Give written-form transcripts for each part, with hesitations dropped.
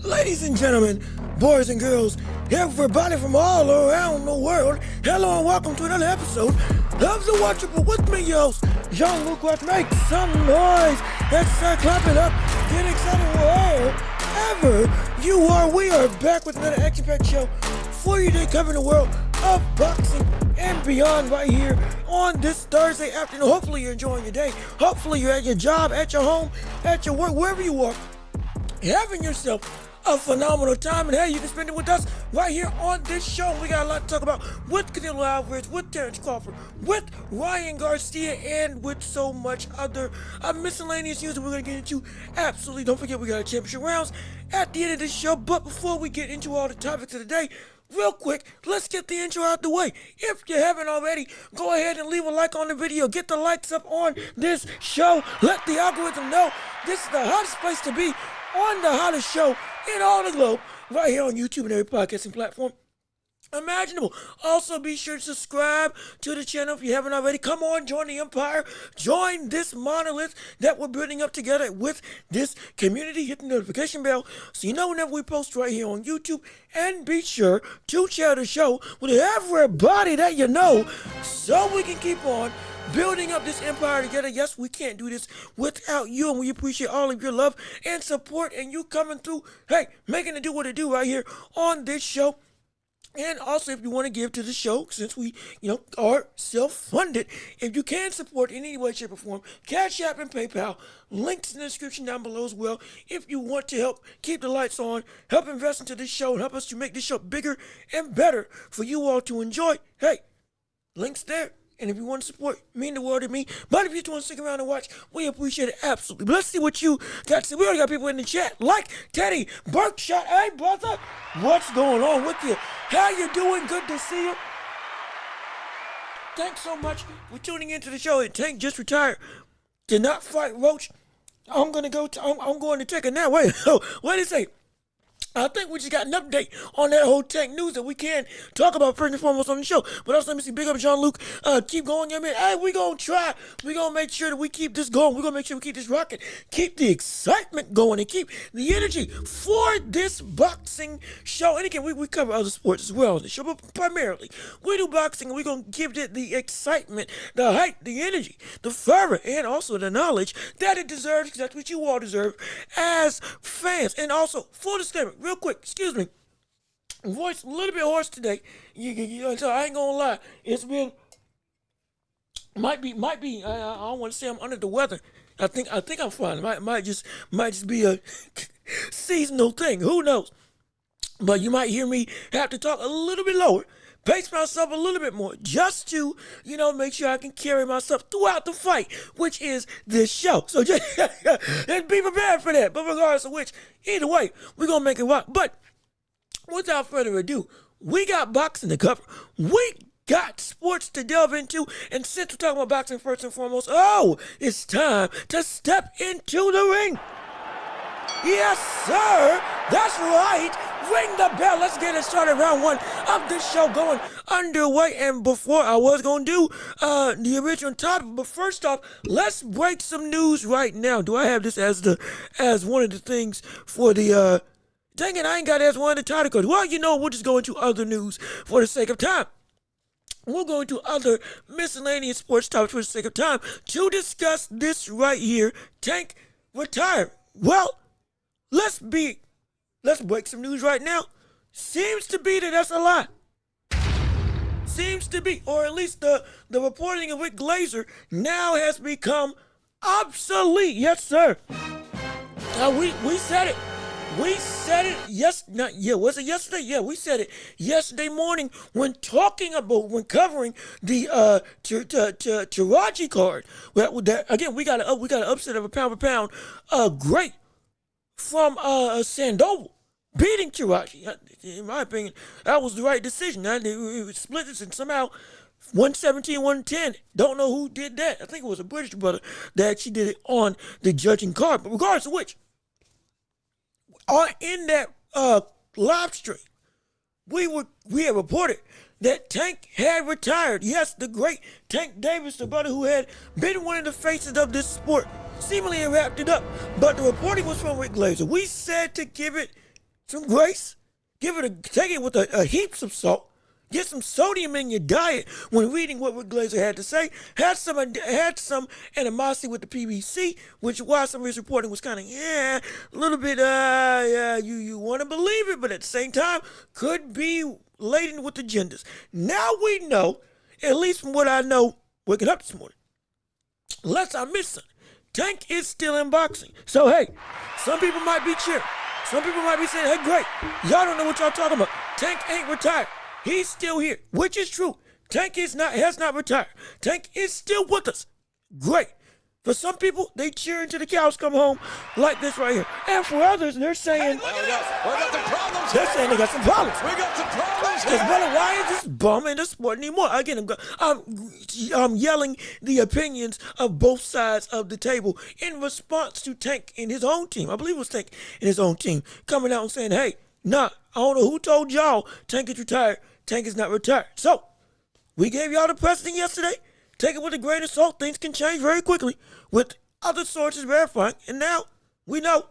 Ladies and gentlemen, boys and girls, everybody from all around the world, hello and welcome to another episode of The Watchable with me, your host, Jean-Luc Welch. Make some noise. Let's start clapping up. Get excited wherever you are. We are back with another action-packed show for you today, covering the world of boxing and beyond right here on this Thursday afternoon. Hopefully you're enjoying your day. Hopefully you're at your job, at your home, at your work, wherever you are, having yourself a phenomenal time. And hey, you can spend it with us right here on this show. We got a lot to talk about with Canelo Alvarez, with Terrence Crawford, with Ryan Garcia, and with so much other miscellaneous news that we're going to get into. Absolutely, don't forget we got a championship rounds at the end of this show. But before we get into all the topics of the day, real quick, let's get the intro out the way. If you haven't already, go ahead and leave a like on the video. Get the likes up on this show. Let the algorithm know this is the hottest place to be on the hottest show in all the globe, right here on YouTube and every podcasting platform imaginable. Also, be sure to subscribe to the channel if you haven't already. Come on, join the empire. Join this monolith that we're building up together with this community. Hit the notification bell so you know whenever we post right here on YouTube. And be sure to share the show with everybody that you know so we can keep on building up this empire together. Yes, we can't do this without you, and we appreciate all of your love and support and you coming through, hey, making it do what it do right here on this show. And also, if you want to give to the show, since we, are self-funded, if you can support in any way, shape, or form, Cash App and PayPal, links in the description down below as well. If you want to help keep the lights on, help invest into this show, and help us to make this show bigger and better for you all to enjoy, hey, links there. And if you want to support, mean the world to me. But if you just want to stick around and watch, we appreciate it absolutely. But let's see what you got to say. We already got people in the chat, like Teddy Berkshire. Hey, brother, what's going on with you? How you doing? Good to see you. Thanks so much for tuning into the show. And Tank just retired. Did not fight Roach. I'm going to take a nap. Wait a second. I think we just got an update on that whole tech news that we can talk about first and foremost on the show. But also, let me see, big up Jean-Luc. Keep going, man. Hey, we're going to try. We're going to make sure that we keep this going. We're going to make sure we keep this rocking. Keep the excitement going and keep the energy for this boxing show. And again, we cover other sports as well on the show, but primarily, we do boxing and we're going to give it the excitement, the hype, the energy, the fervor, and also the knowledge that it deserves, because that's what you all deserve as fans. And also, full disclaimer, real quick, excuse me, voice a little bit hoarse today. So I ain't gonna lie, it's been might be. I don't want to say I'm under the weather. I think I'm fine. It might just be a seasonal thing. Who knows? But you might hear me have to talk a little bit lower, pace myself a little bit more, just to, make sure I can carry myself throughout the fight, which is this show. So just be prepared for that. But regardless of which, either way, we're going to make it rock. But without further ado, we got boxing to cover. We got sports to delve into. And since we're talking about boxing first and foremost, it's time to step into the ring. Yes, sir. That's right. Ring the bell. Let's get it started. Round one of this show going underway. And before I was going to do the original topic, but first off, let's break some news right now. Do I have this as one of the things for the Dang it, I ain't got to ask one of the title cards. Well, you know, we'll just go into other news for the sake of time. We'll go into other miscellaneous sports topics for the sake of time to discuss this right here. Tank retired. Well, let's break some news right now. Seems to be that that's a lie. Seems to be, or at least the reporting of Rick Glazer now has become obsolete. Yes, sir. We said it. We said it was it yesterday? Yeah, we said it yesterday morning when covering the Taraji card. Well, again, we got an upset of a pound for pound great from Sandoval beating Taraji. In my opinion, that was the right decision. It split this and somehow 117, 110. Don't know who did that. I think it was a British brother that actually did it on the judging card. But regardless of which, in that live stream, we had reported that Tank had retired. Yes, the great Tank Davis, the brother who had been one of the faces of this sport, seemingly had wrapped it up. But the reporting was from Rick Glazer. We said to give it some grace, take it with a heaps of salt. Get some sodium in your diet when reading what Rick Glazer had to say. Had some animosity with the PBC, which is why some of his reporting was kind of, a little bit, you want to believe it, but at the same time, could be laden with agendas. Now we know, at least from what I know waking up this morning, unless I miss something, Tank is still in boxing. So, hey, some people might be cheering. Some people might be saying, hey, great, y'all don't know what y'all talking about. Tank ain't retired. He's still here, which is true. Tank has not retired. Tank is still with us. Great. For some people, they cheer until the cows come home like this right here. And for others, they're saying, hey, we got some problems. They're saying they got some problems. We got some problems. Because, brother, why is this bum in the sport anymore? Again, I'm yelling the opinions of both sides of the table in response to Tank and his own team. I believe it was Tank and his own team coming out and saying, hey, nah, I don't know who told y'all Tank is retired. Tank is not retired. So, we gave y'all the precedent yesterday. Take it with a grain of salt. Things can change very quickly with other sources verifying. And now, we know,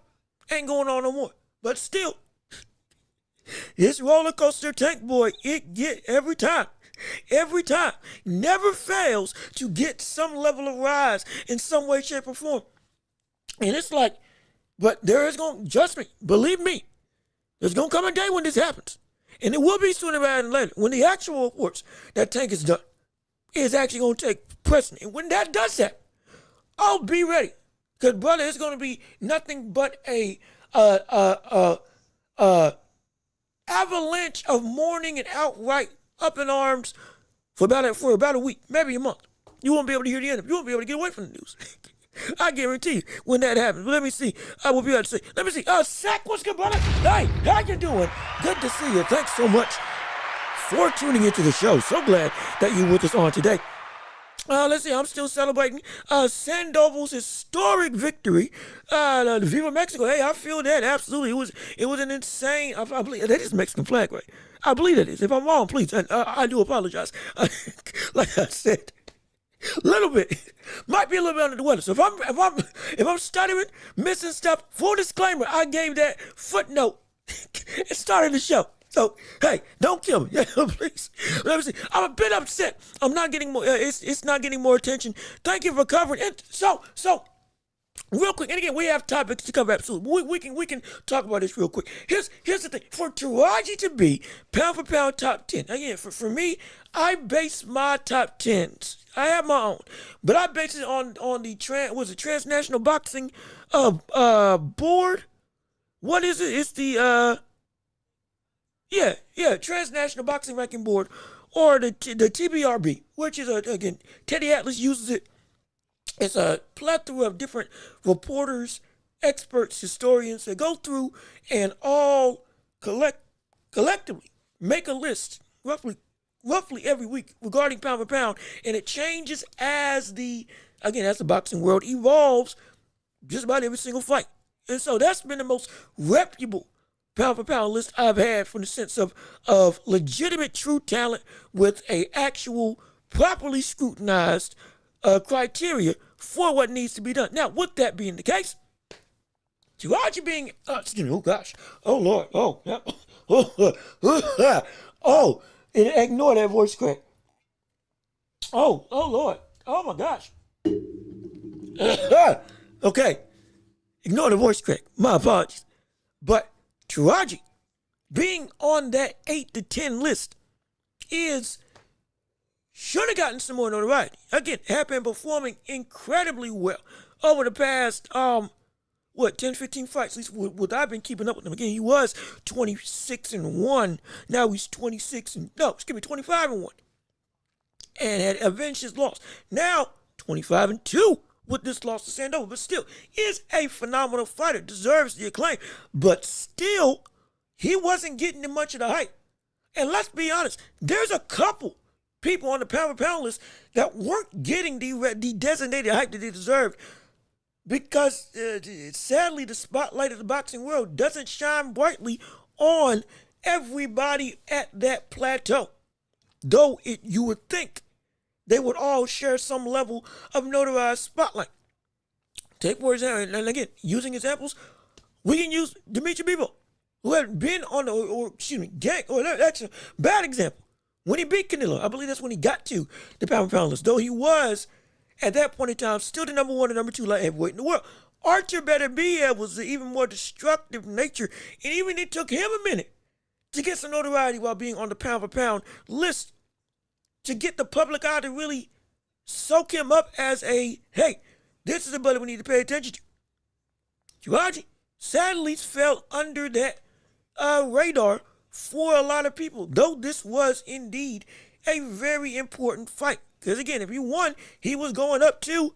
ain't going on no more. But still, this roller coaster Tank boy, it get every time, never fails to get some level of rise in some way, shape, or form. And it's like, but there is going, trust me, believe me, there's going to come a day when this happens. And it will be sooner rather than later when the actual reports that Tank is done is actually going to take precedent. And when that does happen, I'll be ready. Because, brother, it's going to be nothing but a avalanche of mourning and outright up in arms for about a week, maybe a month. You won't be able to hear the end of it. You won't be able to get away from the news. I guarantee you when that happens. But let me see. I will be able to say. Let me see. Sack, what's good, brother? Hey, how you doing? Good to see you. Thanks so much for tuning into the show. So glad that you're with us on today. Let's see. I'm still celebrating Sandoval's historic victory. The Viva Mexico. Hey, I feel that absolutely. It was an insane. I believe that is Mexican flag, right? I believe that is. If I'm wrong, please. I do apologize. Like I said. Little bit, might be a little bit under the weather. So if I'm stuttering, missing stuff, full disclaimer, I gave that footnote at starting the show. So hey, don't kill me, please. Let me see. I'm a bit upset. I'm not getting more. It's not getting more attention. Thank you for covering it. So real quick, and again, we have topics to cover. Absolutely, we can talk about this real quick. Here's the thing: for Taraji to be pound for pound top 10. Again, for me, I base my top 10s. I have my own, but I base it on the transnational boxing board. What is it? It's the transnational boxing ranking board, or the TBRB, which is again Teddy Atlas uses it. It's a plethora of different reporters, experts, historians that go through and all collectively make a list roughly every week regarding pound for pound, and it changes as the boxing world evolves just about every single fight. And so that's been the most reputable pound for pound list I've had from the sense of legitimate true talent with a actual properly scrutinized criteria for what needs to be done. Now, with that being the case, Taraji being, oh gosh, oh Lord, oh, yeah. Oh, and ignore that voice crack. Oh Lord, oh my gosh. Okay, ignore the voice crack. My apologies. But Taraji being on that 8 to 10 list should have gotten some more notoriety. Again, have been performing incredibly well over the past 10, 15 fights, at least what I've been keeping up with him. Again, he was 26-1. Now he's 25-1. And had avenged his loss. Now, 25-2 with this loss to Sandoval. But still, is a phenomenal fighter. Deserves the acclaim. But still, he wasn't getting much of the hype. And let's be honest, there's a couple people on the pound-for-pound list that weren't getting the designated hype that they deserved. Because sadly, the spotlight of the boxing world doesn't shine brightly on everybody at that plateau. Though you would think they would all share some level of notarized spotlight. Take for example, and again, using examples, we can use Dimitri Bivol, who had been on that's a bad example. When he beat Canelo, I believe that's when he got to the pound-for-pound list. Though he was, at that point in time, still the number 1 and number 2 light heavyweight in the world. Artur Beterbiev was the even more destructive nature, and even it took him a minute to get some notoriety while being on the pound-for-pound list, to get the public eye to really soak him up as hey, this is a buddy we need to pay attention to. Taraji sadly fell under that radar for a lot of people, though this was indeed a very important fight. Because again, if he won, he was going up to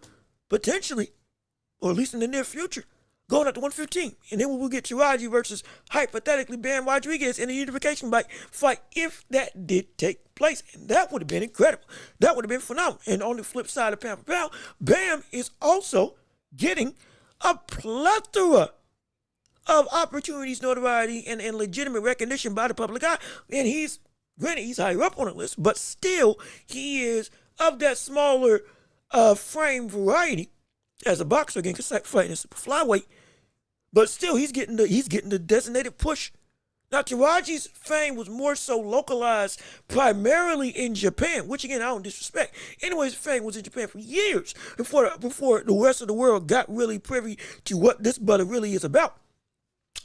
potentially, or at least in the near future, going up to 115. And then we will get Taraji versus, hypothetically, Bam Rodriguez in a unification fight if that did take place. And that would have been incredible. That would have been phenomenal. And on the flip side of pound for pound, Bam is also getting a plethora of opportunities, notoriety, and legitimate recognition by the public eye. And granted, he's higher up on the list, but still, he is of that smaller frame variety as a boxer, again, because fighting is super flyweight. But still, he's getting the designated push. Now, Taraji's fame was more so localized primarily in Japan, which again, I don't disrespect. Anyways, fame was in Japan for years before the rest of the world got really privy to what this brother really is about.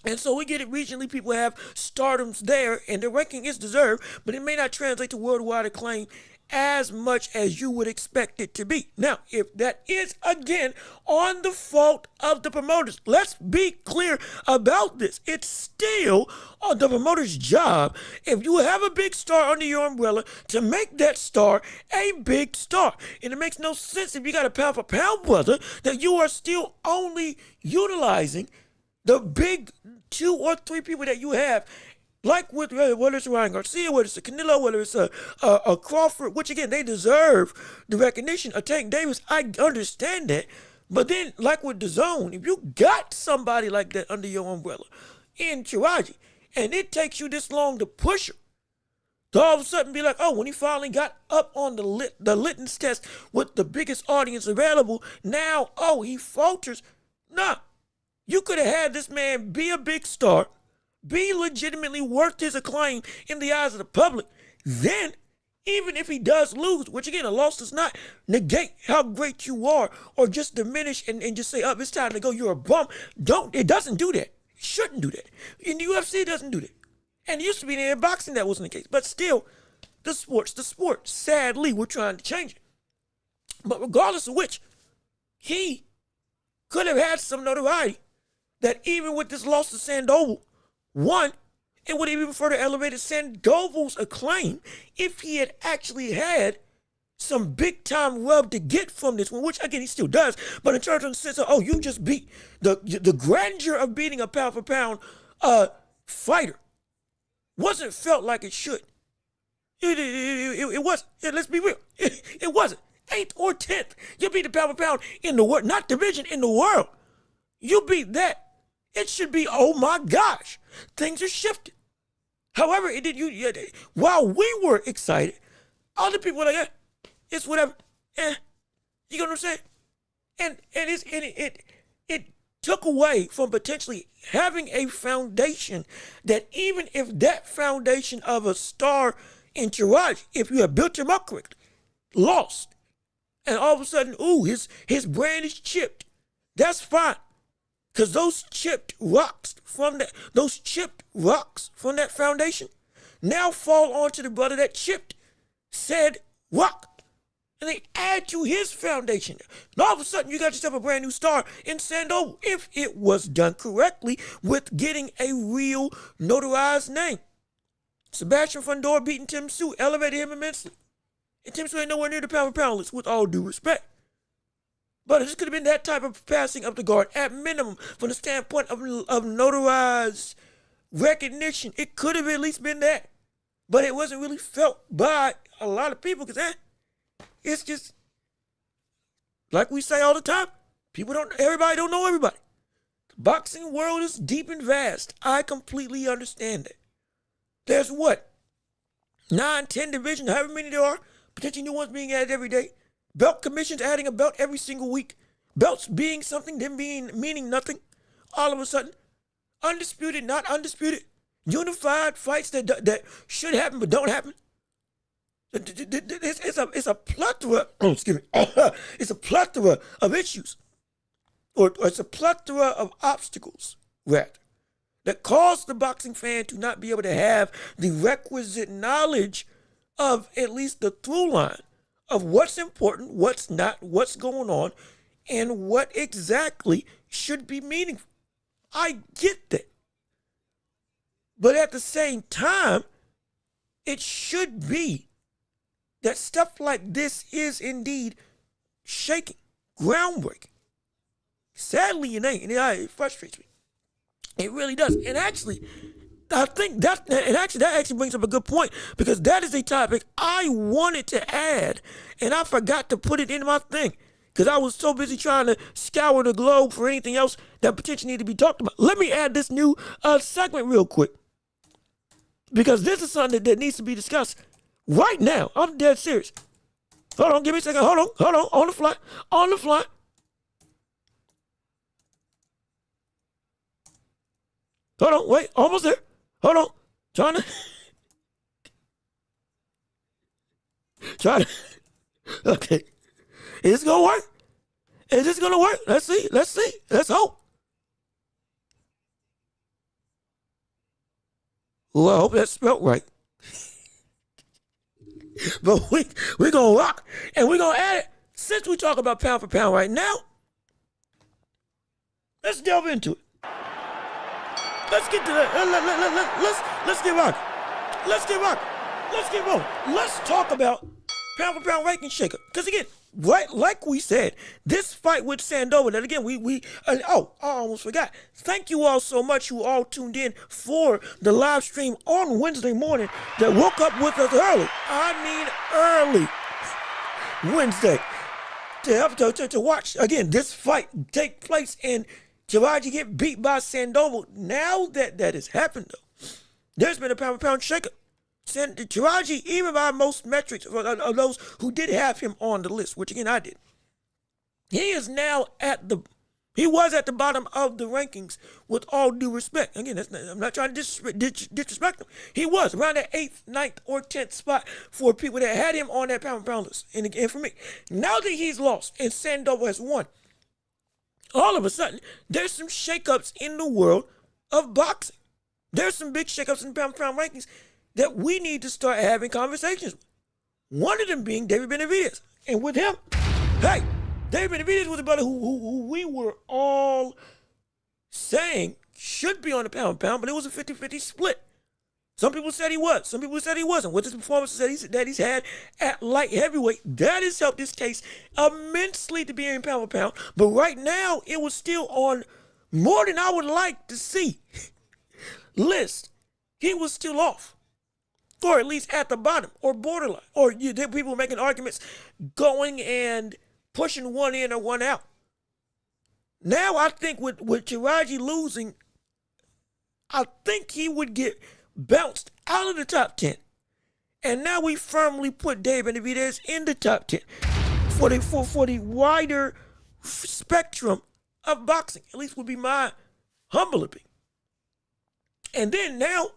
And so we get it regionally, people have stardoms there, and their ranking is deserved, but it may not translate to worldwide acclaim as much as you would expect it to be. Now, if that is, again, on the fault of the promoters, let's be clear about this. It's still on the promoter's job, if you have a big star under your umbrella, to make that star a big star. And it makes no sense if you got a pound-for-pound brother that you are still only utilizing the big 2 or 3 people that you have, like with whether it's Ryan Garcia, whether it's a Canelo, whether it's a Crawford, which again, they deserve the recognition. A Tank Davis, I understand that. But then, like with the Zone, if you got somebody like that under your umbrella in Taraji, and it takes you this long to push him, to all of a sudden be like, oh, when he finally got up on the litmus test with the biggest audience available, now, oh, he falters. Nah. You could have had this man be a big star, be legitimately worth his acclaim in the eyes of the public. Then, even if he does lose, which again, a loss does not negate how great you are or just diminish and just say, oh, it's time to go, you're a bum. It doesn't do that. It shouldn't do that. In the UFC, it doesn't do that. And it used to be in boxing that wasn't the case. But still, the sport's the sport. Sadly, we're trying to change it. But regardless of which, he could have had some notoriety that even with this loss to Sandoval, one, it would have even further elevated Sandoval's acclaim if he had actually had some big time rub to get from this one, which again he still does. But in terms of the sense of, oh, you just beat the grandeur of beating a pound for pound fighter wasn't felt like it should. It wasn't. Yeah, let's be real. It wasn't. 8th or 10th. You beat the pound for pound in the world, not division, in the world. You beat that. It should be, oh my gosh, things are shifting. However, it did. While we were excited, other people were like, it's whatever. You know what I'm saying? And it took away from potentially having a foundation that even if that foundation of a star in Taraji, if you have built him up correctly, lost, and all of a sudden, ooh, his brand is chipped, that's fine. Because those chipped rocks from that foundation now fall onto the brother that chipped said rock. And they add to his foundation. And all of a sudden, you got yourself a brand new star in Sandoval if it was done correctly with getting a real notarized name. Sebastian Fundora beating Tim Sue elevated him immensely. And Tim Sue ain't nowhere near the pound for pound list, with all due respect. But it just could have been that type of passing of the guard, at minimum, from the standpoint of notarized recognition. It could have at least been that. But it wasn't really felt by a lot of people, because it's just, like we say all the time, everybody don't know everybody. The boxing world is deep and vast. I completely understand that. There's 9, 10 divisions, however many there are, potentially new ones being added every day. Belt commissions adding a belt every single week. Belts being something, them meaning nothing. All of a sudden, undisputed, not undisputed, unified fights that should happen but don't happen. It's a plethora. Oh, excuse me. It's a plethora of issues, or it's a plethora of obstacles, rather, that cause the boxing fan to not be able to have the requisite knowledge of at least the through line of what's important, what's not, what's going on, and what exactly should be meaningful. I get that. But at the same time, it should be that stuff like this is indeed shaking, groundbreaking. Sadly, it ain't. It frustrates me. It really does. And actually, I think that actually brings up a good point, because that is a topic I wanted to add, and I forgot to put it in my thing because I was so busy trying to scour the globe for anything else that potentially needed to be talked about. Let me add this new segment real quick, because this is something that needs to be discussed right now. I'm dead serious. Hold on, give me a second. Hold on, on the fly. Hold on, wait, almost there. Hold on. Trying to. Okay. Is this going to work? Is this going to work? Let's see. Let's hope. Well, I hope that's spelled right. But we're going to rock, and we're going to add it. Since we talk about pound for pound right now, let's delve into it. Let's get to that. Let's get rocking. Let's get rolling. Let's talk about pound for pound ranking shaker. Because again, right, like we said, this fight with Sandoval, and again, I almost forgot. Thank you all so much who all tuned in for the live stream on Wednesday morning that woke up with us early. I mean early Wednesday. To watch, again, this fight take place and Taraji get beat by Sandoval. Now that has happened, though, there's been a pound for pound shaker. Taraji, even by most metrics of those who did have him on the list, which again I did, he is now he was at the bottom of the rankings with all due respect. Again, I'm not trying to disrespect him. He was around that 8th, 9th, or 10th spot for people that had him on that pound for pound list. And again, for me, now that he's lost and Sandoval has won, all of a sudden, there's some shakeups in the world of boxing. There's some big shakeups in the pound for pound rankings that we need to start having conversations with. One of them being David Benavidez. And with him, hey, David Benavidez was a brother who we were all saying should be on the pound for pound, but it was a 50-50 split. Some people said he was. Some people said he wasn't. With his performances that he's had at light heavyweight, that has helped his case immensely to be in pound for pound. But right now, it was still on more than I would like to see list. He was still off, or at least at the bottom, or borderline. Or there people making arguments going and pushing one in or one out. Now I think with Taraji losing, I think he would get bounced out of the top 10. And now we firmly put David Benavidez in the top 10 for the wider spectrum of boxing. At least would be my humble opinion. And then now,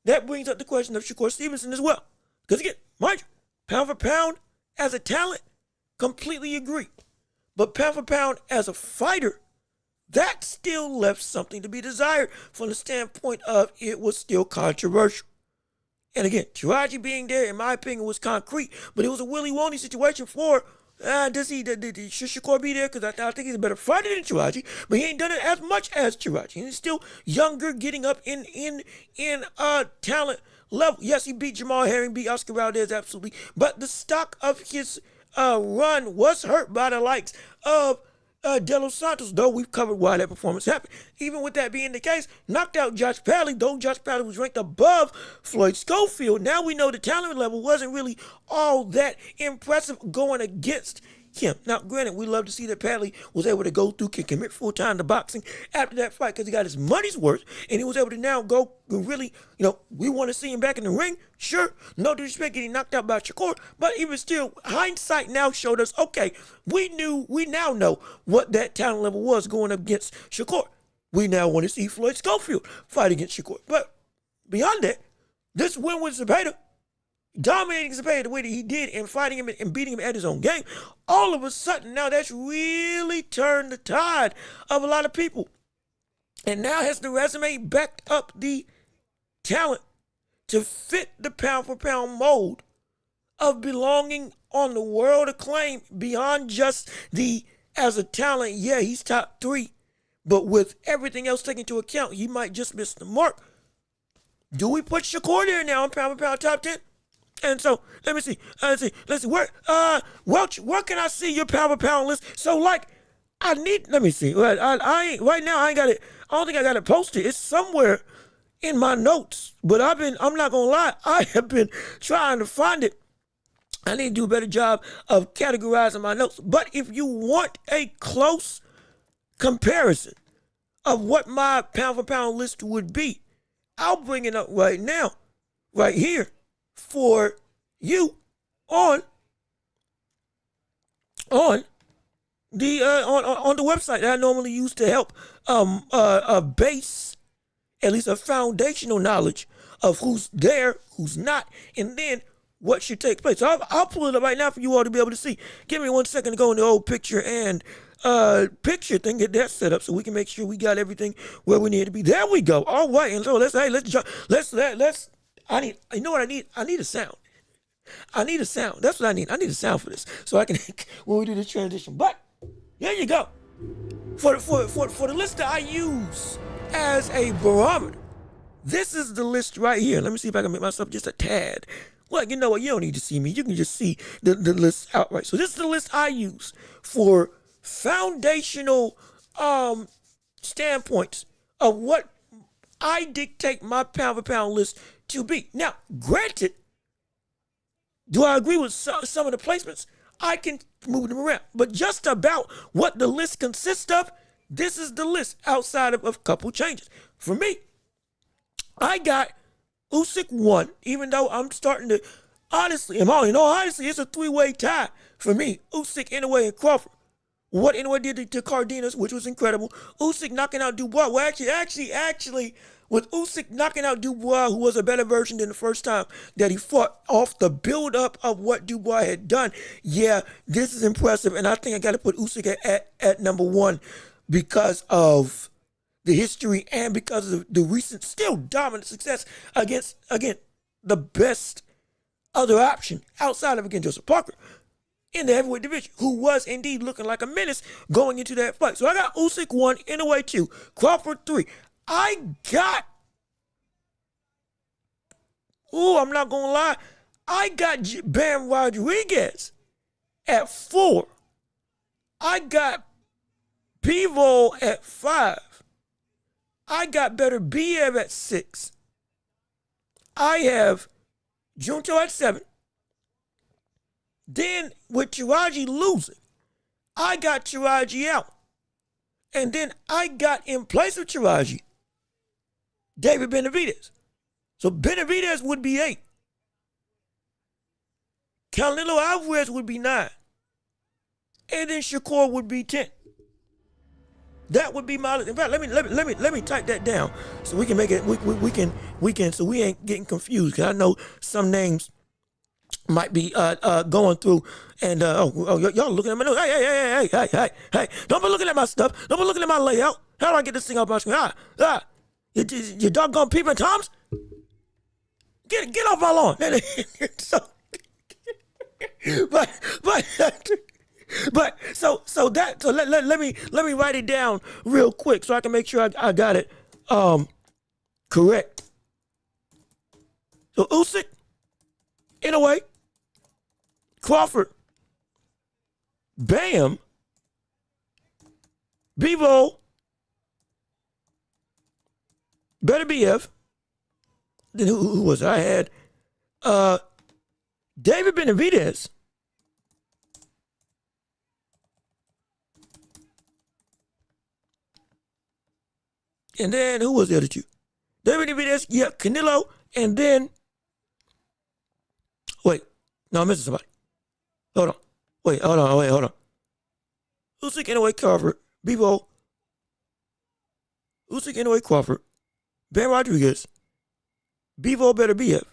that brings up the question of Shakur Stevenson as well. Because again, mind you, pound for pound as a talent, completely agree. But pound for pound as a fighter, that still left something to be desired from the standpoint of it was still controversial. And again, Taraji being there, in my opinion, was concrete, but it was a willy-wonky situation for, should Shakur be there? Because I think he's a better fighter than Taraji, but he ain't done it as much as Taraji. And he's still younger, getting up in talent level. Yes, he beat Jamal Herring, beat Oscar Valdez, absolutely, but the stock of his run was hurt by the likes of De Los Santos, though we've covered why that performance happened. Even with that being the case, knocked out Josh Padley, though Josh Padley was ranked above Floyd Schofield. Now we know the talent level wasn't really all that impressive going against him. Now, granted, we love to see that Padley was able to go through, can commit full time to boxing after that fight because he got his money's worth and he was able to now go really, we want to see him back in the ring. Sure, no disrespect getting knocked out by Shakur, but even still, hindsight now showed us, okay, we now know what that talent level was going up against Shakur. We now want to see Floyd Schofield fight against Shakur. But beyond that, this win with Zepeda, dominating Zepeda the way that he did and fighting him and beating him at his own game, all of a sudden now that's really turned the tide of a lot of people. And now has the resume backed up the talent to fit the pound for pound mold of belonging on the world acclaim beyond just as a talent, yeah, he's top 3, but with everything else taken into account, he might just miss the mark. Do we put Shakur there now in pound for pound top 10? And so, let's see. Welch, where can I see your pound for pound list? So, let me see. Right now, I ain't got it. I don't think I got it posted. It's somewhere in my notes, but I'm not gonna lie, I have been trying to find it. I need to do a better job of categorizing my notes. But if you want a close comparison of what my pound for pound list would be, I'll bring it up right now, right here, for you on the website that I normally use to help base at least a foundational knowledge of who's there, who's not, and then what should take place. So I'll pull it up right now for you all to be able to see. Give me 1 second to go in the old picture and picture thing, get that set up so we can make sure we got everything where we need to be. There we go. All right, and so let's I need a sound. I need a sound. That's what I need. I need a sound for this so I can when we do the transition. But here you go. For the list that I use as a barometer, this is the list right here. Let me see if I can make myself just a tad. Well, you know what? You don't need to see me. You can just see the list outright. So this is the list I use for foundational standpoints of what I dictate my pound for pound list to be. Now, granted, do I agree with some of the placements? I can move them around. But just about what the list consists of, this is the list outside of a couple changes. For me, I got Usyk 1, even though I'm starting to, honestly, it's a 3-way tie for me. Usyk, Inoue, and Crawford. What Inoue did to Cardenas, which was incredible. Usyk knocking out Dubois. Well, actually, with Usyk knocking out Dubois, who was a better version than the first time that he fought, off the build-up of what Dubois had done, yeah, this is impressive. And I think I got to put Usyk at number 1 because of the history and because of the recent, still dominant success against, again, the best other option outside of, again, Joseph Parker in the heavyweight division, who was indeed looking like a menace going into that fight. So I got Usyk 1, Inoue 2, Crawford 3. I'm not going to lie, I got Bam Rodriguez at 4. I got Bivol at 5. I got Better Biev at 6. I have Junto at 7. Then with Taraji losing, I got Taraji out. And then I got, in place of Taraji, David Benavidez. So Benavidez would be 8. Canelo Alvarez would be 9. And then Shakur would be 10. That would be my list. In fact, let me type that down so we can make it. We can so we ain't getting confused. Cause I know some names might be going through and y'all looking at my notes. Hey! Don't be looking at my stuff. Don't be looking at my layout. How do I get this thing off my screen? You doggone peeping toms. Get off my lawn. So, let me write it down real quick so I can make sure I got it correct. So Usyk, in a way, Crawford, Bam, Bivol, Better BF. Then who was it? I had David Benavidez. And then who was the other two? David Benavidez, yeah, Canelo, and then wait, no, I'm missing somebody. Hold on. Usyk, in a way, Crawford, Bivol, Usyk, in a way, Crawford, Ben Rodriguez, Bivol, Better BF.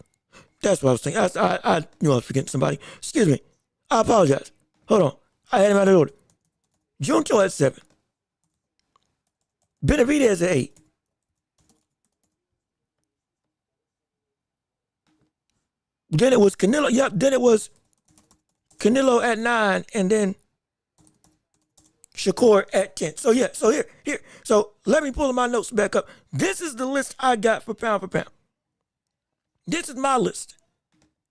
That's what I was thinking. I knew I was forgetting somebody. Excuse me. I apologize. Hold on. I had him out of order. Junto at 7. Benavidez at 8. Then it was Canelo. Yep. Then it was Canelo at 9, and then Shakur at 10. So yeah. So here. So let me pull my notes back up. This is the list I got for pound. This is my list.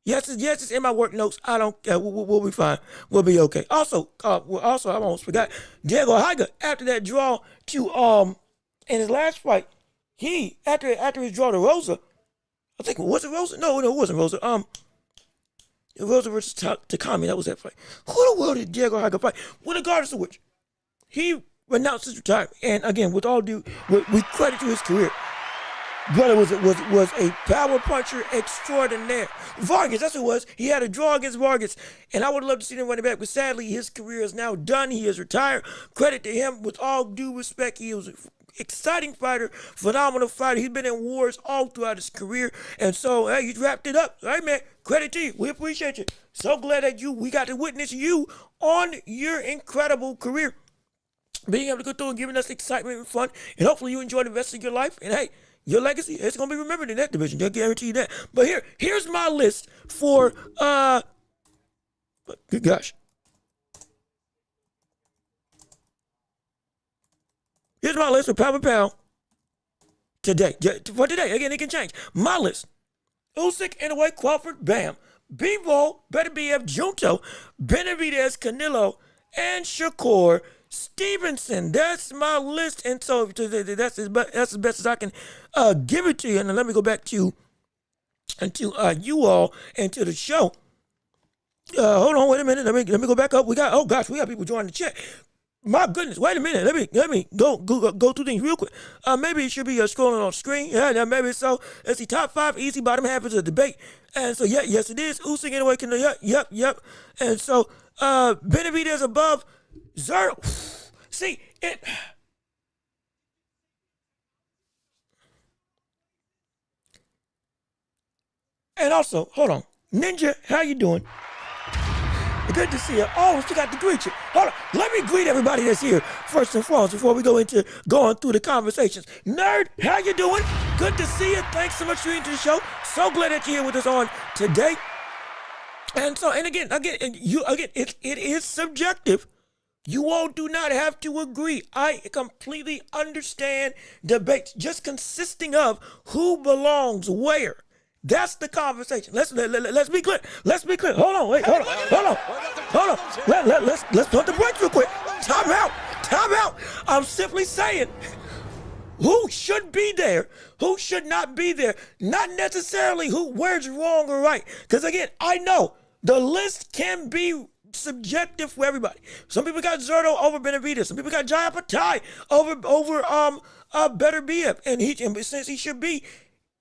Yes, it's in my work notes. I don't. We'll be fine. We'll be okay. Also, I almost forgot. Diego Higa, after that draw to in his last fight, he after his draw to Rosa, I think was it Rosa? No, it wasn't Rosa. Rosa versus Takami. That was that fight. Who the world did Diego Higa fight? Well, regardless of which, he renounced his retirement. And again, with all due, we credit to his career. Brother was a power puncher extraordinaire. Vargas, that's who it was. He had a draw against Vargas, and I would love to see him running back, but sadly, his career is now done. He is retired. Credit to him. With all due respect, he was an exciting fighter, phenomenal fighter. He's been in wars all throughout his career, and so, hey, you wrapped it up. All right, man, credit to you. We appreciate you. So glad that we got to witness you on your incredible career, being able to go through and giving us excitement and fun, and hopefully you enjoy the rest of your life, and hey, your legacy, it's going to be remembered in that division. I guarantee you that. But here's my list for, good gosh. Here's my list for pound today. For today, again, it can change. My list. Usyk, in a way, Crawford, Bam. Bivol, Better BF, Junto, Benavidez, Canelo, and Shakur Stevenson. That's my list, and so that's as best as I can give it to you. And then let me go back to you all and to the show. Hold on, wait a minute. Let me go back up. We got people joining the chat. My goodness, wait a minute. Let me go through things real quick. Maybe it should be scrolling on screen. Yeah, maybe so. Let's see, top 5 easy, bottom half is a debate. And so yes it is. Usyk anyway can yep. And so Benavidez above Zero. See it. And also, hold on, Ninja, how you doing? Good to see you. Oh, I forgot to greet you. Hold on, let me greet everybody that's here first and foremost before we go into going through the conversations. Nerd, how you doing? Good to see you. Thanks so much for being to the show. So glad that you're here with us on today. And so, and again, it is subjective. You all do not have to agree. I completely understand debates just consisting of who belongs where. That's the conversation. Let's be clear. Let's be clear. Hold on. Let's put the brakes real quick. Time out. I'm simply saying who should be there, who should not be there, not necessarily where's wrong or right. Because again, I know the list can be subjective for everybody. Some people got Zerto over Benavidez. Some people got Jaya Patai over Better BF, and since he should be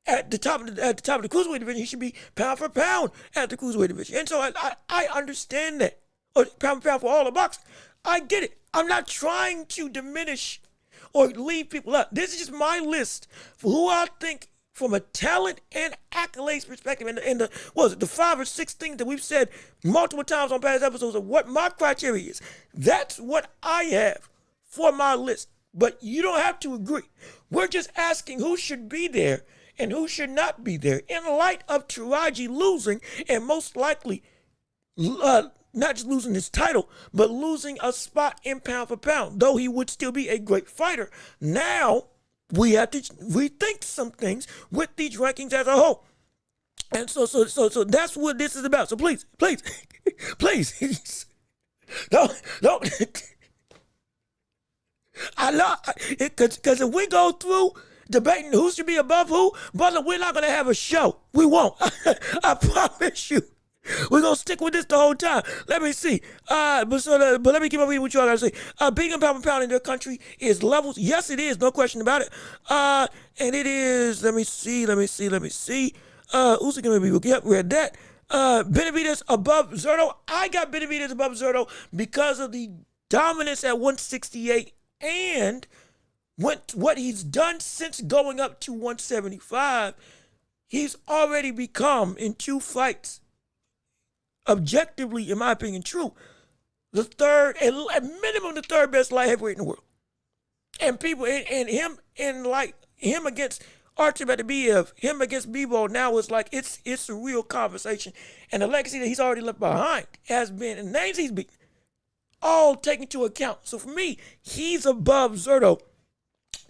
at the top of the cruiserweight division, he should be pound for pound at the cruiserweight division. And so I understand that, or pound for pound for all the boxing. I get it. I'm not trying to diminish or leave people out. This is just my list for who I think from a talent and accolades perspective, and the what was it, the 5 or 6 things that we've said multiple times on past episodes of what my criteria is. That's what I have for my list. But you don't have to agree. We're just asking who should be there and who should not be there in light of Taraji losing and most likely not just losing his title, but losing a spot in pound for pound, though he would still be a great fighter. Now, we have to rethink some things with these rankings as a whole. And so that's what this is about. So please, don't. I love it, because if we go through debating who should be above who, brother, we're not going to have a show. We won't. I promise you. We're going to stick with this the whole time. Let me see. But let me keep on reading what you all got to say. Being a pound for pound in their country is levels. Yes, it is. No question about it. And it is, let me see. Who's it going to be? Yep, we had that. Benavidez above Zerto. I got Benavidez above Zerto because of the dominance at 168 and what he's done since going up to 175. He's already become, in 2 fights, objectively, in my opinion, true, the third, at minimum, the third best light heavyweight in the world. And people, and him against Artem Beterbiev, him against Bebo, now it's like, it's a real conversation. And the legacy that he's already left behind has been, and names he's beaten, all taken into account. So for me, he's above Zerto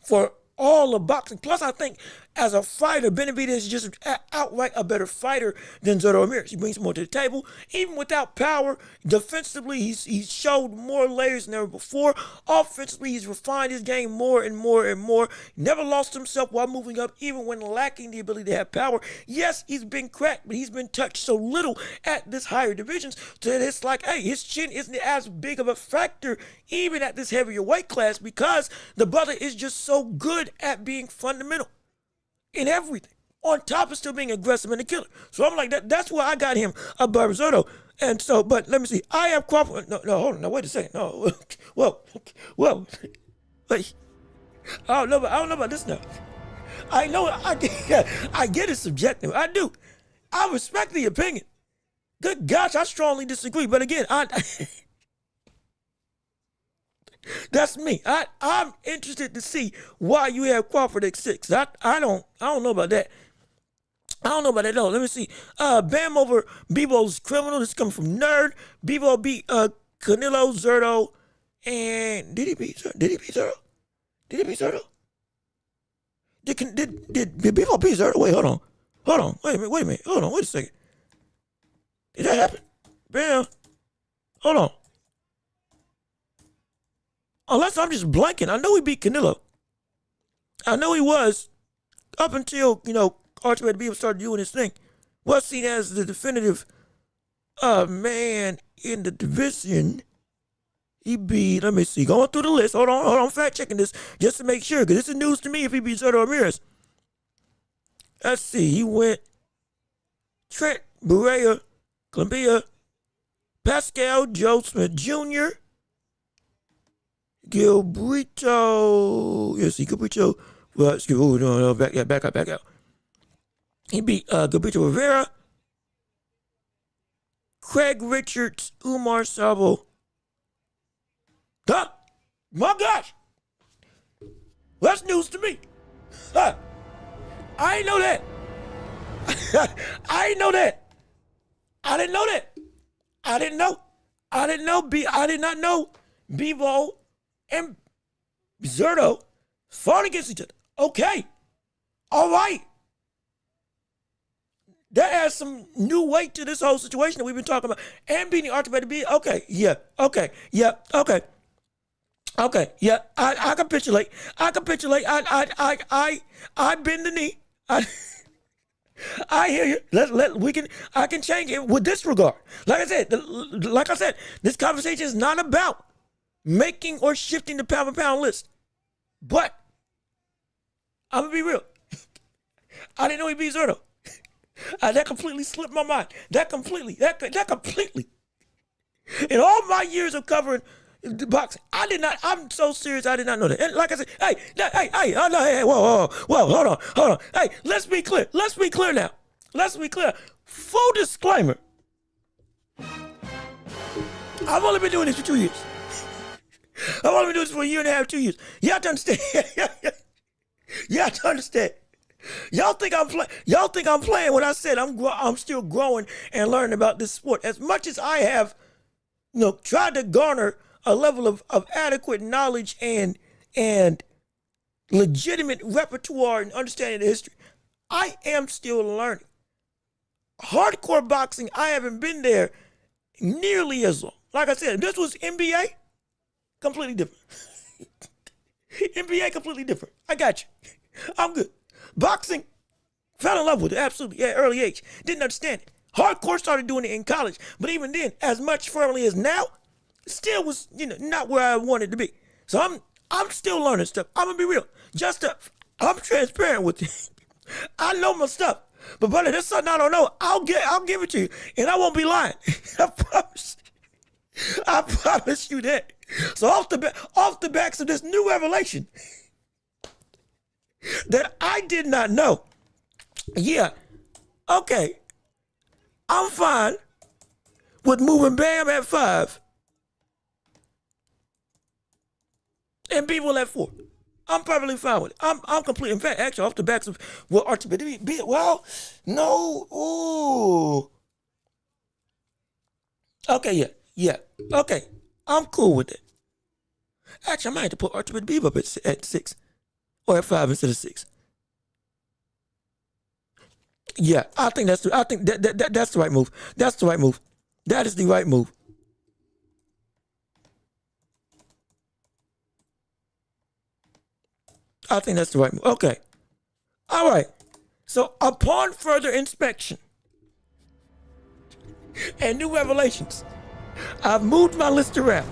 for all of boxing. Plus, I think as a fighter, Benavidez is just outright a better fighter than Zerto Ramirez. He brings more to the table. Even without power, defensively, he's showed more layers than ever before. Offensively, he's refined his game more and more and more. Never lost himself while moving up, even when lacking the ability to have power. Yes, he's been cracked, but he's been touched so little at this higher divisions that it's like, hey, his chin isn't as big of a factor even at this heavier weight class because the brother is just so good at being fundamental in everything, on top of still being aggressive and a killer. So I'm like, that's why I got him above Zerto. And so, but let me see. I have Crawford. No, hold on. No, wait a second. No, whoa. Wait. I don't know about this now. I know, I get it subjective. I do. I respect the opinion. Good gosh, I strongly disagree. But again, that's me. I'm interested to see why you have Crawford at 6. I don't know about that. I don't know about that at all. Let me see. Bam over Bebo's criminal. This comes from Nerd. Bebo beat Canelo, Zerto, and did he beat Zerto? Did he beat Zerto? Did Bebo beat Zerto? Wait, hold on. Wait a minute. Hold on. Wait a second. Did that happen? Bam. Hold on. Unless I'm just blanking. I know he beat Canelo. I know he was, up until, Archie Beaver started doing his thing, was seen as the definitive man in the division. He beat, let me see, going through the list. Hold on, fact checking this just to make sure, because this is news to me if he beat Zerto Ramirez. Let's see, he went Trent, Berea, Columbia, Pascal, Joe Smith Jr., Gilberto, well, excuse me, no, back out. He beat Gilberto Rivera, Craig Richards, Umar Sabo. Huh? My gosh! That's news to me. Huh? I didn't know that. I didn't not know Bebo and Zerto fought against each other. Okay. All right. That adds some new weight to this whole situation that we've been talking about. And beating Archie Beterbiev. Okay. Yeah. I capitulate. I bend the knee. I hear you. I can change it with this regard. Like I said, this conversation is not about making or shifting the pound for pound list. But I'm gonna be real. I didn't know he beat Zerto. That completely slipped my mind. That completely. In all my years of covering, The boxing. I did not. I'm so serious. I did not know that. And like I said, hey, whoa, hold on. Hey, let's be clear. Let's be clear now. Let's be clear. Full disclaimer. I've only been doing this for 2 years. I've only been doing this for a year and a half, 2 years. You have to understand. You have to understand. Y'all think I'm playing when I said I'm still growing and learning about this sport. As much as I have, tried to garner a level of adequate knowledge and legitimate repertoire and understanding the history, I am still learning. Hardcore boxing, I haven't been there nearly as long. Like I said, if this was NBA, completely different. NBA, completely different. I got you. I'm good. Boxing, fell in love with it, absolutely, at early age. Didn't understand it. Hardcore started doing it in college, but even then, as much firmly as now, still was, not where I wanted to be. So I'm still learning stuff. I'm gonna be real. I'm transparent with you. I know my stuff. But brother, there's something I don't know. I'll give it to you. And I won't be lying. I promise. I promise you that. So off the backs of this new revelation that I did not know. Yeah. Okay. I'm fine with moving Bam at 5 and people at 4. I'm perfectly fine with it. I'm complete. In fact, actually, off the backs of what Archibald be. Well, no. Ooh. Okay, yeah. Okay, I'm cool with it. Actually, I might have to put Archibald Beef up at 6 or at 5 instead of 6. Yeah, I think that's the right move. That's the right move. That is the right move. I think that's the right move. Okay. All right. So upon further inspection and new revelations, I've moved my list around.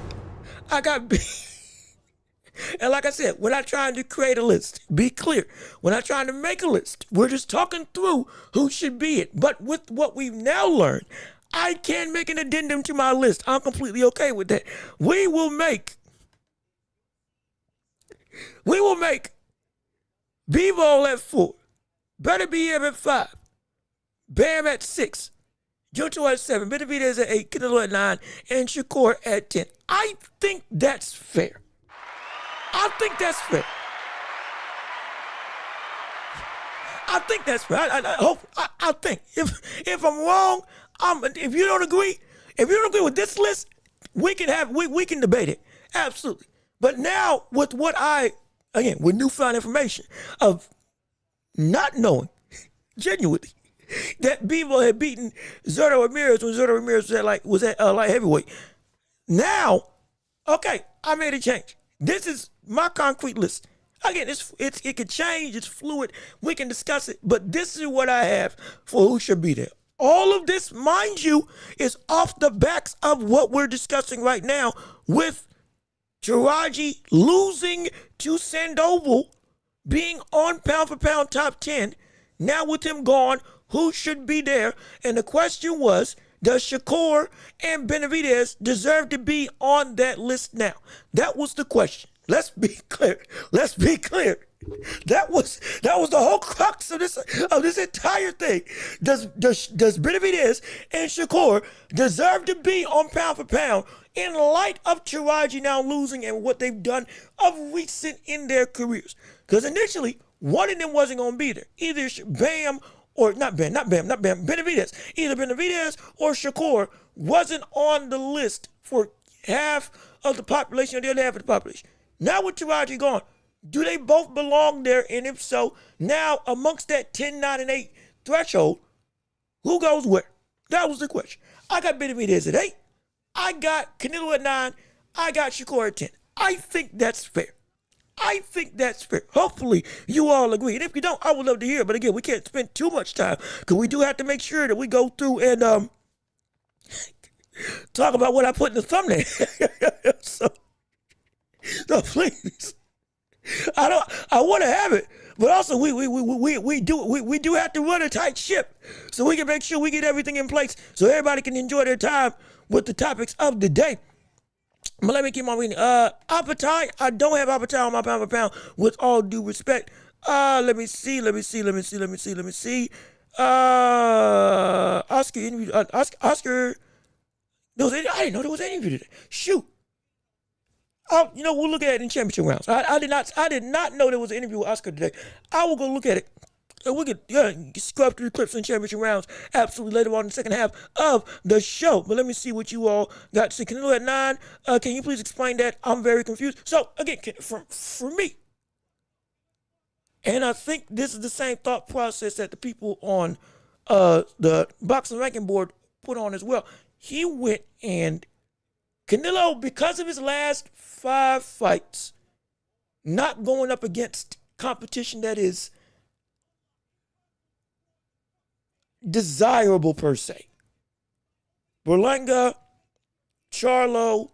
And like I said, we're not trying to create a list. Be clear. We're not trying to make a list. We're just talking through who should be it. But with what we've now learned, I can make an addendum to my list. I'm completely okay with that. We will make B-Ball at 4, Better Be Him at 5, Bam at 6, Junto at 7, Benavidez at 8, Canelo at 9, and Shakur at 10. I think that's fair. I think that's fair. I think if I'm wrong, if you don't agree with this list, we can debate it. Absolutely. But now with with newfound information of not knowing genuinely that Bivol had beaten Zurdo Ramirez when Zurdo Ramirez was at light heavyweight. Now, okay, I made a change. This is my concrete list. Again, it could change. It's fluid. We can discuss it. But this is what I have for who should be there. All of this, mind you, is off the backs of what we're discussing right now with Taraji losing to Sandoval, being on pound for pound top 10. Now with him gone, who should be there? And the question was, does Shakur and Benavidez deserve to be on that list now? That was the question. Let's be clear. That was the whole crux of this entire thing. Does Benavidez and Shakur deserve to be on pound for pound in light of Taraji now losing and what they've done of recent in their careers? Because initially, one of them wasn't going to be there. Either Benavidez. Either Benavidez or Shakur wasn't on the list for half of the population or the other half of the population. Now with Taraji gone, do they both belong there? And if so, now amongst that 10, 9, and 8 threshold, who goes where? That was the question. I got Benavidez at 8. I got Canelo at 9. I got Shakur at 10. I think that's fair. Hopefully you all agree. And if you don't, I would love to hear it. But again, we can't spend too much time because we do have to make sure that we go through and talk about what I put in the thumbnail. So please, I want to have it, but also we do have to run a tight ship so we can make sure we get everything in place so everybody can enjoy their time with the topics of the day. But let me keep on reading. Appetite. I don't have appetite on my pound for pound. With all due respect. Let me see. Oscar interview. Oscar. I didn't know there was an interview today. Shoot. We'll look at it in championship rounds. I did not know there was an interview with Oscar today. I will go look at it. And we could scrub through the clips in championship rounds absolutely later on in the second half of the show. But let me see what you all got to see. Canelo at 9. Can you please explain that? I'm very confused. So, again, for me, and I think this is the same thought process that the people on the boxing ranking board put on as well. He went and Canelo, because of his last 5 fights, not going up against competition that is desirable per se. Berlanga, Charlo,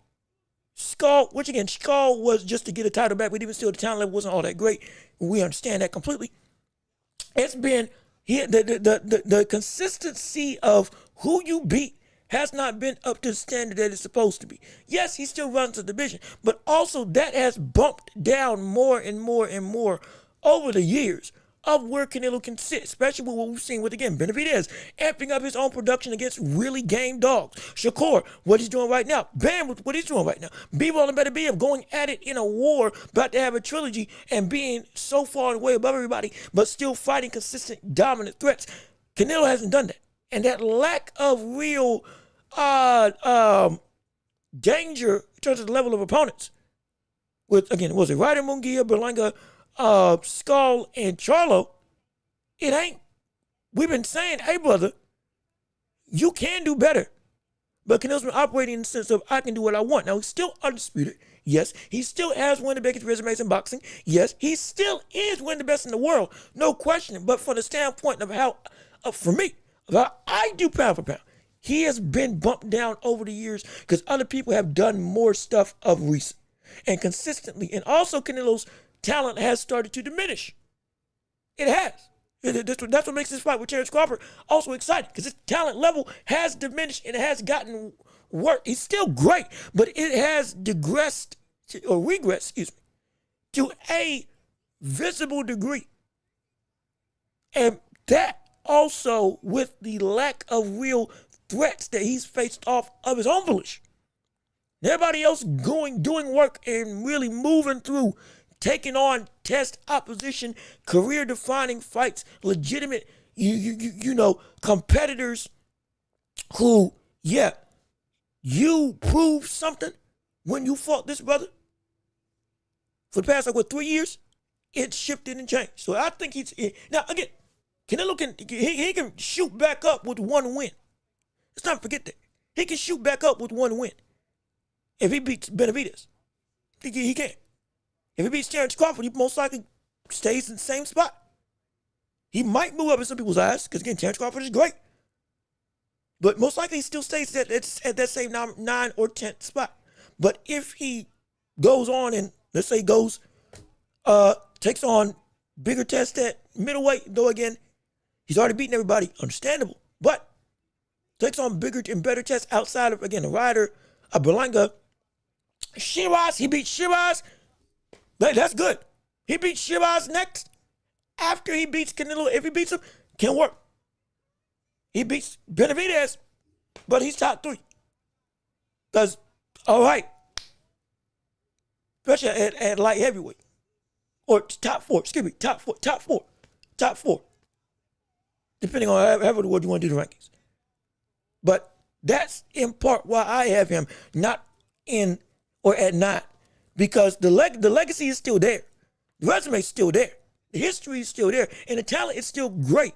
Skull, which again, Skull was just to get a title back, but even still the talent level wasn't all that great. We understand that completely. It's been the consistency of who you beat has not been up to the standard that it's supposed to be. Yes, he still runs the division, but also that has bumped down more and more and more over the years of where Canelo can sit, especially with what we've seen with, again, Benavidez amping up his own production against really game dogs. Shakur, what he's doing right now. Bam, with what he's doing right now. Bivol and Beterbiev going at it in a war, about to have a trilogy, and being so far and away above everybody, but still fighting consistent, dominant threats. Canelo hasn't done that. And that lack of real danger in terms of the level of opponents. With, again, was it Ryder, Munguia, Berlanga, Skull, and Charlo? It ain't. We've been saying, hey, brother, you can do better. But Canelo's been operating in the sense of, I can do what I want. Now, he's still undisputed. Yes, he still has one of the biggest resumes in boxing. Yes, he still is one of the best in the world. No question. But from the standpoint of how, for me, of how I do pound for pound, he has been bumped down over the years because other people have done more stuff of recent and consistently. And also Canelo's talent has started to diminish. It has. That's what makes this fight with Terrence Crawford also exciting, because his talent level has diminished and it has gotten worse. He's still great, but it has regressed to a visible degree. And that also with the lack of real threats that he's faced off of his own volition. Everybody else doing work and really moving through, taking on test opposition, career-defining fights, legitimate, competitors who, you proved something when you fought this brother. For the past, 3 years, it shifted and changed. So I think now again, Canelo can shoot back up with one win. Let's not forget that. He can shoot back up with one win. If he beats Benavidez, he can. If he beats Terrence Crawford, he most likely stays in the same spot. He might move up in some people's eyes, because again, Terrence Crawford is great. But most likely he still stays at that same 9 or 10th spot. But if he goes on and, let's say, takes on bigger tests at middleweight, though again, he's already beaten everybody, understandable. But takes on bigger and better tests outside of, again, a Ryder, a Berlanga, Shiraz, he beats Shiraz. That's good. He beats Shiraz next. After he beats Canelo, if he beats him, can work. He beats Benavidez, but he's top 3. Because, all right, especially at light heavyweight. Or top 4, top four. Depending on however you want to do the rankings. But that's in part why I have him not in or at 9. Because the legacy is still there. The resume is still there. The history is still there. And the talent is still great.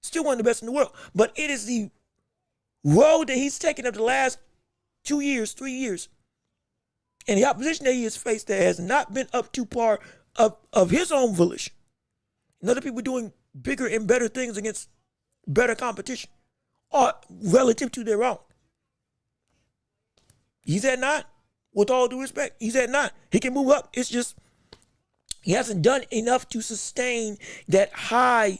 Still one of the best in the world. But it is the road that he's taken up the last 2 years, 3 years. And the opposition that he has faced that has not been up to par of his own volition. And other people doing bigger and better things against better competition. Or relative to their own. He's at 9. With all due respect, he's at 9. He can move up. It's just he hasn't done enough to sustain that high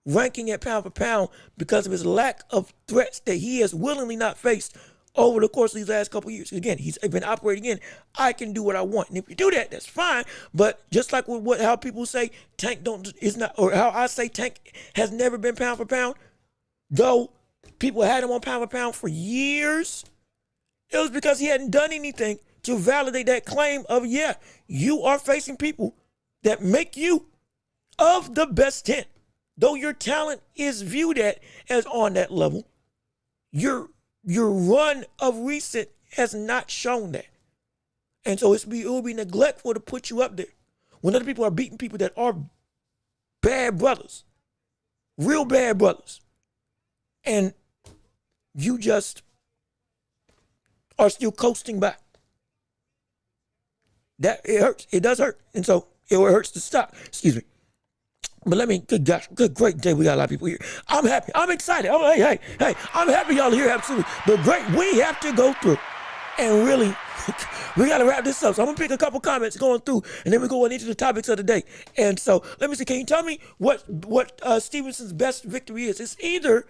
ranking at pound for pound because of his lack of threats that he has willingly not faced over the course of these last couple of years. Again, he's been operating in, I can do what I want. And if you do that, that's fine. But just like with how people say Tank is not, or how I say Tank has never been pound for pound, though people had him on pound for pound for years, it was because he hadn't done anything to validate that claim of, yeah, you are facing people that make you of the best 10. Though your talent is viewed at as on that level, your run of recent has not shown that. And so it will be neglectful to put you up there when other people are beating people that are bad brothers, real bad brothers. And you just are still coasting by. That it hurts. It does hurt. And so it hurts to stop. Excuse me. But let me, good gosh, good, great day. We got a lot of people here. I'm happy. I'm excited. Oh, hey, I'm happy y'all are here, absolutely. But great, we have to go through and really, we got to wrap this up. So I'm going to pick a couple comments going through, and then we go into the topics of the day. And so let me see, can you tell me what Stevenson's best victory is? It's either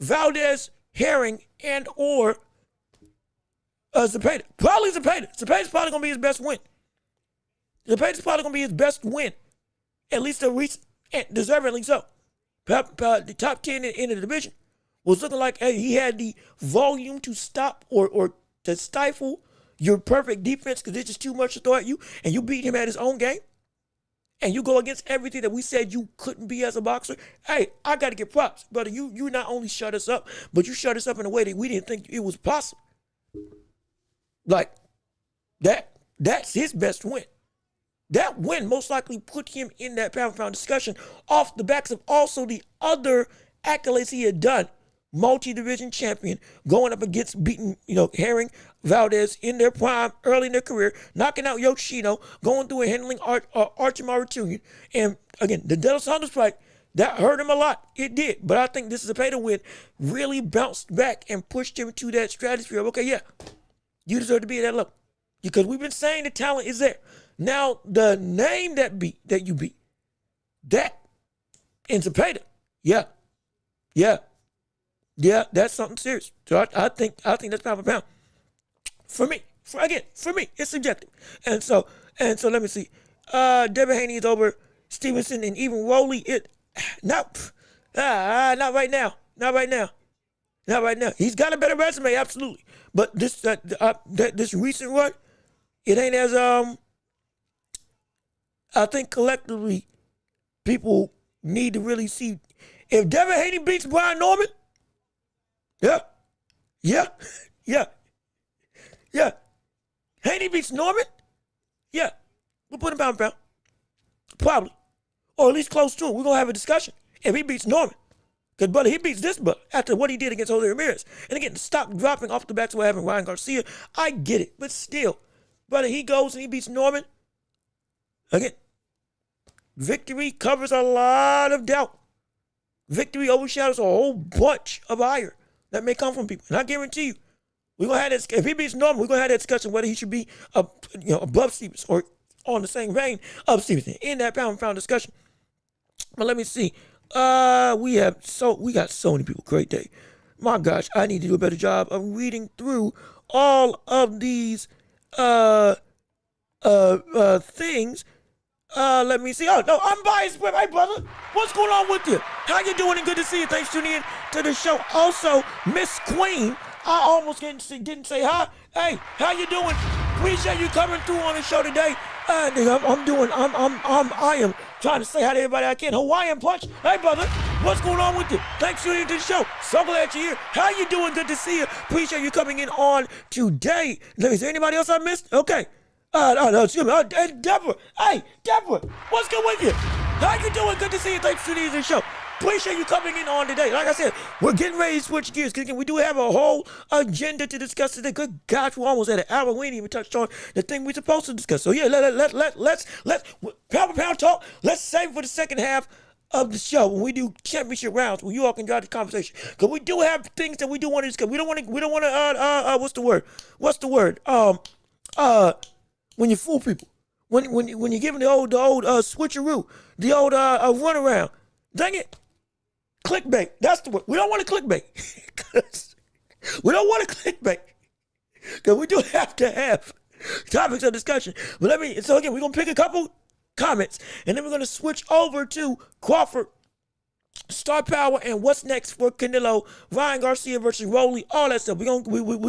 Valdez, Herring, and or Zepeda. Probably Zepeda. Zepeda's probably going to be his best win. Zepeda's probably going to be his best win. At least a recent. And deservedly so. The top 10 in the division was looking like, hey, he had the volume to stop or to stifle your perfect defense because it's just too much to throw at you, and you beat him at his own game, and you go against everything that we said you couldn't be as a boxer. Hey, I got to get props, brother. You not only shut us up, but you shut us up in a way that we didn't think it was possible. Like, that's his best win. That win most likely put him in that pound for pound discussion off the backs of also the other accolades he had done. Multi-division champion, going up against beating, Herring, Valdez in their prime, early in their career, knocking out Yoshino, going through and handling Archie Mauritanian. And again, the De Los Santos fight, that hurt him a lot. It did. But I think this is a pay to win. Really bounced back and pushed him to that stratosphere of, okay, yeah, you deserve to be at that level. Because we've been saying the talent is there. Now, the name that you beat, that in Zepeda, yeah, that's something serious. So I think that's pound for pound. For me, it's subjective. And so let me see. Devin Haney is over Stevenson and even Rowley. Not right now. He's got a better resume, absolutely. But this recent run, it ain't as I think collectively, people need to really see if Devin Haney beats Brian Norman. Yeah. Haney beats Norman. Yeah, we'll put him pound for pound, probably, or at least close to him. We're gonna have a discussion if he beats Norman, because brother, he beats this brother after what he did against Jose Ramirez, and again, the stock dropping off the backs of having Ryan Garcia. I get it, but still, brother, he goes and he beats Norman. Again, victory covers a lot of doubt. Victory overshadows a whole bunch of ire that may come from people. And I guarantee you, we're gonna have this. If he beats Norman, we're gonna have that discussion whether he should be above Stevens or on the same vein of Stevenson in that pound for pound discussion. But let me see. We got so many people. Great day. My gosh, I need to do a better job of reading through all of these things. Let me see. Oh, no, I'm biased. Hey, brother. What's going on with you? How you doing? And good to see you. Thanks for tuning in to the show. Also, Miss Queen, I almost didn't say hi. Hey, how you doing? Appreciate you coming through on the show today. I am trying to say hi to everybody I can. Hawaiian Punch. Hey, brother. What's going on with you? Thanks for tuning in to the show. So glad you're here. How you doing? Good to see you. Appreciate you coming in on today. Is there anybody else I missed? Okay. No, excuse me. Deborah. Hey, Deborah. What's good with you? How you doing? Good to see you. Thanks for tuning in to the show. Appreciate you coming in on today. Like I said, we're getting ready to switch gears because we do have a whole agenda to discuss today. Good gosh, we're almost at an hour. We ain't even touched on the thing we're supposed to discuss. So yeah, let's pound for pound talk. Let's save it for the second half of the show when we do championship rounds, where you all can drive the conversation. Because we do have things that we do want to discuss. We don't want to what's the word? When you fool people, when you're giving the old switcheroo, the old runaround, dang it, clickbait. That's the word. We don't want to clickbait. We don't want to clickbait. Because we do have to have topics of discussion. But so again, we're going to pick a couple comments, and then we're going to switch over to Crawford, star power, and what's next for Canelo, Ryan Garcia versus Rolly, all that stuff. We're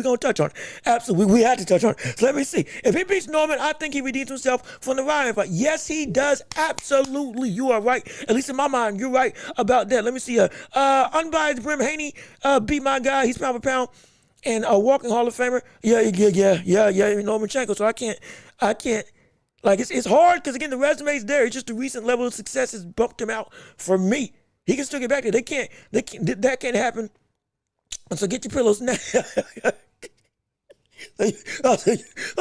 gonna touch on it. Absolutely, we had to touch on it. So let me see. If he beats Norman, I think he redeems himself from the Ryan fight. Yes, he does. Absolutely, you are right. At least in my mind, you're right about that. Let me see. Unbiased Brim Haney beat my guy. He's pound for pound and a walking Hall of Famer. Yeah. Normanchenko. So I can't. Like it's hard because again the resume's there. It's just the recent level of success has bumped him out for me. He can still get back there. That can't happen. And so get your pillows now.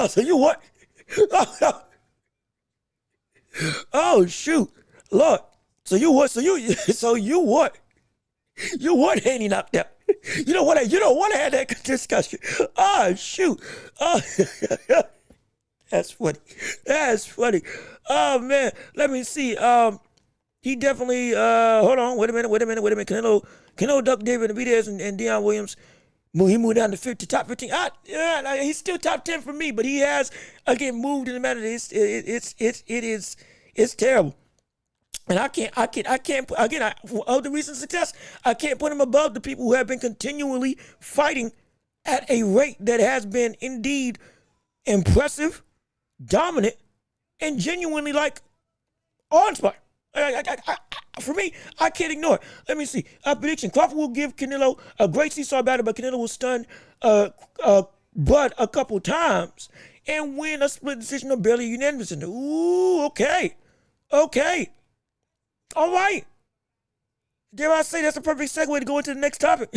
So you what? Oh shoot. Lord. So you what? You what hanging up there? You don't want to have that discussion. Oh shoot. Oh That's funny. Oh man. Let me see. He definitely, hold on, wait a minute. Canelo ducked David Benavidez and Deion Williams. He moved down to top 15. He's still top 10 for me, but he has, again, moved in the matter. It's terrible. And I can't, again, of the recent success, I can't put him above the people who have been continually fighting at a rate that has been indeed impressive, dominant, and genuinely, awe-inspiring. For me, I can't ignore it. Let me see. Prediction. Crawford will give Canelo a great seesaw battle, but Canelo will stun Bud a couple times and win a split decision or barely unanimous. Ooh, okay. All right. Dare I say that's a perfect segue to go into the next topic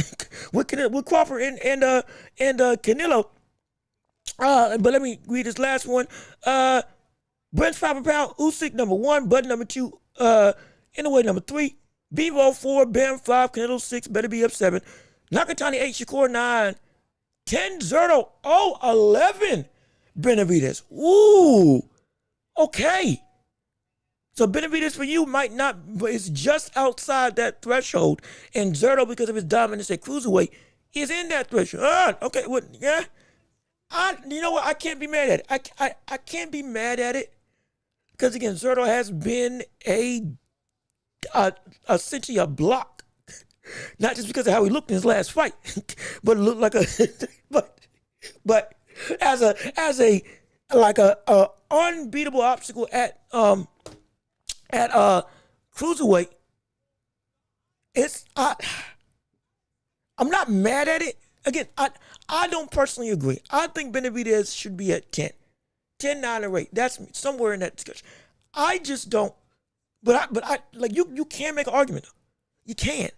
with Crawford and Canelo. But let me read this last one. Brent's 5 pound, Usyk number 1, Bud number 2, Inoue number 3, Bevo 4, Bam 5, Canelo 6, better be up 7, Nakatani 8, Shakur 9, 10, Zerto, 11, Benavidez. Ooh, okay. So Benavidez for you might not, but it's just outside that threshold, and Zerto, because of his dominance at cruiserweight, is in that threshold. Okay, well, yeah. You know what? I can't be mad at it. I can't be mad at it. Because again, Zerto has been essentially a block, not just because of how he looked in his last fight, but it looked like but as a unbeatable obstacle at cruiserweight. I'm not mad at it. Again, I don't personally agree. I think Benavidez should be at 10. 10, 9, or 8. That's somewhere in that discussion. I just don't. But I you can make an argument. You can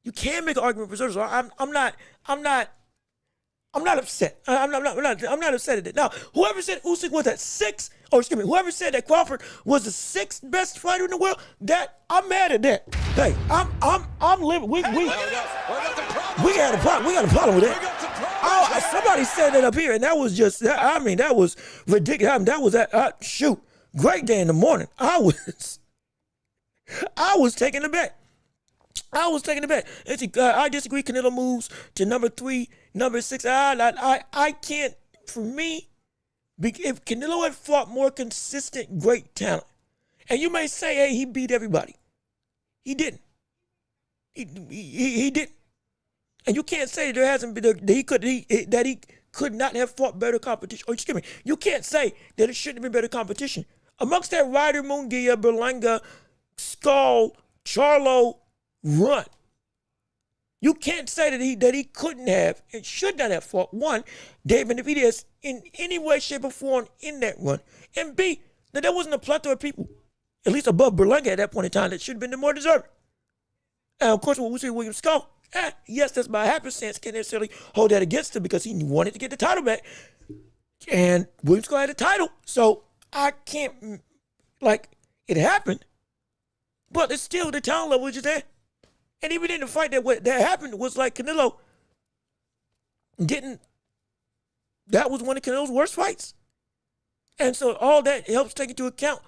make an argument for Zerto. So I'm not upset. I'm not upset at it. Now, whoever said Usyk was at 6, whoever said that Crawford was the 6th best fighter in the world, that I'm mad at that. Hey, I'm living. We got a problem with that. Somebody said that up here, and that was just, that was ridiculous. That was great day in the morning. I was taking the bet. I disagree. Canelo moves to number 3, number 6. I can't, for me, if Canelo had fought more consistent, great talent, and you may say, hey, he beat everybody. He didn't. He didn't. And you can't say there hasn't been that he could not have fought better competition. Or excuse me, you can't say that it shouldn't have been better competition. Amongst that Ryder, Munguia, Berlanga, Skull, Charlo run, you can't say that he couldn't have and should not have fought, one, David Benavidez in any way, shape, or form in that run, and B, that there wasn't a plethora of people, at least above Berlanga at that point in time, that should have been the more deserving. And of course, what we see William Skull. Yes, that's by happenstance. Can't necessarily hold that against him because he wanted to get the title back. And Williams had the title. So I can't, it happened. But it's still the talent level is just there. And even in the fight that happened was like Canelo that was one of Canelo's worst fights. And so all that helps take into account.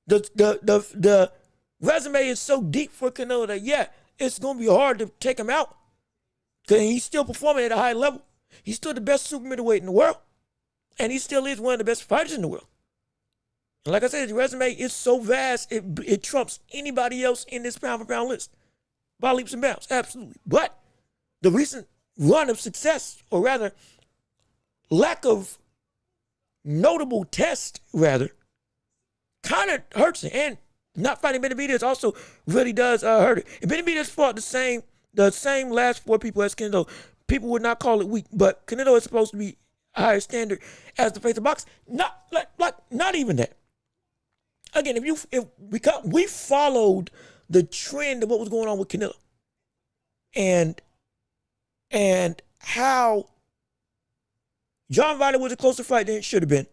The resume is so deep for Canelo that, it's going to be hard to take him out because he's still performing at a high level. He's still the best super middleweight in the world. And he still is one of the best fighters in the world. And like I said, his resume is so vast, it trumps anybody else in this pound-for-pound list by leaps and bounds, absolutely. But the recent run of success, or rather, lack of notable test, rather, kind of hurts him. And not fighting Benavidez also really does hurt it. If Benavidez fought the same last 4 people as Canelo, people would not call it weak. But Canelo is supposed to be a higher standard as the face of boxing. Not even that. Again, we followed the trend of what was going on with Canelo, and how John Ryder was a closer fight than it should have been,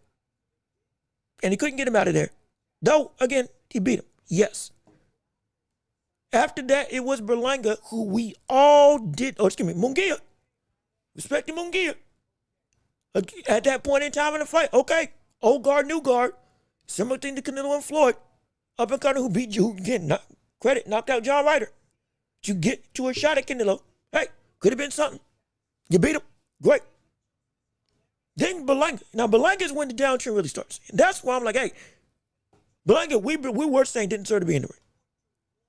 and he couldn't get him out of there. Though again, he beat him. Yes. After that, it was Berlanga, who we all did. Munguia. Respecting Munguia. At that point in time in the fight, okay, old guard, new guard. Similar thing to Canelo and Floyd. Up and coming, who beat you, knocked out John Ryder. You get to a shot at Canelo. Hey, could have been something. You beat him. Great. Then Berlanga. Now, Berlanga is when the downtrend really starts. And that's why I'm like, hey, Berlanga, we were saying didn't deserve to be in the ring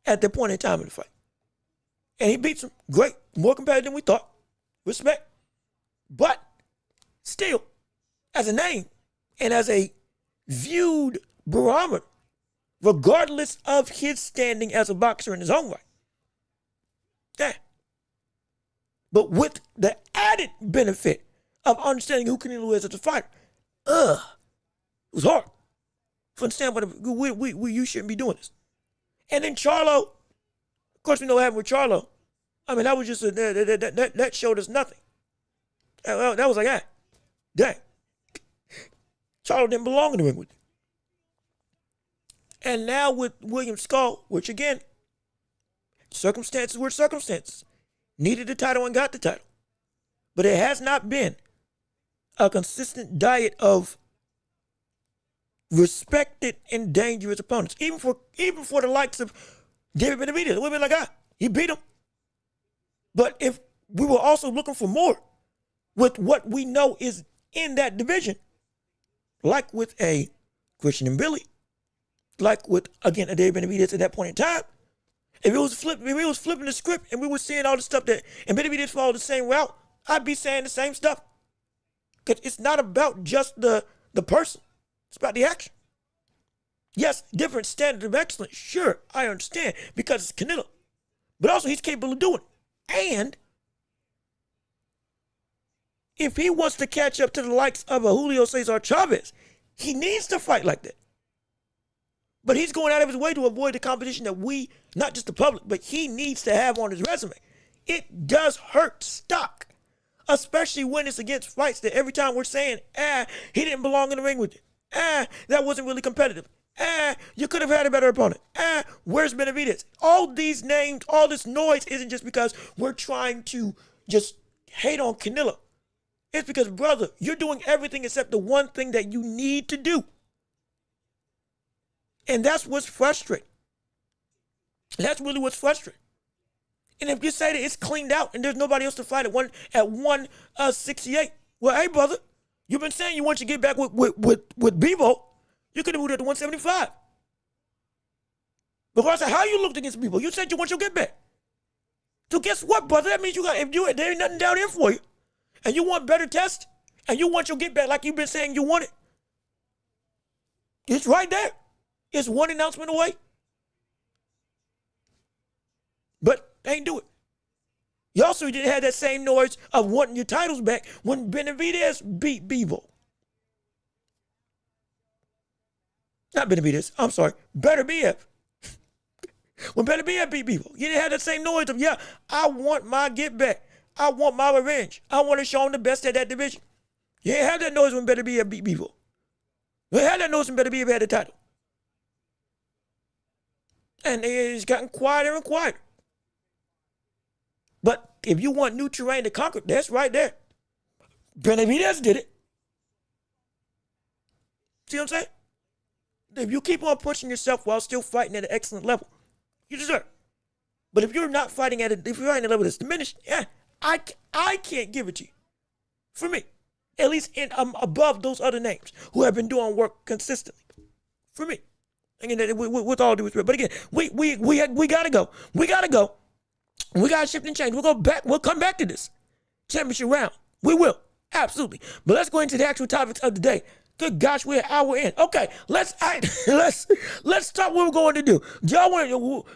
at that point in time in the fight. And he beats him. Great. More competitive than we thought. Respect. But still, as a name and as a viewed barometer, regardless of his standing as a boxer in his own right. Yeah. But with the added benefit of understanding who Canelo is as a fighter, it was hard. From the standpoint of, you shouldn't be doing this. And then Charlo, of course we know what happened with Charlo. I mean, that was just, that showed us nothing. That was like, dang. Charlo didn't belong in the ring with him. And now with William Skull, which again, circumstances were circumstances. Needed the title and got the title. But it has not been a consistent diet of respected and dangerous opponents. Even for the likes of David Benavidez. It would have been like, he beat him. But if we were also looking for more with what we know is in that division, like with a Christian and Billy, like with, again, a David Benavidez at that point in time, if it was flipping the script and we were seeing all the stuff that, and Benavidez followed the same route, I'd be saying the same stuff. Because it's not about just the person. It's about the action. Yes, different standard of excellence. Sure, I understand, because it's Canelo. But also he's capable of doing it. And if he wants to catch up to the likes of a Julio Cesar Chavez, he needs to fight like that. But he's going out of his way to avoid the competition that we, not just the public, but he needs to have on his resume. It does hurt stock, especially when it's against fights that every time we're saying, he didn't belong in the ring with you. That wasn't really competitive. You could have had a better opponent. Where's Benavidez? All these names, all this noise isn't just because we're trying to just hate on Canelo. It's because, brother, you're doing everything except the one thing that you need to do. And that's what's frustrating. That's really what's frustrating. And if you say that it's cleaned out and there's nobody else to fight at 168, well, hey, brother, you've been saying you want to get back with Bebo. You could have moved it to 175. Because I said, how you looked against Bebo? You said you want your get back. So guess what, brother? That means there ain't nothing down here for you. And you want better tests, and you want your get back like you've been saying you want it. It's right there. It's one announcement away. But they ain't do it. You also didn't have that same noise of wanting your titles back when Benavidez beat Bebo. Not Benavidez, I'm sorry, Beterbiev. When Beterbiev beat Bebo, you didn't have that same noise of, I want my get back. I want my revenge. I want to show him the best at that division. You didn't have that noise when Beterbiev beat Bebo. You had that noise when Beterbiev had the title. And it's gotten quieter and quieter. But if you want new terrain to conquer, that's right there. Benavidez did it. See what I'm saying? If you keep on pushing yourself while still fighting at an excellent level, you deserve it. But if you're not fighting if you're fighting at a level that's diminished, I can't give it to you. For me. At least above those other names who have been doing work consistently. For me. Again, with all due respect. But again, we gotta go. We gotta shift and change. We'll come back to this championship round. We will. Absolutely. But let's go into the actual topics of the day. Good gosh, we're an hour in. Okay, let's start what we're going to do. We want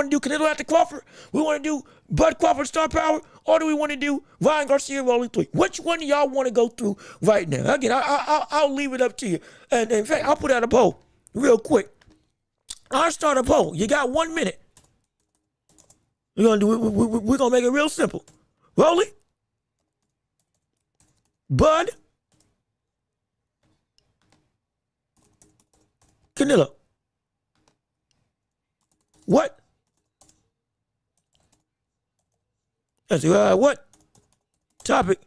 to do Canelo after Crawford? We want to do Bud Crawford star power? Or do we want to do Ryan Garcia rolling 3? Which one do y'all want to go through right now? Again, I'll leave it up to you. And in fact, I'll put out a poll real quick. I'll start a poll. You got 1 minute. We're gonna make it real simple. Rolly, Bud, Canelo. What? Let's see, what? Topic.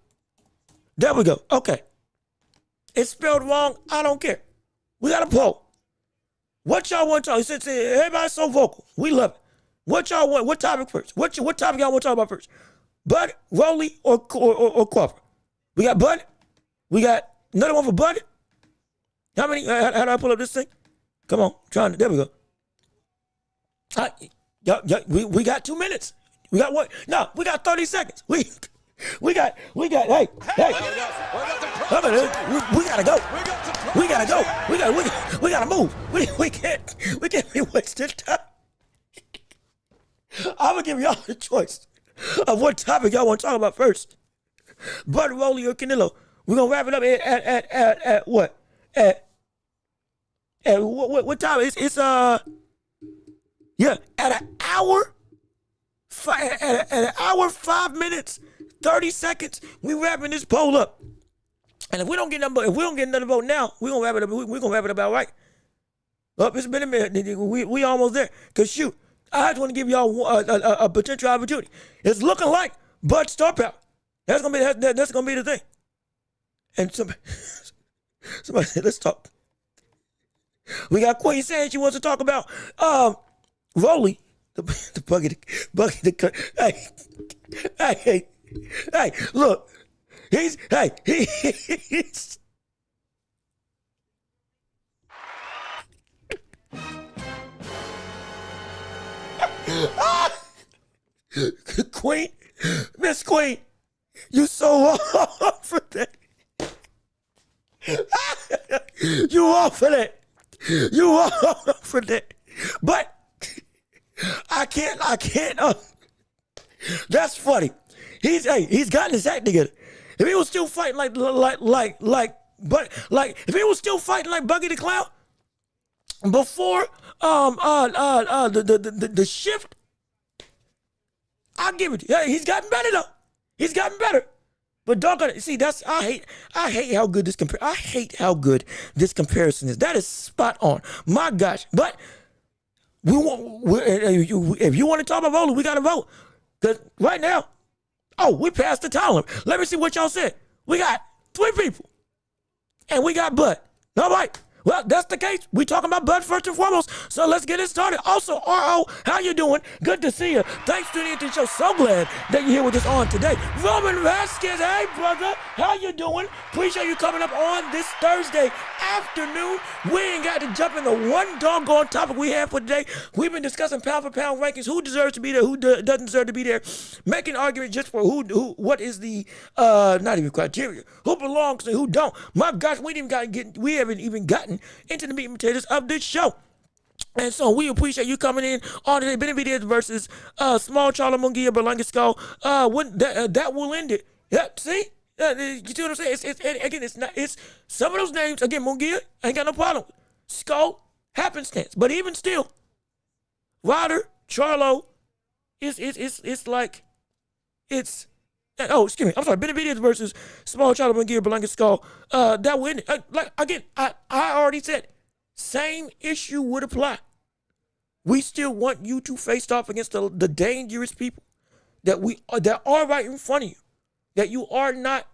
There we go. Okay. It's spelled wrong. I don't care. We got a poll. What y'all want to talk? Since everybody's so vocal, we love it. What y'all want? What topic first? What topic y'all want to talk about first? Bud, Rolly, or Crawford? We got Bud. We got another one for Bud. How many? How do I pull up this thing? Come on, there we go. We got 2 minutes. We got what? No, we got 30 seconds. We got. Hey. We gotta go. We gotta move. We can't be wasting time. I'm gonna give y'all the choice of what topic y'all want to talk about first. Bud, Rolly, or Canelo. We're gonna wrap it up at what? What time? It's at an hour. At an hour, 5 minutes, 30 seconds. We wrapping this poll up. And if we don't get another vote now, we're gonna wrap it up. We're gonna wrap it up outright. It's been a minute. We almost there. Cause shoot, I just want to give y'all a potential opportunity. It's looking like Bud Star Power. That's gonna be the thing. And somebody said, let's talk. We got Queen saying she wants to talk about Rolly, the bucket. Hey, look, he's Queen, Miss Queen, you so off for that. You off for that. You off for that. But I can't. That's funny. He's gotten his act together. If he was still fighting if he was still fighting like Buggy the Clown before the shift, I'll give it to you. He's gotten better though. He's gotten better. But doggone it, see, I hate how good this comparison is. That is spot on. My gosh. But if you want to talk about voting, we got to vote. Because right now, we passed the time limit. Let me see what y'all said. We got 3 people. And we got Bud. All right. Well, that's the case. We talking about Bud first and foremost. So let's get it started. Also, R.O., how you doing? Good to see you. Thanks for tuning into the show. So glad that you're here with us on today. Roman Vasquez, hey, brother. How you doing? Appreciate you coming up on this Thursday afternoon. We ain't got to jump into one doggone topic we have for today. We've been discussing pound-for-pound rankings, who deserves to be there, who doesn't deserve to be there, making arguments just for what is the, not even criteria, who belongs and who don't. My gosh, we haven't even gotten into the meat and potatoes of this show. And so we appreciate you coming in on today. Benavidez versus Small Charlo Munguia Berlanga Skull. That will end it. Yeah, see? You see what I'm saying? It's some of those names, again, Munguia, I ain't got no problem with. Skull, happenstance. But even still, Ryder, Charlo, it's like, it's, excuse me. I'm sorry. Benavidez versus Small Charlo Munguia Berlanga Skull. That will end it. I already said, same issue would apply. We still want you to face off against the dangerous people that are right in front of you, that you are not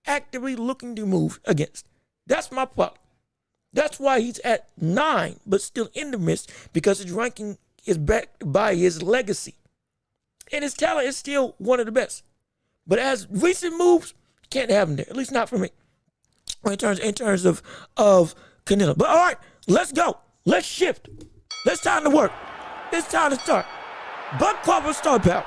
actively looking to move against. That's my problem. That's why he's at 9, but still in the mist, because his ranking is backed by his legacy. And his talent is still one of the best. But as recent moves, Can't have him there. At least not for me. In terms of Canelo. But all right, let's go. Let's shift. It's time to work. It's time to start. Bud Crawford star power.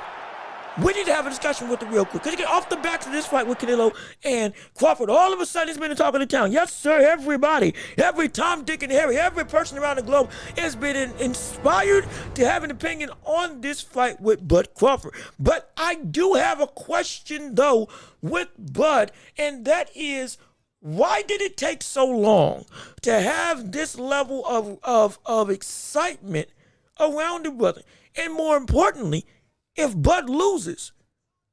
We need to have a discussion with it real quick. Because off the back of this fight with Canelo and Crawford, all of a sudden it's been the talk of the town. Yes, sir, everybody, every Tom, Dick, and Harry, every person around the globe has been inspired to have an opinion on this fight with Bud Crawford. But I do have a question, though, with Bud, and that is, why did it take so long to have this level of excitement around the brother? And more importantly, if Bud loses,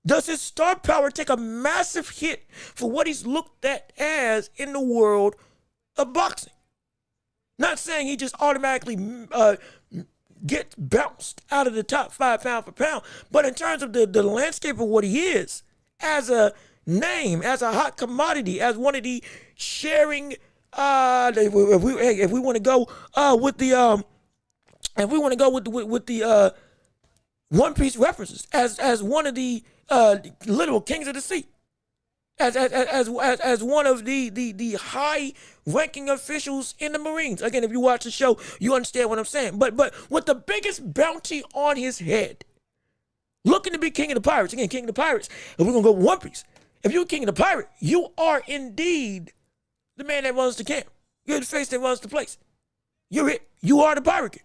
does his star power take a massive hit for what he's looked at as in the world of boxing? Not saying he just automatically gets bounced out of the top 5 pound for pound, but in terms of the landscape of what he is as a name, as a hot commodity, as one of the sharing, if we want to go with the One Piece references, as one of the literal kings of the sea, as one of the high ranking officials in the Marines. Again, if you watch the show, you understand what I'm saying. But with the biggest bounty on his head, looking to be king of the pirates. Again, king of the pirates. If we're gonna go One Piece, if you're king of the pirate, you are indeed the man that runs the camp. You're the face that runs the place. You're it. You are the pirate king.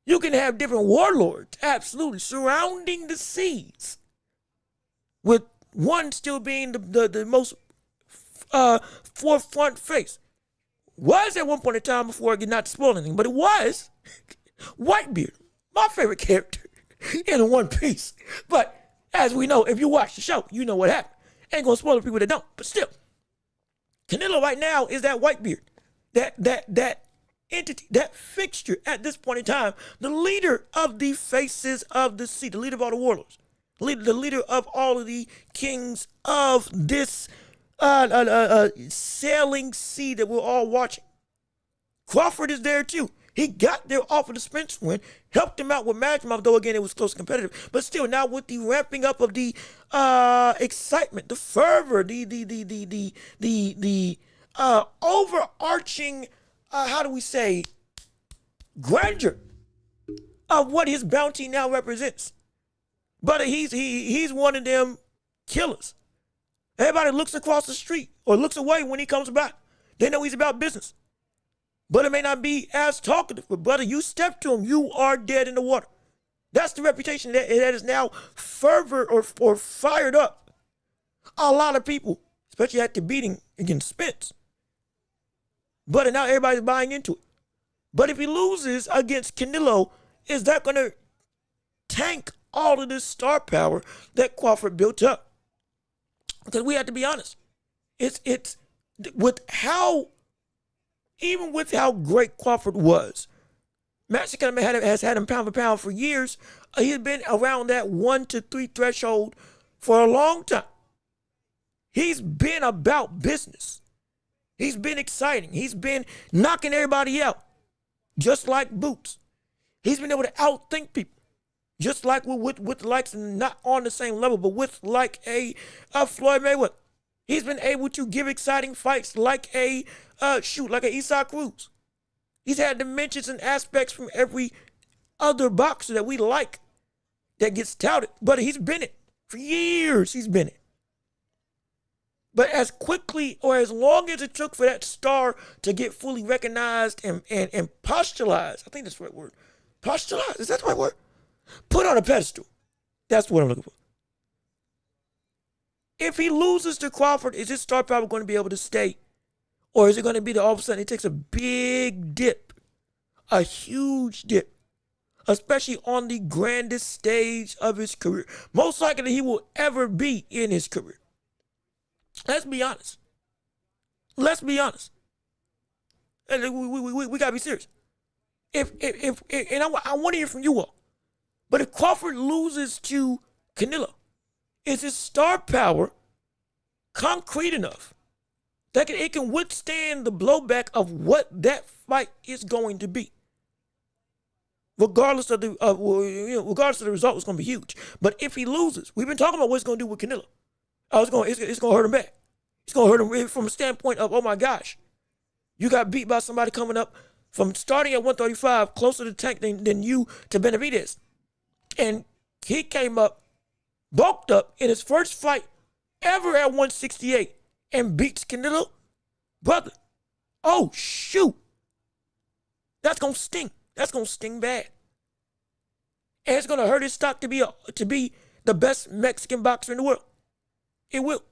You can have different warlords, absolutely, surrounding the seas, with one still being the most forefront face. Was at one point in time, before I get not to spoil anything, but it was Whitebeard, my favorite character in One Piece. But as we know, if you watch the show, you know what happened. Ain't gonna spoil it for people that don't, but still, Canelo right now is that Whitebeard, that entity, that fixture at this point in time, the leader of the faces of the sea, the leader of all the warlords, the leader of all of the kings of this sailing sea that we're all watching. Crawford is there too. He got there off of the Spence win, helped him out with Magmouth, though again it was close and competitive. But still, now with the ramping up of the excitement, the fervor, the overarching how do we say, grandeur of what his bounty now represents. But he's one of them killers. Everybody looks across the street or looks away when he comes by. They know he's about business. But it may not be as talkative. But brother, you step to him, you are dead in the water. That's the reputation that is now fervor or fired up a lot of people, especially after beating against Spence. But now everybody's buying into it. But if he loses against Canelo, is that going to tank all of this star power that Crawford built up? Because we have to be honest. It's with how, even with how great Crawford was, Mexican has had him pound for pound for years. He's been around that 1 to 3 threshold for a long time. He's been about business. He's been exciting. He's been knocking everybody out, just like Boots. He's been able to outthink people, just like with the likes, not on the same level, but with like a Floyd Mayweather. He's been able to give exciting fights like a Isaac Cruz. He's had dimensions and aspects from every other boxer that we like that gets touted, but he's been it for years. He's been it. But as quickly or as long as it took for that star to get fully recognized and postularized, I think that's the right word. Postularized, is that the right word? Put on a pedestal. That's what I'm looking for. If he loses to Crawford, is his star power going to be able to stay? Or is it going to be that all of a sudden it takes a big dip, a huge dip, especially on the grandest stage of his career? Most likely he will ever be in his career. Let's be honest. Let's be honest. And we gotta be serious. And I want to hear from you all. But if Crawford loses to Canelo, is his star power concrete enough that it can withstand the blowback of what that fight is going to be? Regardless of the result, it's going to be huge. But if he loses, we've been talking about what it's going to do with Canelo. Oh, it's gonna hurt him bad. It's gonna hurt him from a standpoint of, oh my gosh, you got beat by somebody coming up from starting at 135, closer to Tank than you to Benavidez. And he came up, bulked up in his first fight ever at 168 and beats Canelo. Brother, oh shoot. That's gonna sting. That's gonna sting bad. And it's gonna hurt his stock to be the best Mexican boxer in the world. It will.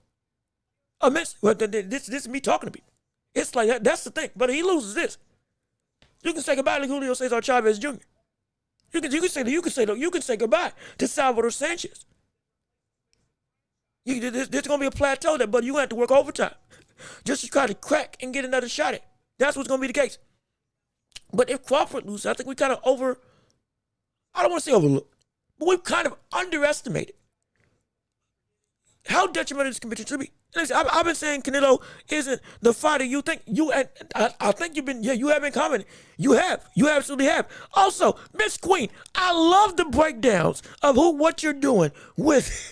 Immense. Well, this is me talking to people. It's like that's the thing. But if he loses this, you can say goodbye to Julio Cesar Chavez Jr. You can say goodbye to Salvador Sanchez. There's gonna be a plateau there, but you're gonna have to work overtime just to try to crack and get another shot at. That's what's gonna be the case. But if Crawford loses, I think we kind of I don't want to say overlooked, but we've kind of underestimated how detrimental this competition should be. I've been saying Canelo isn't the fighter you think. I think you have been commenting. You absolutely have. Also, Miss Queen, I love the breakdowns of what you're doing with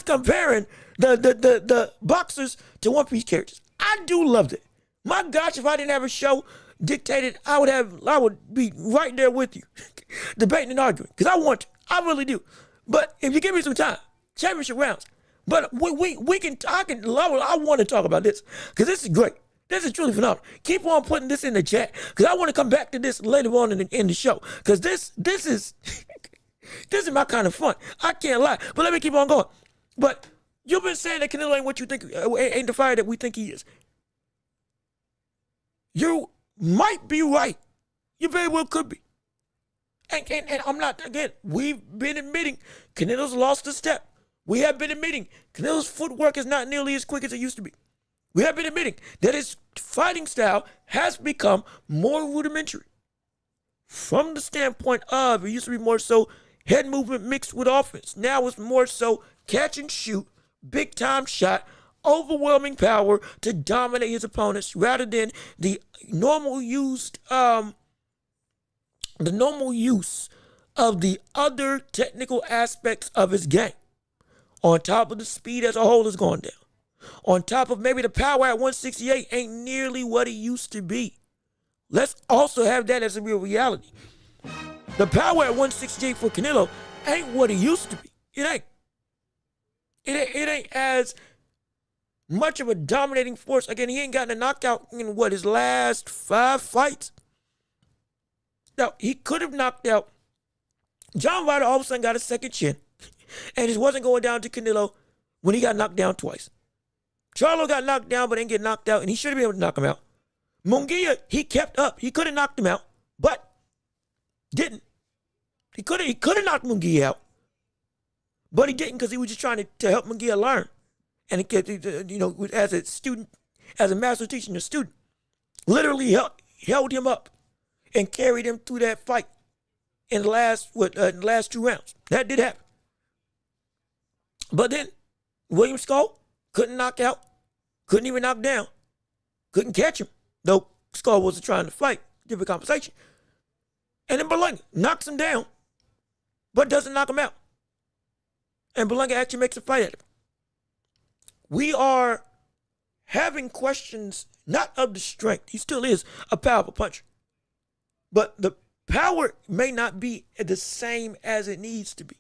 comparing the boxers to One Piece characters. I do love it. My gosh, if I didn't have a show dictated, I would be right there with you, debating and arguing, because I want to. I really do. But if you give me some time, championship rounds. But I want to talk about this because this is great. This is truly phenomenal. Keep on putting this in the chat because I want to come back to this later on in the show because this is this is my kind of fun. I can't lie. But let me keep on going. But you've been saying that Canelo ain't what you think, ain't the fighter that we think he is. You might be right. You very well could be. And I'm not, again, we've been admitting Canelo's lost a step. We have been admitting Canelo's footwork is not nearly as quick as it used to be. We have been admitting that his fighting style has become more rudimentary. From the standpoint of, it used to be more so head movement mixed with offense. Now it's more so catch and shoot, big time shot, overwhelming power to dominate his opponents rather than the normal use of the other technical aspects of his game. On top of the speed as a whole has gone down. On top of maybe the power at 168 ain't nearly what it used to be. Let's also have that as a real reality. The power at 168 for Canelo ain't what it used to be. It ain't. It ain't as much of a dominating force. Again, he ain't gotten a knockout in his last 5 fights. Now, he could have knocked out. John Ryder all of a sudden got a second chin. And it wasn't going down to Canelo when he got knocked down twice. Charlo got knocked down but didn't get knocked out, and he should have been able to knock him out. Munguia, he kept up. He could have knocked him out, but didn't. He could have knocked Munguia out, but he didn't because he was just trying to help Munguia learn. And as a student, as a master teaching a student, literally held him up and carried him through that fight in the last 2 rounds. That did happen. But then William Skull couldn't knock out, couldn't even knock down, couldn't catch him. Though Skull wasn't trying to fight, different conversation. And then Berlanga knocks him down, but doesn't knock him out. And Berlanga actually makes a fight at him. We are having questions not of the strength. He still is a powerful puncher. But the power may not be the same as it needs to be.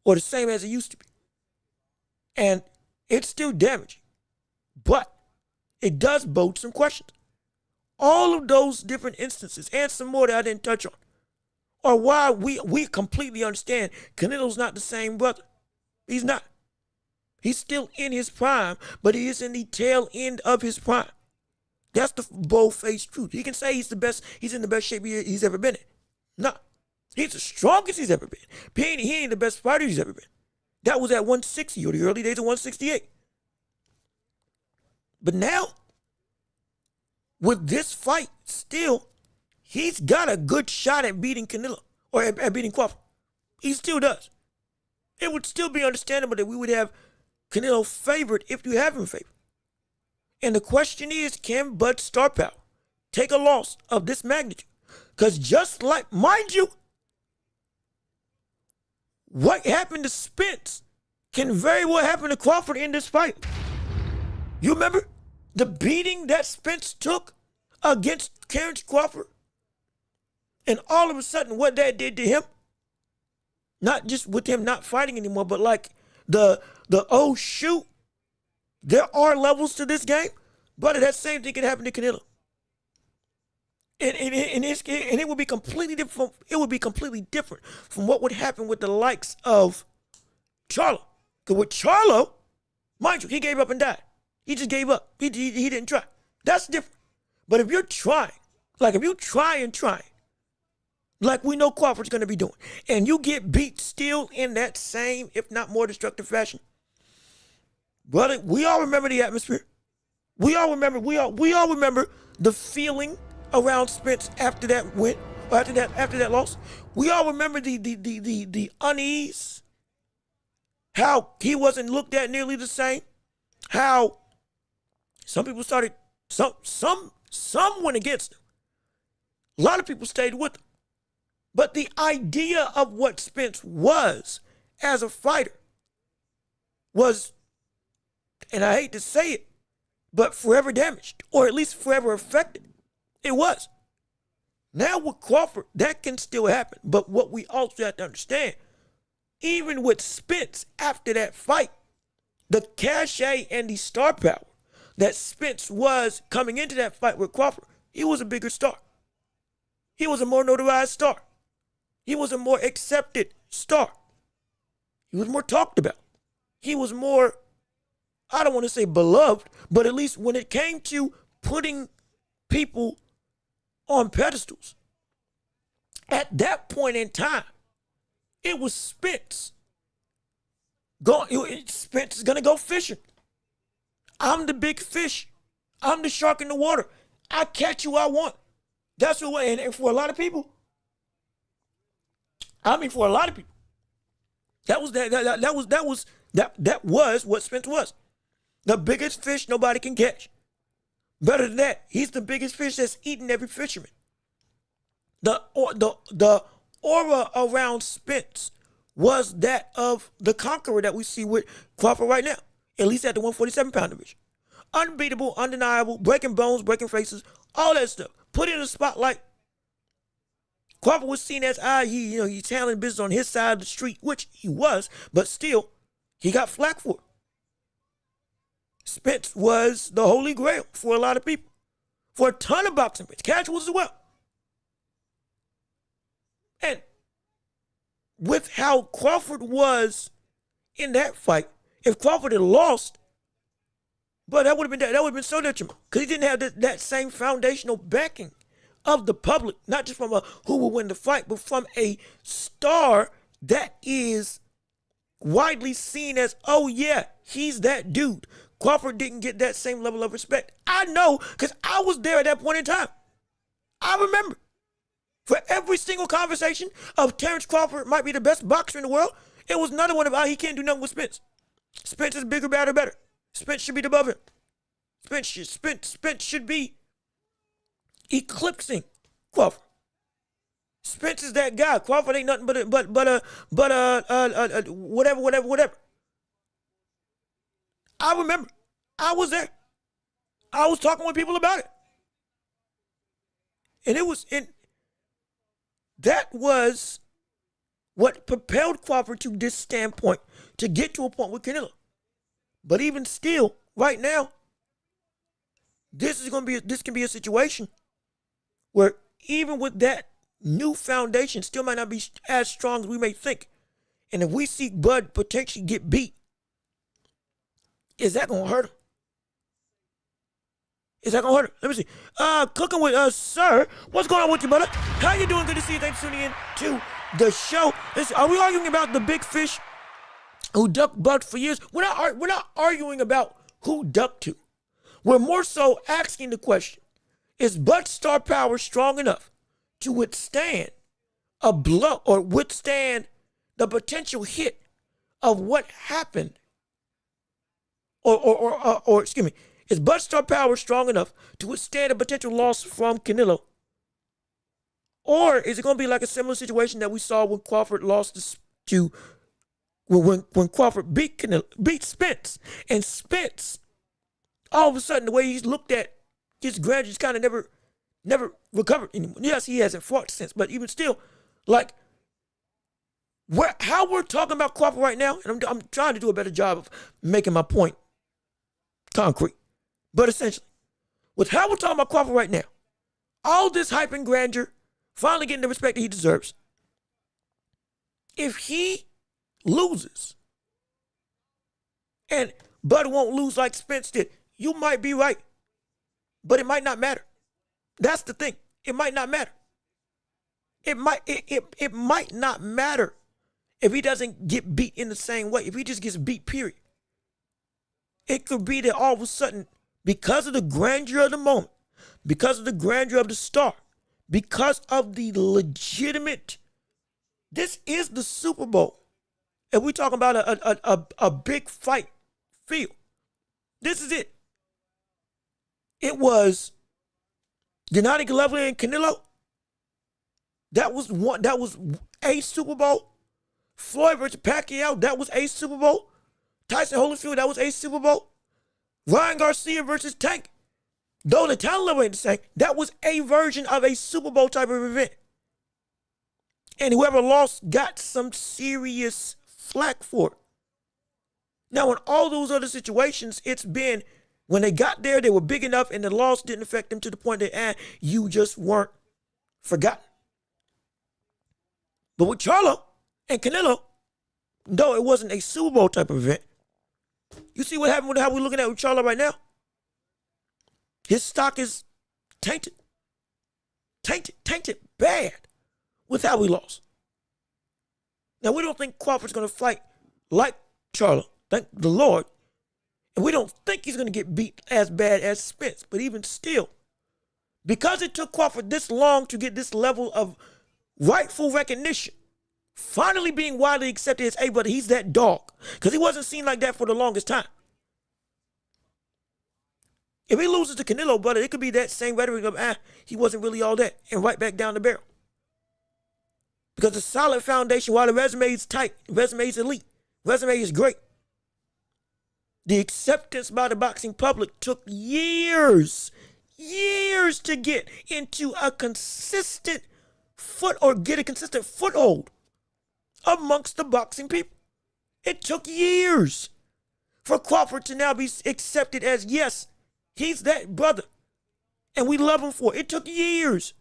Or the same as it used to be. And it's still damaging. But it does bode some questions. All of those different instances, and some more that I didn't touch on, are why we completely understand Canelo's not the same brother. He's not. He's still in his prime, but he is in the tail end of his prime. That's the bold-faced truth. He can say he's in the best shape he's ever been in. No. He's the strongest he's ever been. He ain't the best fighter he's ever been. That was at 160 or the early days of 168. But now, with this fight, still, he's got a good shot at beating Canelo, or at beating Crawford. He still does. It would still be understandable that we would have Canelo favored if you have him favored. And the question is, can Bud's star power take a loss of this magnitude? Because just like, mind you, what happened to Spence can very well happen to Crawford in this fight. You remember the beating that Spence took against Terrence Crawford? And all of a sudden what that did to him, not just with him not fighting anymore, but like the oh shoot, there are levels to this game. Brother, that same thing can happen to Canelo. And it would be completely different. It would be completely different from what would happen with the likes of Charlo. Because with Charlo, mind you, he gave up and died. He just gave up. He didn't try. That's different. But if you're trying, like if you try, like we know Crawford's going to be doing, and you get beat still in that same, if not more destructive fashion, brother, we all remember the atmosphere. We all remember the feeling around Spence after that win, or after that loss. We all remember the unease, how he wasn't looked at nearly the same, how some people started, some went against him. A lot of people stayed with him. But the idea of what Spence was as a fighter was, and I hate to say it, but forever damaged, or at least forever affected. It was. Now with Crawford, that can still happen. But what we also have to understand, even with Spence after that fight, the cachet and the star power that Spence was coming into that fight with Crawford, he was a bigger star. He was a more notarized star. He was a more accepted star. He was more talked about. He was more, I don't want to say beloved, but at least when it came to putting people on pedestals, at that point in time, it was Spence. Spence is going to go fishing. I'm the big fish. I'm the shark in the water. I catch who I want. That's the way. And for a lot of people, that was what Spence was. The biggest fish nobody can catch. Better than that, he's the biggest fish that's eating every fisherman. The aura around Spence was that of the conqueror that we see with Crawford right now, at least at the 147-pound division. Unbeatable, undeniable, breaking bones, breaking faces, all that stuff. Put in a spotlight. Crawford was seen as, he's handling business on his side of the street, which he was, but still, he got flack for it. Spence was the holy grail for a lot of people, for a ton of boxing fans, casuals as well. And with how Crawford was in that fight, if Crawford had lost, but that would have been so detrimental, because he didn't have that same foundational backing of the public, not just from who will win the fight, but from a star that is widely seen as, oh yeah, he's that dude. Crawford didn't get that same level of respect. I know, because I was there at that point in time. I remember. For every single conversation of Terrence Crawford might be the best boxer in the world, it was another one about he can't do nothing with Spence. Spence is bigger, badder, better. Spence should be above him. Spence should be eclipsing Crawford. Spence is that guy. Crawford ain't nothing but whatever. I remember. I was there. I was talking with people about it. And that was what propelled Crawford to this standpoint, to get to a point with Canelo. But even still, right now, this can be a situation where even with that new foundation, still might not be as strong as we may think. And if we see Bud potentially get beat, is that gonna hurt him? Is that gonna hurt him? Let me see. Cooking with sir. What's going on with you, brother? How you doing? Good to see you. Thanks for tuning in to the show. Listen, are we arguing about the big fish who ducked Bud for years? We're not arguing about who ducked to. We're more so asking the question: is Bud's star power strong enough to withstand a blow or withstand the potential hit of what happened? Or excuse me, is Bud's star power strong enough to withstand a potential loss from Canelo? Or is it going to be like a similar situation that we saw when Crawford lost to when Crawford beat Spence, and Spence, all of a sudden, the way he's looked at, his grandeur kind of never recovered anymore. Yes, he hasn't fought since, but even still, like, how we're talking about Crawford right now, and I'm trying to do a better job of making my point concrete, but essentially, with how we're talking about Crawford right now, all this hype and grandeur, finally getting the respect that he deserves. If he loses, and Bud won't lose like Spence did, you might be right, but it might not matter. That's the thing. It might not matter. It might not matter if he doesn't get beat in the same way. If he just gets beat, period. It could be that all of a sudden, because of the grandeur of the moment, because of the grandeur of the star, because of the legitimate, this is the Super Bowl. And we're talking about a big fight field. This is it. It was Gennady Golovkin and Canelo. That was a Super Bowl. Floyd versus Pacquiao, that was a Super Bowl. Tyson Holyfield, that was a Super Bowl. Ryan Garcia versus Tank. Though the talent level ain't the same, that was a version of a Super Bowl type of event. And whoever lost got some serious flack for it. Now, in all those other situations, it's been, when they got there, they were big enough and the loss didn't affect them to the point that, you just weren't forgotten. But with Charlo and Canelo, though it wasn't a Super Bowl type of event, you see what happened with how we're looking at with Charlo right now? His stock is tainted. Tainted bad with how he lost. Now, we don't think Crawford's going to fight like Charlo, thank the Lord. And we don't think he's going to get beat as bad as Spence. But even still, because it took Crawford this long to get this level of rightful recognition, finally being widely accepted as, hey, brother, he's that dog. Because he wasn't seen like that for the longest time. If he loses to Canelo, brother, it could be that same rhetoric of, he wasn't really all that, and right back down the barrel. Because the solid foundation, while the resume is tight, resume is elite, resume is great, the acceptance by the boxing public took years to get into a consistent foothold amongst the boxing people. It took years for Crawford to now be accepted as, yes, he's that brother, and we love him for it. It took years.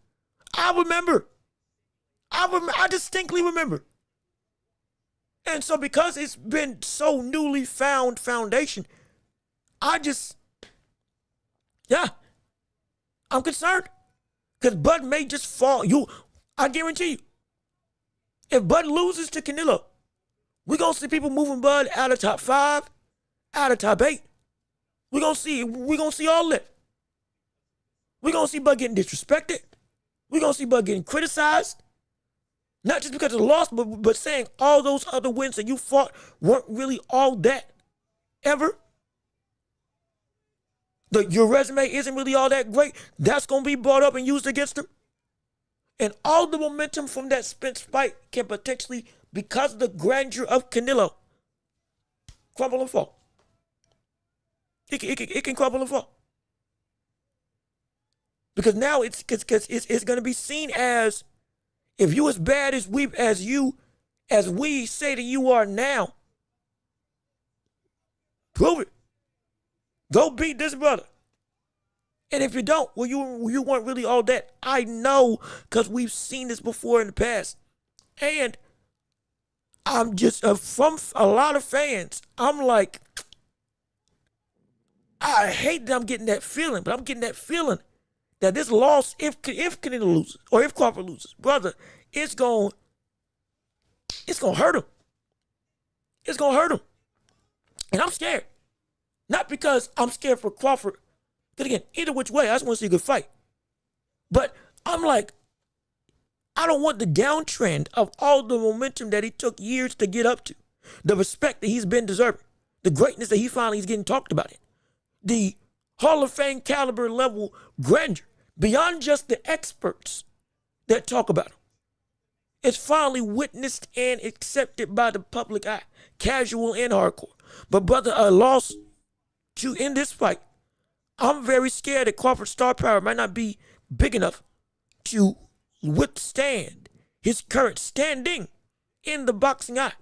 I distinctly remember. And so because it's been so newly found foundation, I'm concerned. Because Bud may just fall. I guarantee you, if Bud loses to Canelo, we're going to see people moving Bud out of top 5, out of top 8. We're going to see all that. We're going to see Bud getting disrespected. We're going to see Bud getting criticized. Not just because of the loss, but saying all those other wins that you fought weren't really all that ever. Your resume isn't really all that great. That's going to be brought up and used against him. And all the momentum from that Spence fight can potentially, because of the grandeur of Canelo, crumble and fall. It can crumble and fall. Because now it's going to be seen as, if you as bad as we say that you are now, prove it. Go beat this brother. And if you don't, well, you weren't really all that. I know, because we've seen this before in the past. And I'm just, from a lot of fans, I'm like, I hate that I'm getting that feeling, but I'm getting that feeling that this loss, if Canelo loses, or if Crawford loses, brother, it's going to hurt him. It's going to hurt him. And I'm scared. Not because I'm scared for Crawford. Because again, either which way, I just want to see a good fight. But I'm like, I don't want the downtrend of all the momentum that he took years to get up to. The respect that he's been deserving. The greatness that he finally is getting talked about in. The Hall of Fame caliber level grandeur. Beyond just the experts that talk about him. It's finally witnessed and accepted by the public eye, casual and hardcore. But brother, a loss to in this fight, I'm very scared that Crawford's star power might not be big enough to withstand his current standing in the boxing eye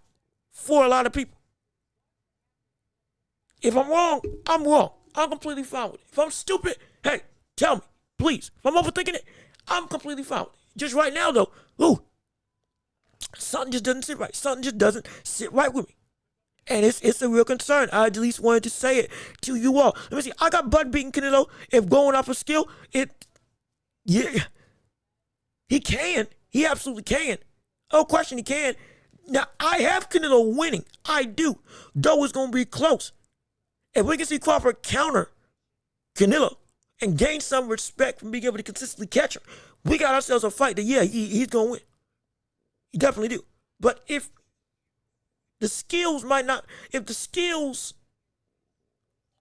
for a lot of people. If I'm wrong, I'm wrong. I'm completely fine with it. If I'm stupid, hey, tell me, please. If I'm overthinking it, I'm completely fine with it. Just right now, though, something just doesn't sit right. Something just doesn't sit right with me. And it's a real concern. I at least wanted to say it to you all. Let me see. I got butt beating Canelo. If going off of skill, yeah, he can. He absolutely can. No question, he can. Now, I have Canelo winning. I do. Though it's going to be close. If we can see Crawford counter Canelo and gain some respect from being able to consistently catch him, we got ourselves a fight that, yeah, he's going to win. You definitely do. But if the skills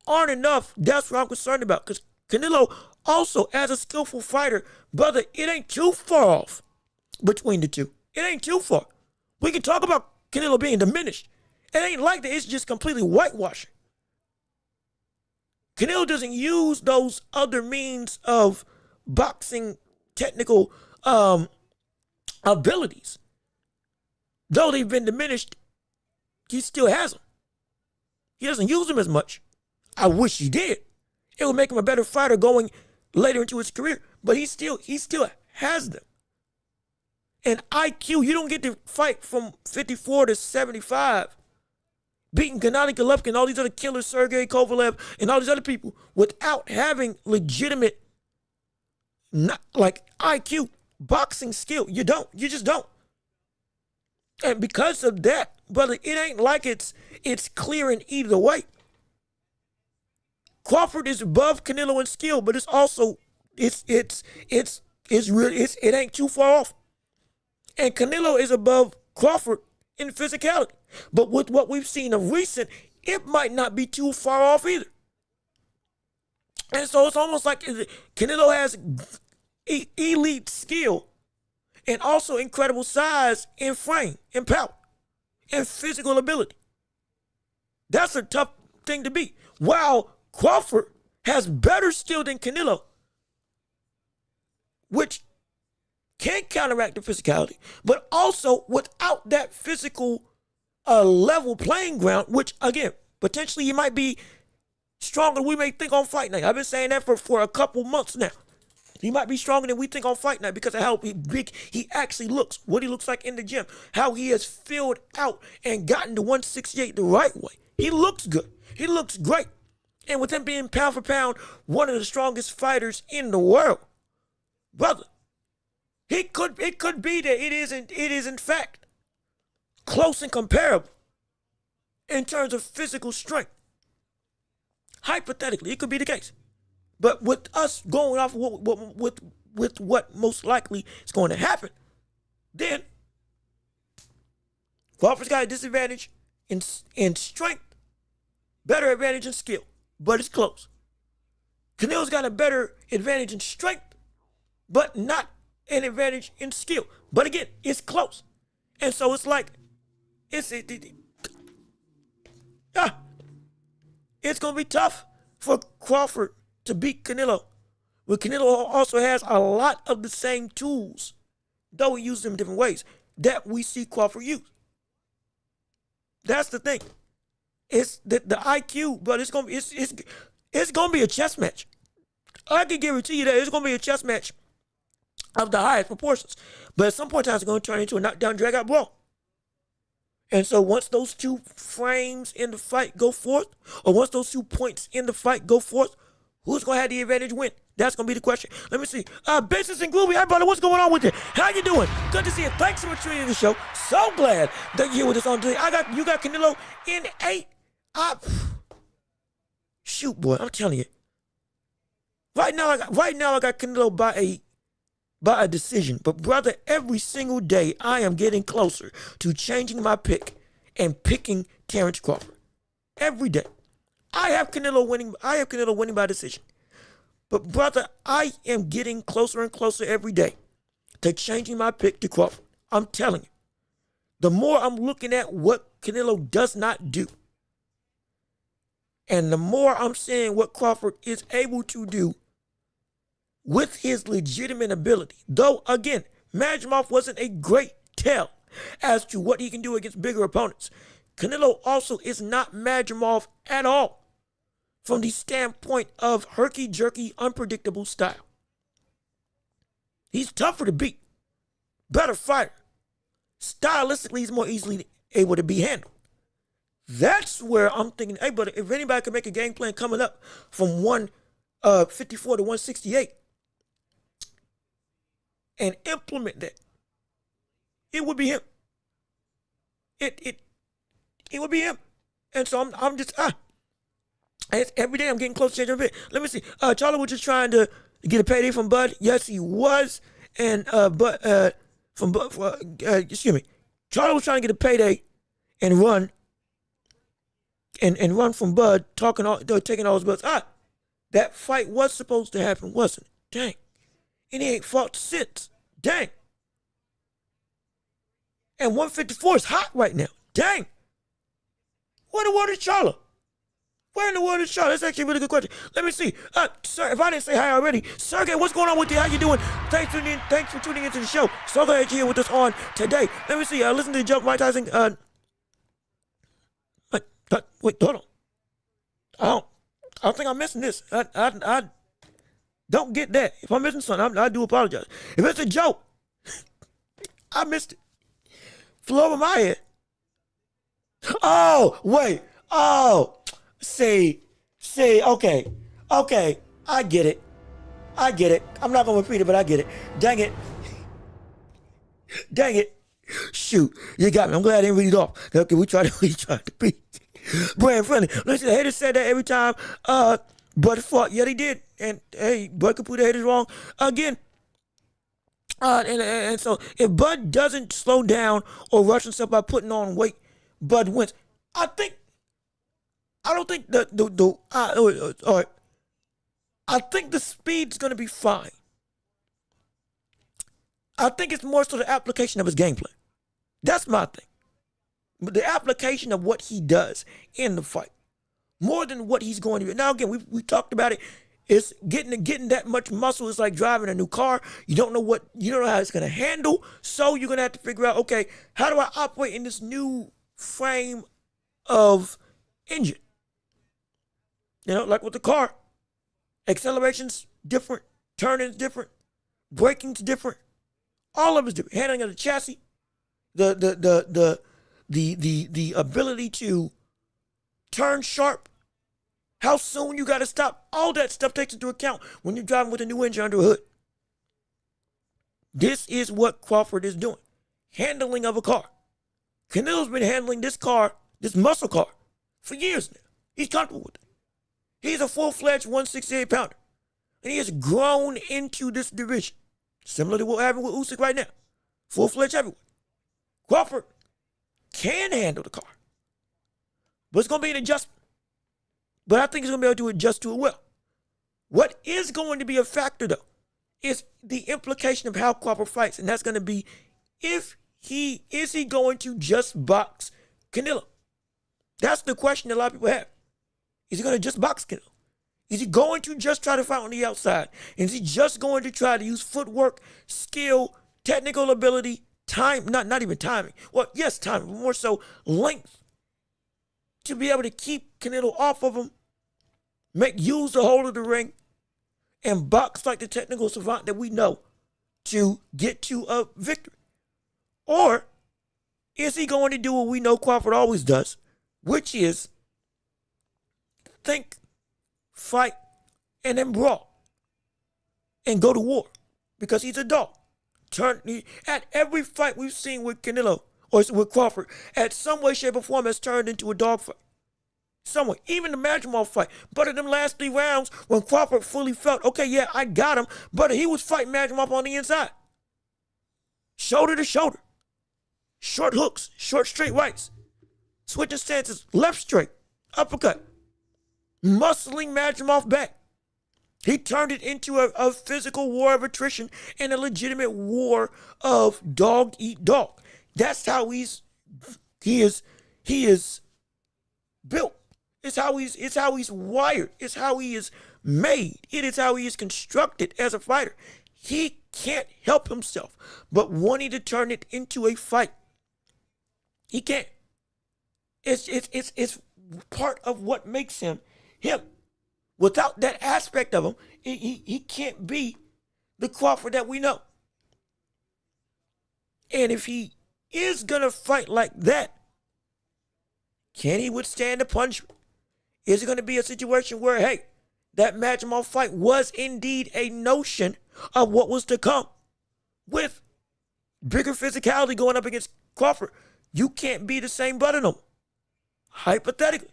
aren't enough, that's what I'm concerned about. Because Canelo also, as a skillful fighter, brother, it ain't too far off between the two. It ain't too far. We can talk about Canelo being diminished. It ain't like that. It's just completely whitewashing. Canelo doesn't use those other means of boxing technical abilities. Though they've been diminished, he still has them. He doesn't use them as much. I wish he did. It would make him a better fighter going later into his career. But he still has them. And IQ, you don't get to fight from 54 to 75, beating Gennady Golovkin and all these other killers, Sergey Kovalev, and all these other people, without having legitimate, not like IQ, boxing skill. You don't. You just don't. And because of that, brother, it ain't like it's clear in either way. Crawford is above Canelo in skill, but it's also it ain't too far off. And Canelo is above Crawford in physicality. But with what we've seen of recent, it might not be too far off either. And so it's almost like Canelo has elite skill and also incredible size and frame and power and physical ability. That's a tough thing to beat. While Crawford has better skill than Canelo, which can counteract the physicality, but also without that physical level playing ground, which again, potentially he might be stronger than we may think on fight night. I've been saying that for a couple months now. He might be stronger than we think on fight night because of how big he actually looks, what he looks like in the gym, how he has filled out and gotten to 168 the right way. He looks good. He looks great. And with him being pound for pound, one of the strongest fighters in the world, brother, it could be that it is in fact close and comparable in terms of physical strength. Hypothetically, it could be the case. But with us going off with what most likely is going to happen, then Crawford's got a disadvantage in strength, better advantage in skill, but it's close. Canelo's got a better advantage in strength, but not an advantage in skill. But again, it's close. And so it's like, it's going to be tough for Crawford to beat Canelo. But Canelo also has a lot of the same tools, though he uses them in different ways, that we see Crawford use. That's the thing. It's the IQ, but it's gonna be a chess match. I can guarantee you that it's gonna be a chess match of the highest proportions. But at some point in time, it's gonna turn into a knockdown, drag out brawl. And so once those two frames in the fight go forth, or once those 2 points in the fight go forth, who's going to have the advantage win? That's going to be the question. Let me see. Business and Gloomy. Hi, brother. What's going on with you? How you doing? Good to see you. Thanks so much for tuning in the show. So glad that you're here with us on today. You got Canelo in 8. Shoot, boy. I'm telling you. Right now, I got Canelo by a decision. But, brother, every single day, I am getting closer to changing my pick and picking Terrence Crawford. Every day. I have Canelo winning by decision. But, brother, I am getting closer and closer every day to changing my pick to Crawford. I'm telling you. The more I'm looking at what Canelo does not do, and the more I'm seeing what Crawford is able to do with his legitimate ability. Though, again, Magomedov wasn't a great tell as to what he can do against bigger opponents. Canelo also is not Magomedov at all from the standpoint of herky-jerky, unpredictable style. He's tougher to beat, better fighter. Stylistically, he's more easily able to be handled. That's where I'm thinking, hey, but if anybody can make a game plan coming up from 154 to 168 and implement that, it would be him. It would be him. And so I'm just every day I'm getting close to changing a bit. Let me see. Charlie was just trying to get a payday from Bud. Yes, he was. And Charlie was trying to get a payday and run. And run from Bud, taking all his butts. That fight was supposed to happen, wasn't it? Dang. And he ain't fought since. Dang. And 154 is hot right now. Dang. Where in the world is Charlotte? Where in the world is Charlotte? That's actually a really good question. Let me see. Sir, if I didn't say hi already, Sergey, what's going on with you? How you doing? Thanks for tuning into the show. So glad you're here with us on today. Let me see. Listen to the joke Mike Tyson. Wait, hold on. I don't think I'm missing this. I don't get that. If I'm missing something, I do apologize. If it's a joke, I missed it. Flew over my head. Oh, wait. Oh, see, okay. I get it. I'm not going to repeat it, but I get it. Dang it. Shoot, you got me. I'm glad I didn't read it off. Okay, we tried to be brand friendly. Listen, the haters said that every time Bud fought. Yeah, they did. And hey, Bud could put the haters wrong again. And so if Bud doesn't slow down or rush himself by putting on weight, Bud wins. I don't think all right. I think the speed's gonna be fine. I think it's more so the application of his gameplay. That's my thing. But the application of what he does in the fight, more than what he's going to do. Now again, we talked about it. It's getting that much muscle is like driving a new car. You don't know how it's gonna handle. So you're gonna have to figure out, okay, how do I operate in this new frame of engine? Like with the car, acceleration's different, turning's different, braking's different. All of it's different. Handling of the chassis, the ability to turn sharp, how soon you got to stop, all that stuff takes into account when you're driving with a new engine under a hood. This is what Crawford is doing. Handling of a car. Canelo's been handling this car, this muscle car, for years now. He's comfortable with it. He's a full-fledged 168-pounder. And he has grown into this division. Similar to what happened with Usyk right now. Full-fledged heavyweight. Crawford can handle the car. But it's going to be an adjustment. But I think he's going to be able to adjust to it well. What is going to be a factor, though, is the implication of how Crawford fights. And that's going to be, is he going to just box Canelo? That's the question a lot of people have. Is he going to just box Canelo? Is he going to just try to fight on the outside? Is he just going to try to use footwork, skill, technical ability, time, not even timing. Well, yes, timing, but more so length to be able to keep Canelo off of him, use the whole of the ring, and box like the technical savant that we know to get to a victory? Or is he going to do what we know Crawford always does, which is think, fight, and then brawl, and go to war, because he's a dog. At every fight we've seen with Canelo, or with Crawford, at some way, shape, or form has turned into a dog fight. Somewhere, even the Magomedov fight. But in them last 3 rounds, when Crawford fully felt, okay, yeah, I got him, but he was fighting Magomedov on the inside. Shoulder to shoulder. Short hooks, short straight rights. Switching stances, left straight, uppercut. Muscling Magomedov back. He turned it into a physical war of attrition and a legitimate war of dog eat dog. That's how he is built. It's how he's wired. It's how he is made. It is how he is constructed as a fighter. He can't help himself but wanting to turn it into a fight. He can't. It's part of what makes him him. Without that aspect of him, he can't be the Crawford that we know. And if he is going to fight like that, can he withstand the punishment? Is it going to be a situation where, hey, that Magimov fight was indeed a notion of what was to come with bigger physicality going up against Crawford? You can't be the same brother no more, hypothetically.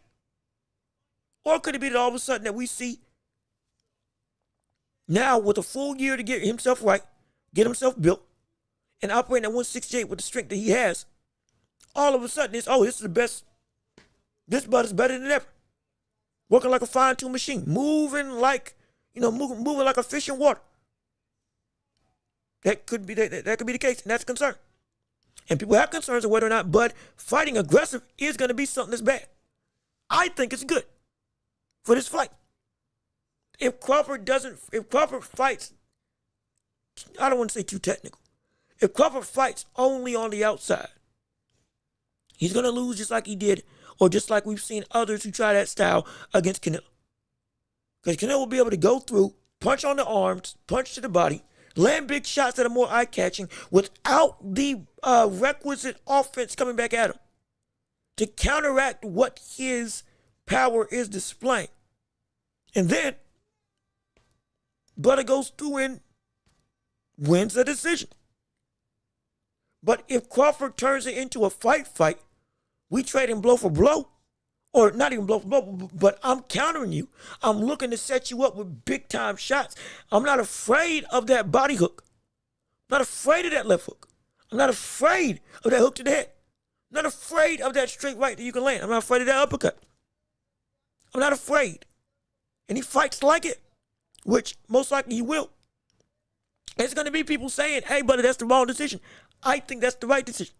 Or could it be that all of a sudden that we see now with a full year to get himself right, get himself built, and operating at 168 with the strength that he has, all of a sudden it's, this is the best. This brother's better than ever. Working like a fine-tuned machine, moving like a fish in water. That could be the case, and that's a concern. And people have concerns of whether or not Bud fighting aggressive is going to be something that's bad. I think it's good for this fight. If Crawford fights, I don't want to say too technical. If Crawford fights only on the outside, he's going to lose just like he did, or just like we've seen others who try that style against Canelo. Because Canelo will be able to go through, punch on the arms, punch to the body, land big shots that are more eye-catching without the requisite offense coming back at him to counteract what his power is displaying. And then, Butter goes through and wins the decision. But if Crawford turns it into a fight, we trade him blow for blow, or not even blow for blow, but I'm countering you. I'm looking to set you up with big-time shots. I'm not afraid of that body hook. I'm not afraid of that left hook. I'm not afraid of that hook to the head. I'm not afraid of that straight right that you can land. I'm not afraid of that uppercut. I'm not afraid. And he fights like it, which most likely he will. There's going to be people saying, hey, brother, that's the wrong decision. I think that's the right decision.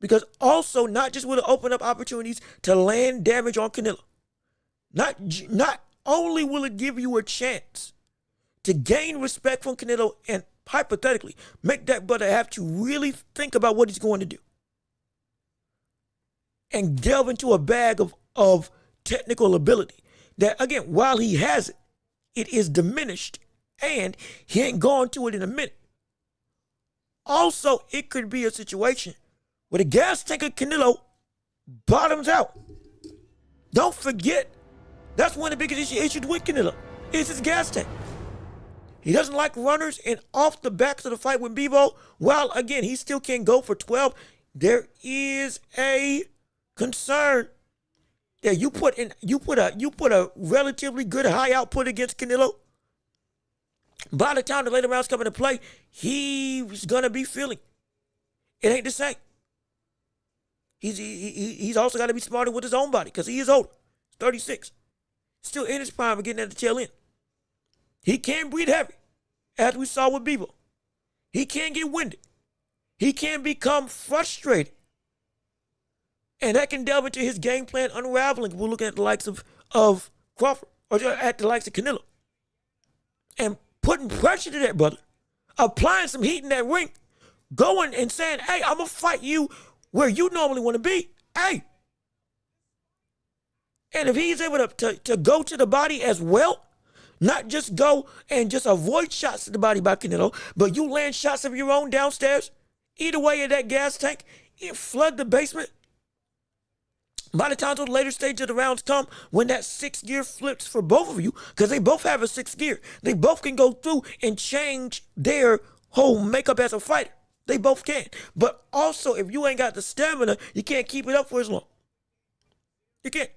Because also, not just will it open up opportunities to land damage on Canelo. Not only will it give you a chance to gain respect from Canelo and hypothetically make that brother have to really think about what he's going to do. And delve into a bag of technical ability that, again, while he has it, it is diminished and he ain't going to it in a minute. Also, it could be a situation where the gas tank of Canelo bottoms out. Don't forget, that's one of the biggest issues with Canelo, is his gas tank. He doesn't like runners, and off the backs of the fight with Bivol, while again, he still can go for 12, there is a concern that you put a relatively good high output against Canelo. By the time the later rounds come into play, he's gonna be feeling it ain't the same. He's also got to be smarter with his own body because he is older. He's 36. Still in his prime of getting at the tail end. He can breathe heavy, as we saw with Bivol. He can get winded. He can become frustrated. And that can delve into his game plan unraveling. We're looking at the likes of Crawford, or at the likes of Canelo. And putting pressure to that brother, applying some heat in that ring, going and saying, hey, I'm going to fight you where you normally want to be. Hey. And if he's able to go to the body as well, not just go and just avoid shots to the body by Canelo, but you land shots of your own downstairs, eat away at that gas tank, flood the basement. By the time the later stage of the rounds come, when that 6th gear flips for both of you, because they both have a 6th gear, they both can go through and change their whole makeup as a fighter. They both can. But also, if you ain't got the stamina, you can't keep it up for as long. You can't.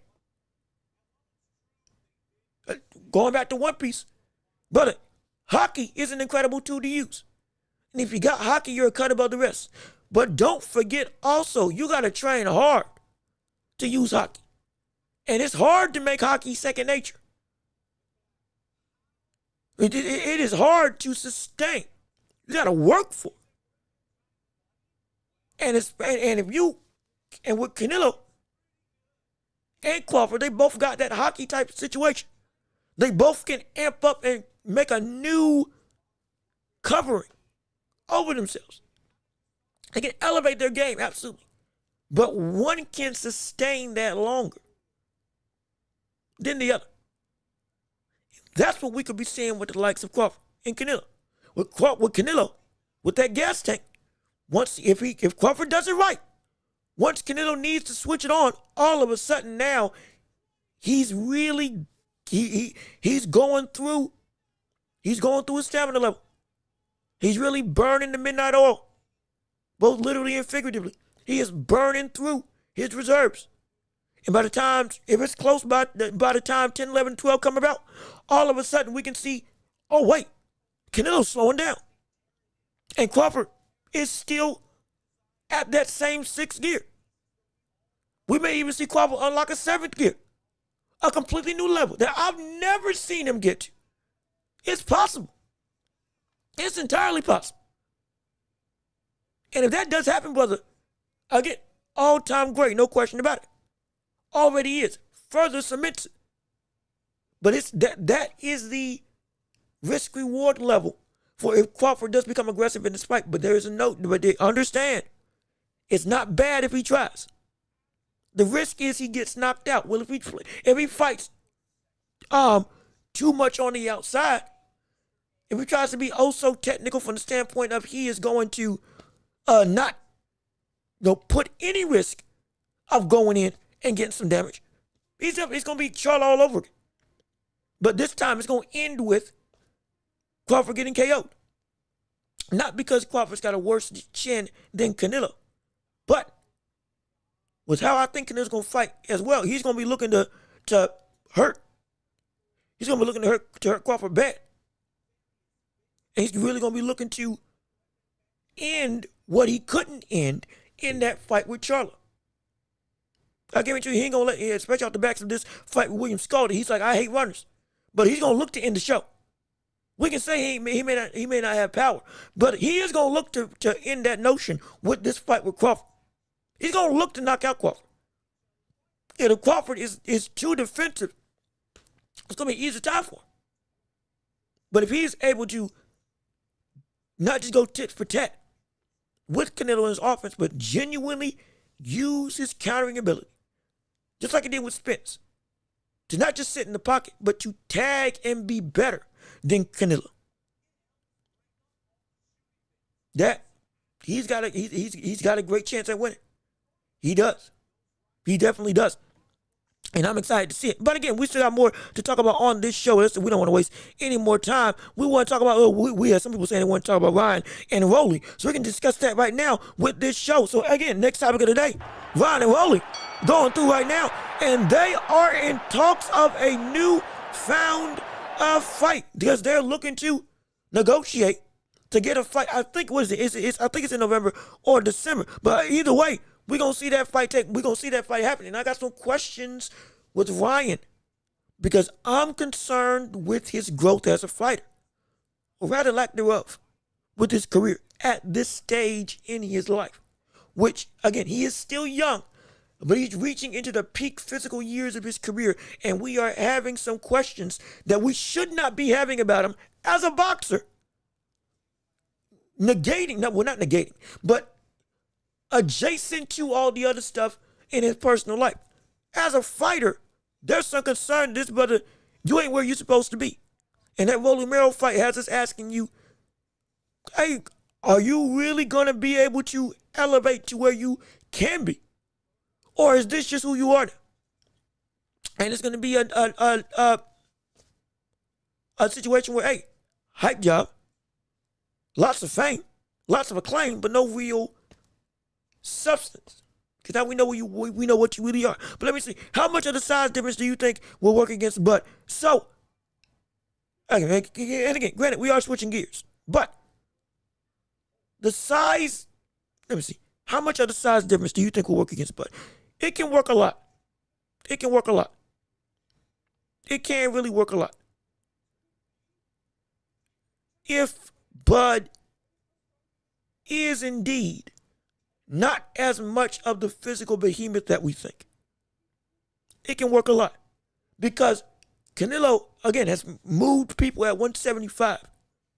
Going back to One Piece, brother, hockey is an incredible tool to use. And if you got hockey, you're a cut above the rest. But don't forget also, you got to train hard to use hockey. And it's hard to make hockey second nature. It is hard to sustain. You got to work for it. And with Canelo and Crawford, they both got that hockey type situation. They both can amp up and make a new covering over themselves. They can elevate their game, absolutely. But one can sustain that longer than the other. That's what we could be seeing with the likes of Crawford and Canelo. With Canelo, with that gas tank, if Crawford does it right, once Canelo needs to switch it on, all of a sudden now he's really he's going through his stamina level. He's really burning the midnight oil, both literally and figuratively. He is burning through his reserves. And by the time, if it's close by the time 10, 11, 12 come about, all of a sudden we can see, oh wait, Canelo's slowing down. And Crawford is still at that same sixth gear. We may even see Crawford unlock a seventh gear, a completely new level that I've never seen him get to. It's possible. It's entirely possible. And if that does happen, brother, again, all-time great, no question about it. Already is. Further cements it. But that is the risk-reward level for if Crawford does become aggressive in this fight. But there is a note, but they understand it's not bad if he tries. The risk is he gets knocked out. Well, if he fights too much on the outside, if he tries to be oh so technical from the standpoint of he is going to not put any risk of going in and getting some damage, he's going to be Charlie all over again. But this time it's going to end with Crawford getting KO'd. Not because Crawford's got a worse chin than Canelo, but with how I think Canelo's going to fight as well. He's going to be looking to hurt. He's going to be looking to hurt Crawford bad. And he's really going to be looking to end what he couldn't end in that fight with Charlo. I guarantee you he ain't going to let, especially off the backs of this fight with William Scaldy, he's like, I hate runners. But he's going to look to end the show. We can say he may not have power, but he is going to look to end that notion with this fight with Crawford. He's going to look to knock out Crawford. If Crawford is too defensive, it's going to be an easy time for him. But if he's able to not just go tit for tat with Canelo in his offense, but genuinely use his countering ability, just like he did with Spence, to not just sit in the pocket, but to tag and be better than Canelo. That he's got a great chance at winning. He does. He definitely does. And I'm excited to see it. But again, we still got more to talk about on this show. We don't want to waste any more time. We want to talk about, we have some people saying they want to talk about Ryan and Rolly. So we can discuss that right now with this show. So again, next topic of the day, Ryan and Rolly going through right now. And they are in talks of a new found fight because they're looking to negotiate to get a fight. I think, I think it's in November or December. But either way, we're going to see that fight happening. And I got some questions with Ryan because I'm concerned with his growth as a fighter, or rather lack thereof, with his career at this stage in his life, which, again, he is still young, but he's reaching into the peak physical years of his career, and we are having some questions that we should not be having about him as a boxer. Not negating, but adjacent to all the other stuff in his personal life. As a fighter, there's some concern this brother, you ain't where you're supposed to be. And that Romero fight has us asking you, hey, are you really going to be able to elevate to where you can be? Or is this just who you are now? And it's going to be a situation where, hey, hype job, lots of fame, lots of acclaim, but no real substance. Because now we know what you really are. But let me see, how much of the size difference do you think will work against Bud? So, and again, granted, we are switching gears, but the size, let me see, how much of the size difference do you think will work against Bud? It can work a lot. It can really work a lot. if Bud is indeed not as much of the physical behemoth that we think, it can work a lot. Because Canelo, again, has moved people at 175,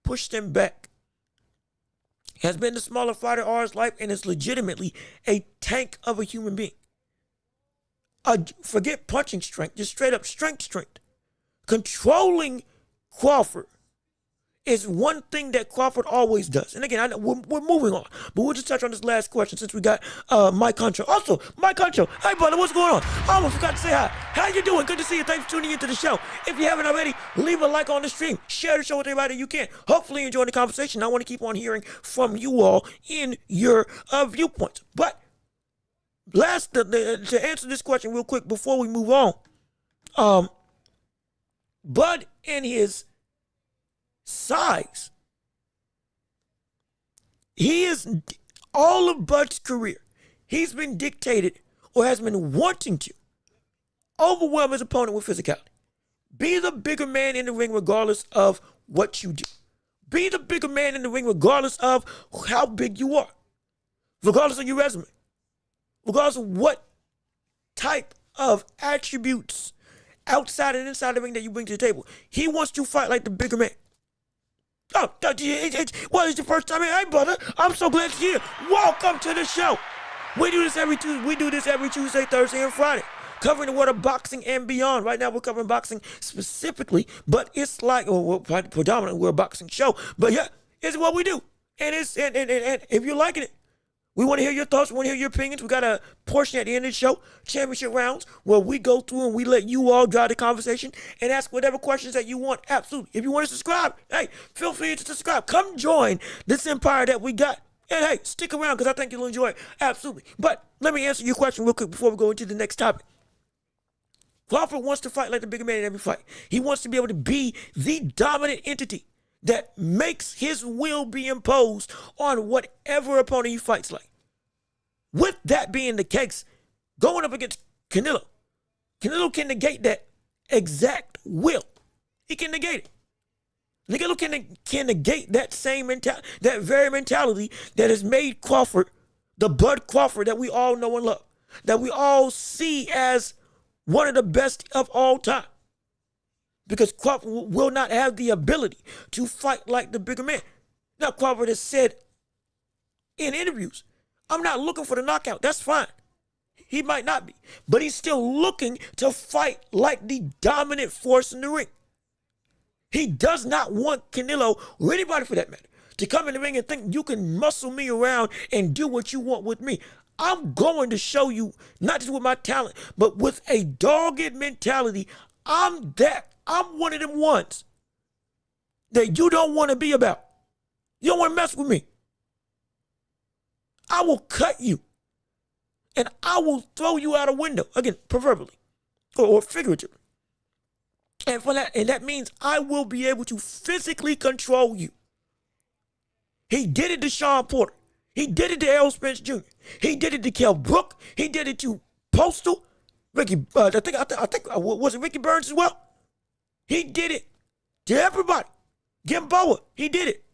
pushed them back, has been the smaller fighter all his life, and is legitimately a tank of a human being. Forget punching strength, just straight up strength. Controlling Crawford is one thing that Crawford always does. And again, I know we're moving on, but we'll just touch on this last question since we got Mike Concho. Also, Mike Concho, hey brother, what's going on? I almost forgot to say hi. How you doing? Good to see you. Thanks for tuning into the show. If you haven't already, leave a like on the stream. Share the show with everybody you can. Hopefully enjoying the conversation. I want to keep on hearing from you all in your viewpoints. But to answer this question real quick before we move on, Bud and his size, he is all of Bud's career. He's been dictated or has been wanting to overwhelm his opponent with physicality. Be the bigger man in the ring regardless of what you do. Be the bigger man in the ring regardless of how big you are, regardless of your resume, regardless of what type of attributes outside and inside the ring that you bring to the table. He wants to fight like the bigger man. Oh, well, it's your first time here. Hey, brother, I'm so glad you're here. Welcome to the show. We do this every Tuesday, Thursday, and Friday, covering the world of boxing and beyond. Right now, we're covering boxing specifically, but it's like, predominantly, we're a boxing show. But yeah, it's what we do. And if you're liking it, we want to hear your thoughts. We want to hear your opinions. We got a portion at the end of the show, championship rounds, where we go through and we let you all drive the conversation and ask whatever questions that you want. Absolutely. If you want to subscribe, hey, feel free to subscribe. Come join this empire that we got. And hey, stick around because I think you'll enjoy it. Absolutely. But let me answer your question real quick before we go into the next topic. Crawford wants to fight like the bigger man in every fight. He wants to be able to be the dominant entity that makes his will be imposed on whatever opponent he fights like. With that being the case, going up against Canelo can negate that exact will. He can negate it. Canelo can negate that same mentality, that very mentality that has made Crawford the Bud Crawford that we all know and love, that we all see as one of the best of all time. Because Crawford will not have the ability to fight like the bigger man. Now, Crawford has said in interviews, I'm not looking for the knockout. That's fine. He might not be. But he's still looking to fight like the dominant force in the ring. He does not want Canelo, or anybody for that matter, to come in the ring and think you can muscle me around and do what you want with me. I'm going to show you, not just with my talent, but with a dogged mentality. I'm one of them ones that you don't want to be about. You don't want to mess with me. I will cut you. And I will throw you out a window. Again, proverbially. Or figuratively. And that means I will be able to physically control you. He did it to Sean Porter. He did it to Errol Spence Jr. He did it to Kell Brook. He did it to Postal. Ricky, I think was it Ricky Burns as well? He did it to everybody. Gamboa, he did it.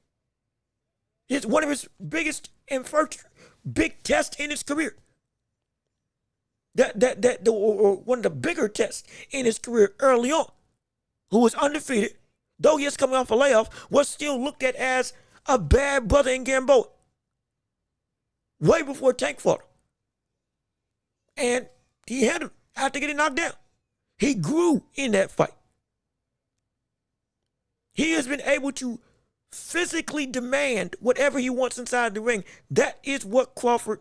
It's one of his biggest and first big tests in his career. Or one of the bigger tests in his career early on. Who was undefeated, though he is coming off a layoff, was still looked at as a bad brother in Gamboa. Way before Tank fought him. And he had him after getting knocked down. He grew in that fight. He has been able to physically demand whatever he wants inside the ring. That is what Crawford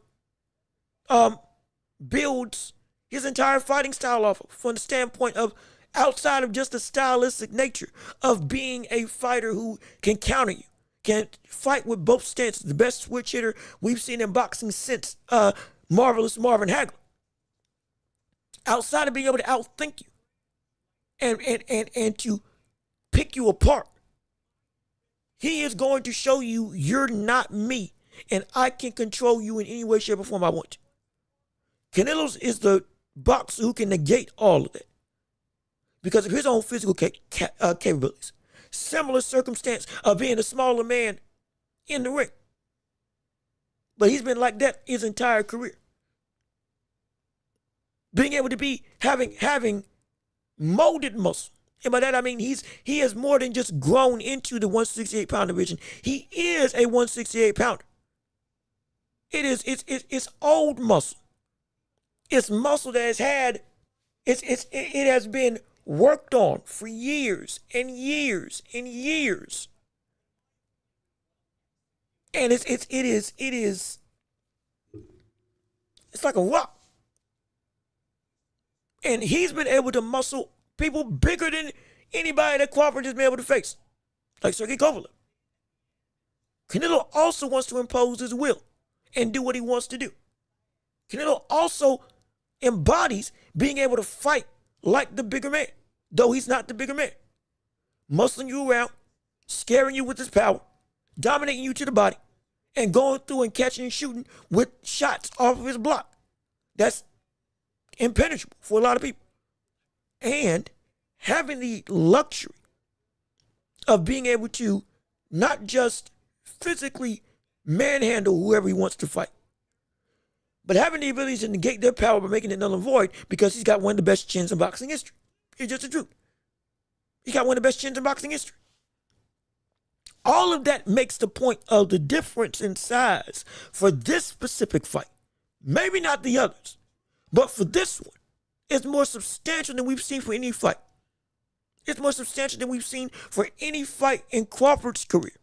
builds his entire fighting style off of, from the standpoint of outside of just the stylistic nature of being a fighter who can counter you, can fight with both stances, the best switch hitter we've seen in boxing since Marvelous Marvin Hagler. Outside of being able to outthink you and to pick you apart, he is going to show you you're not me and I can control you in any way, shape, or form I want to. Canelo is the boxer who can negate all of that because of his own physical capabilities. similar circumstance of being a smaller man in the ring. But he's been like that his entire career. Being able to be having molded muscle. And by that I mean he has more than just grown into the 168-pound division. He is a 168-pounder. It's old muscle. It's muscle that it has been worked on for years and years and years. And it's like a rock. And he's been able to muscle people bigger than anybody that Crawford has been able to face, like Sergey Kovalev. Canelo also wants to impose his will and do what he wants to do. Canelo also embodies being able to fight like the bigger man, though he's not the bigger man. Muscling you around, scaring you with his power, dominating you to the body, and going through and catching and shooting with shots off of his block. That's impenetrable for a lot of people. And having the luxury of being able to not just physically manhandle whoever he wants to fight, but having the ability to negate their power by making it null and void because he's got one of the best chins in boxing history. It's just the truth. He's got one of the best chins in boxing history. All of that makes the point of the difference in size for this specific fight. Maybe not the others, but for this one, it's more substantial than we've seen for any fight. It's more substantial than we've seen for any fight in Crawford's career.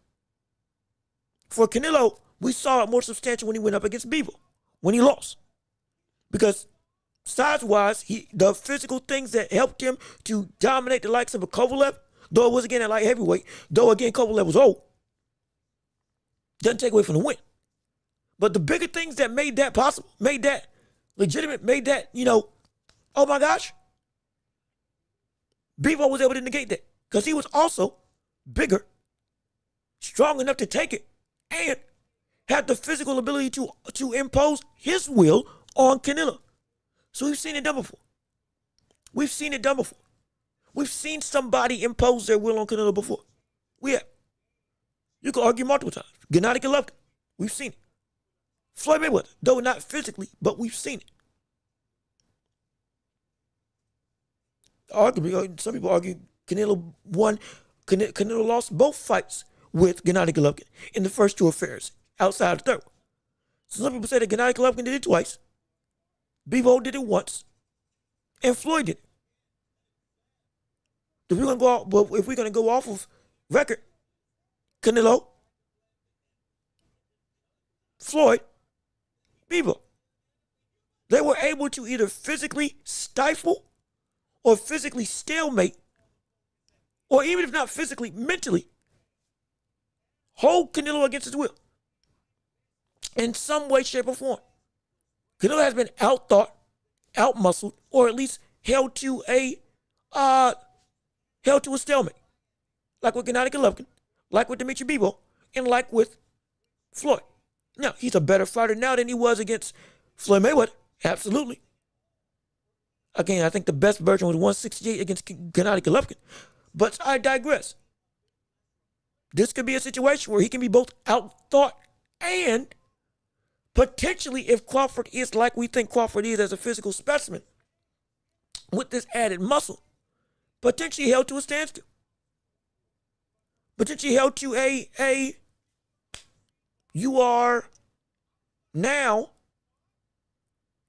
For Canelo, we saw it more substantial when he went up against Bivol, when he lost. Because size-wise, the physical things that helped him to dominate the likes of a Kovalev, though it was again at light heavyweight, though again Kovalev was old, doesn't take away from the win. But the bigger things that made that possible, made that legitimate, made that, oh my gosh, Bivol was able to negate that because he was also bigger, strong enough to take it, and had the physical ability to impose his will on Canelo. So we've seen it done before. We've seen it done before. We've seen somebody impose their will on Canelo before. We have. You can argue multiple times. Gennady Golovkin, we've seen it. Floyd Mayweather, though not physically, but we've seen it. Arguably, some people argue Canelo won. Canelo lost both fights with Gennady Golovkin in the first two affairs outside the third one. So some people say that Gennady Golovkin did it twice, Bivol did it once, and Floyd did it. If we're gonna go off of record, Canelo, Floyd, Bivol, they were able to either physically stifle or physically stalemate, or even if not physically, mentally, hold Canelo against his will in some way, shape, or form. Canelo has been outthought, outmuscled, or at least held to a stalemate, like with Gennady Golovkin, like with Dimitri Bivol, and like with Floyd. Now, he's a better fighter now than he was against Floyd Mayweather, absolutely. Again, I think the best version was 168 against Gennady Golovkin. But I digress. This could be a situation where he can be both outthought and potentially, if Crawford is like we think Crawford is as a physical specimen, with this added muscle, potentially held to a standstill. Potentially held to you are now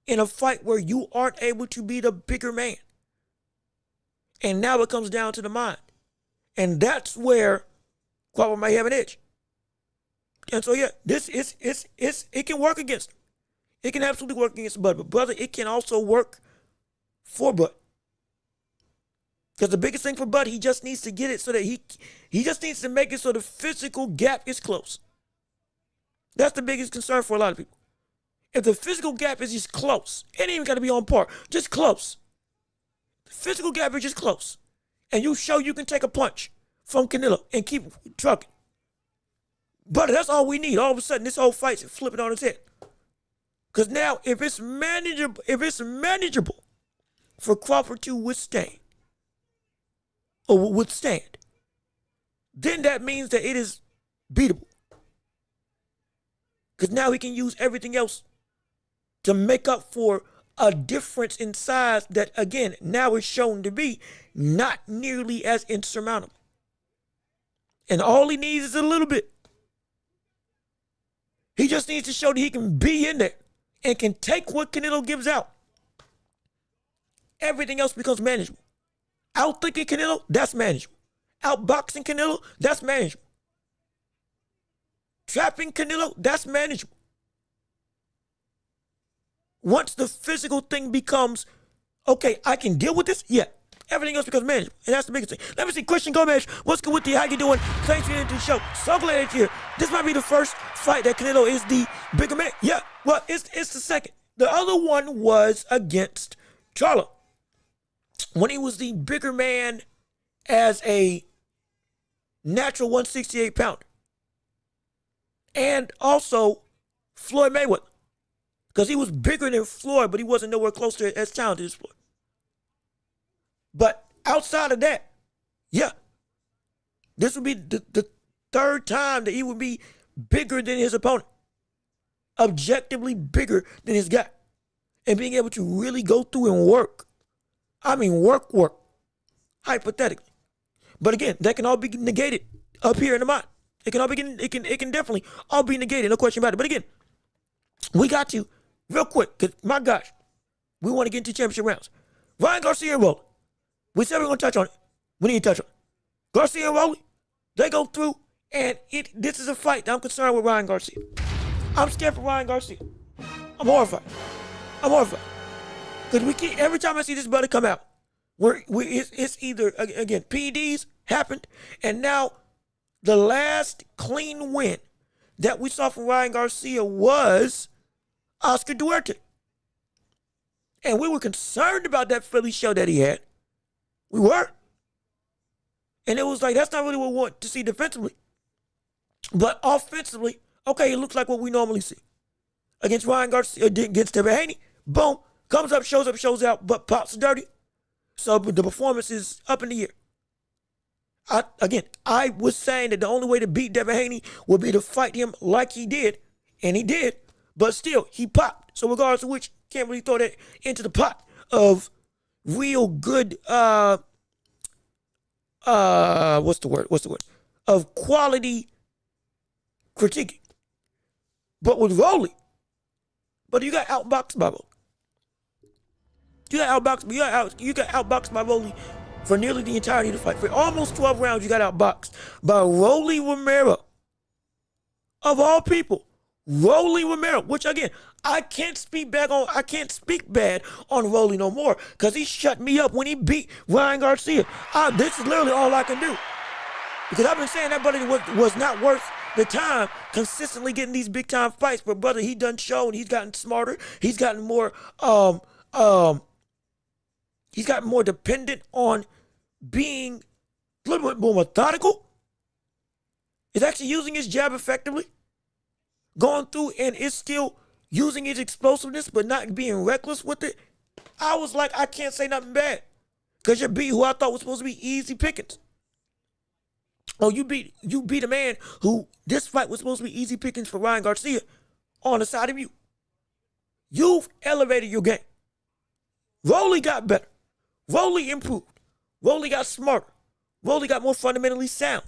in a fight where you aren't able to be the bigger man. And now it comes down to the mind. And that's where Crawford might have an edge. And so, yeah, it can work against him. It can absolutely work against Bud. But, brother, it can also work for Bud. Because the biggest thing for Bud, he just needs to get it so that he just needs to make it so the physical gap is close. That's the biggest concern for a lot of people. If the physical gap is just close, it ain't even got to be on par, just close. The physical gap is just close. And you show you can take a punch from Canelo and keep trucking. But that's all we need. All of a sudden, this whole fight's flipping on its head. Because now, if it's manageable for Crawford to withstand, then that means that it is beatable. Because now he can use everything else to make up for a difference in size that, again, now is shown to be not nearly as insurmountable. And all he needs is a little bit. He just needs to show that he can be in there and can take what Canelo gives out. Everything else becomes manageable. Outthinking Canelo, that's manageable. Outboxing Canelo, that's manageable. Trapping Canelo, that's manageable. Once the physical thing becomes, okay, I can deal with this, yeah, everything else becomes manageable. And that's the biggest thing. Let me see, Christian Gomez, what's good with you? How you doing? Thanks for getting into the show. So glad that you're here. This might be the first fight that Canelo is the bigger man. Yeah, well, it's the second. The other one was against Charlo, when he was the bigger man as a natural 168 pounder. And also Floyd Mayweather. Because he was bigger than Floyd, but he wasn't nowhere close to as talented as Floyd. But outside of that, yeah, this would be the third time that he would be bigger than his opponent. Objectively bigger than his guy. And being able to really go through and work. I mean, work. Hypothetically. But again, that can all be negated up here in the mind. It can definitely all be negated, no question about it. But again, we got to, real quick, because my gosh, we want to get into championship rounds. Ryan Garcia and Rolly. We said we were going to touch on it. We need to touch on it. Garcia and Rolly, they go through, and this is a fight that I'm concerned with Ryan Garcia. I'm scared for Ryan Garcia. I'm horrified. Because every time I see this brother come out, it's either, again, PEDs happened, and now the last clean win that we saw from Ryan Garcia was Oscar Duarte. And we were concerned about that Philly show that he had. We were. And it was like, that's not really what we want to see defensively. But offensively, okay, it looks like what we normally see. Against Ryan Garcia, against Devin Haney, boom, comes up, shows out, but pops dirty. So the performance is up in the air. I was saying that the only way to beat Devin Haney would be to fight him like he did, and he did, but still, he popped. So regardless of which, can't really throw that into the pot of real good, what's the word? Of quality critiquing. But with Rolly, but you got outboxed by Rolly. You got outboxed by Rolly for nearly the entirety of the fight. For almost 12 rounds, you got outboxed by Rolly Romero. Of all people, Rolly Romero, which again, I can't speak bad on Rolly no more, because he shut me up when he beat Ryan Garcia. This is literally all I can do. Because I've been saying that brother was not worth the time consistently getting these big time fights, but brother, he done shown he's gotten smarter. He's gotten more dependent on being a little bit more methodical. He's actually using his jab effectively. Going through and is still using his explosiveness, but not being reckless with it. I was like, I can't say nothing bad. Because you beat who I thought was supposed to be easy pickings. Oh, you beat a man who this fight was supposed to be easy pickings for Ryan Garcia on the side of you. You've elevated your game. Rolly got better. Rolly improved. Rolly got smarter. Rolly got more fundamentally sound.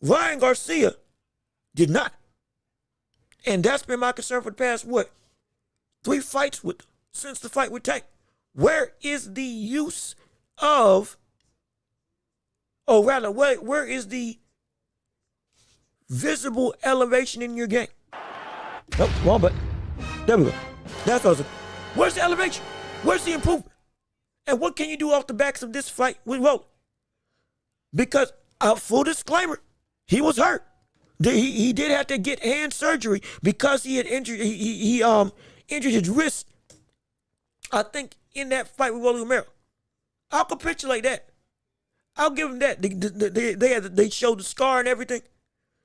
Ryan Garcia did not. And that's been my concern for the past, 3 fights since the fight with Tank. Where is the use of, where is the visible elevation in your game? Nope, wrong button. There we go. That's awesome. Where's the elevation? Where's the improvement? And what can you do off the backs of this fight with Rolly? Because, full disclaimer, he was hurt. He did have to get hand surgery because he had injured injured his wrist, I think, in that fight with Rolly Romero. I'll capitulate that. I'll give him that. They showed the scar and everything.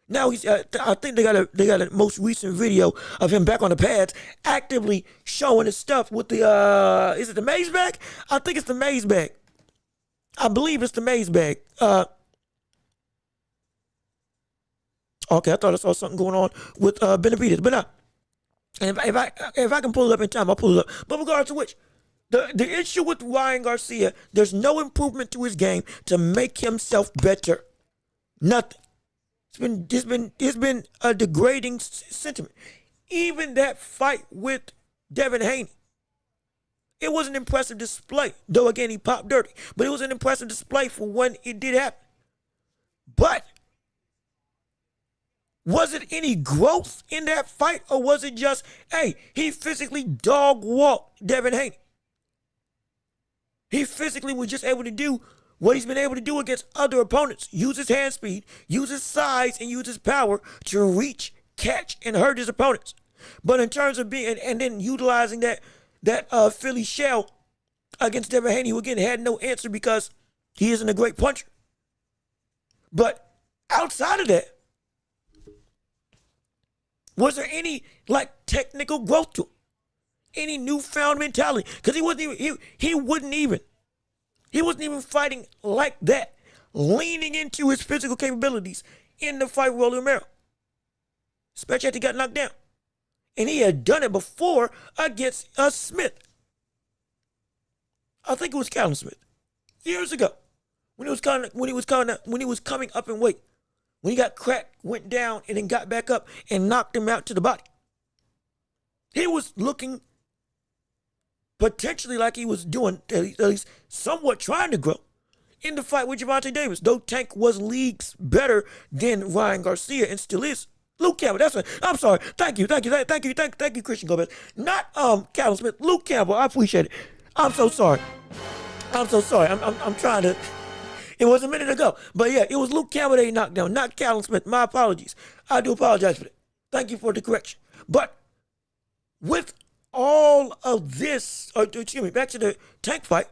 Now he's. I think they got a most recent video of him back on the pads, actively showing his stuff with the. Is it the maze bag? I think it's the maze bag. I believe it's the maze bag. Okay, I thought I saw something going on with Benavidez, but not. And if I can pull it up in time, I'll pull it up. But regardless of which, the issue with Ryan Garcia, there's no improvement to his game to make himself better. Nothing. It's been a degrading sentiment. Even that fight with Devin Haney, it was an impressive display. Though again he popped dirty, but it was an impressive display for when it did happen. But was it any growth in that fight, or was it just, hey, he physically dog walked Devin Haney? He physically was just able to do what he's been able to do against other opponents. Use his hand speed, use his size, and use his power to reach, catch, and hurt his opponents. But in terms of being, and then utilizing that Philly shell against Devin Haney, who again had no answer because he isn't a great puncher. But outside of that, was there any technical growth to him? Any newfound mentality? Because he wasn't even fighting like that, leaning into his physical capabilities in the fight with Romero. Especially after he got knocked down. And he had done it before against Smith. I think it was Callum Smith. Years ago. When he was coming up in weight. When he got cracked, went down, and then got back up and knocked him out to the body. He was looking potentially like he was doing, at least somewhat trying to grow in the fight with Gervonta Davis. Though Tank was leagues better than Ryan Garcia and still is. Luke Campbell, that's right. I'm sorry. Thank you, Christian Gomez. Not Callum Smith, Luke Campbell. I appreciate it. I'm so sorry. I'm trying to. It was a minute ago. But yeah, it was Luke Campbell that he knocked down, not Callum Smith. My apologies. I do apologize for that. Thank you for the correction. But with all of this, back to the Tank fight,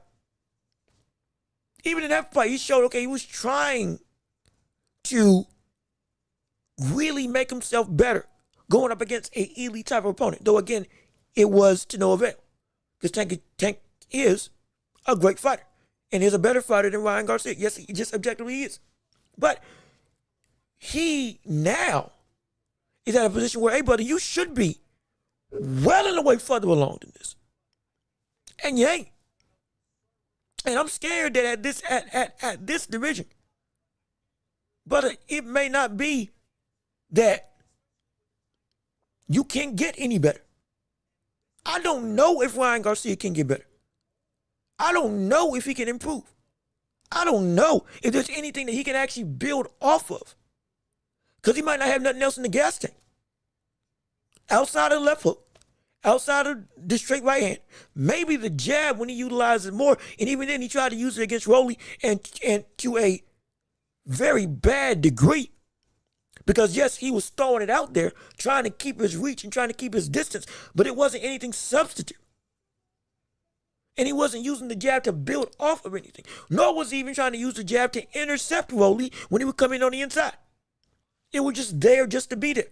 even in that fight, he showed, okay, he was trying to really make himself better going up against an elite type of opponent. Though, again, it was to no avail. Because Tank is a great fighter. And is a better fighter than Ryan Garcia. Yes, he just objectively is. But he now is at a position where, hey, brother, you should be well and away further along than this. And you ain't. And I'm scared that at this division, brother, it may not be that you can't get any better. I don't know if Ryan Garcia can get better. I don't know if he can improve. I don't know if there's anything that he can actually build off of. Because he might not have nothing else in the gas tank. Outside of the left hook, outside of the straight right hand, maybe the jab when he utilizes it more, and even then he tried to use it against Rolly and to a very bad degree. Because yes, he was throwing it out there, trying to keep his reach and trying to keep his distance, but it wasn't anything substantive. And he wasn't using the jab to build off of anything. Nor was he even trying to use the jab to intercept Rolly when he would come in on the inside. It was just there just to be there.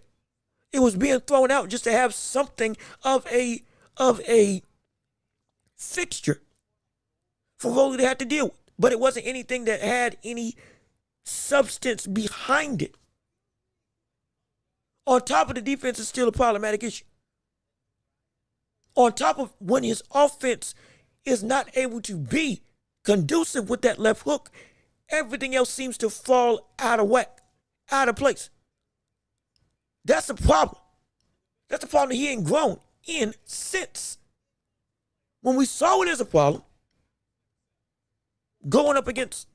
It was being thrown out just to have something of a fixture for Rolly to have to deal with. But it wasn't anything that had any substance behind it. On top of the defense is still a problematic issue. On top of when his offense is not able to be conducive with that left hook, everything else seems to fall out of whack, out of place. That's a problem. That's a problem that he ain't grown in since. When we saw it as a problem, going up against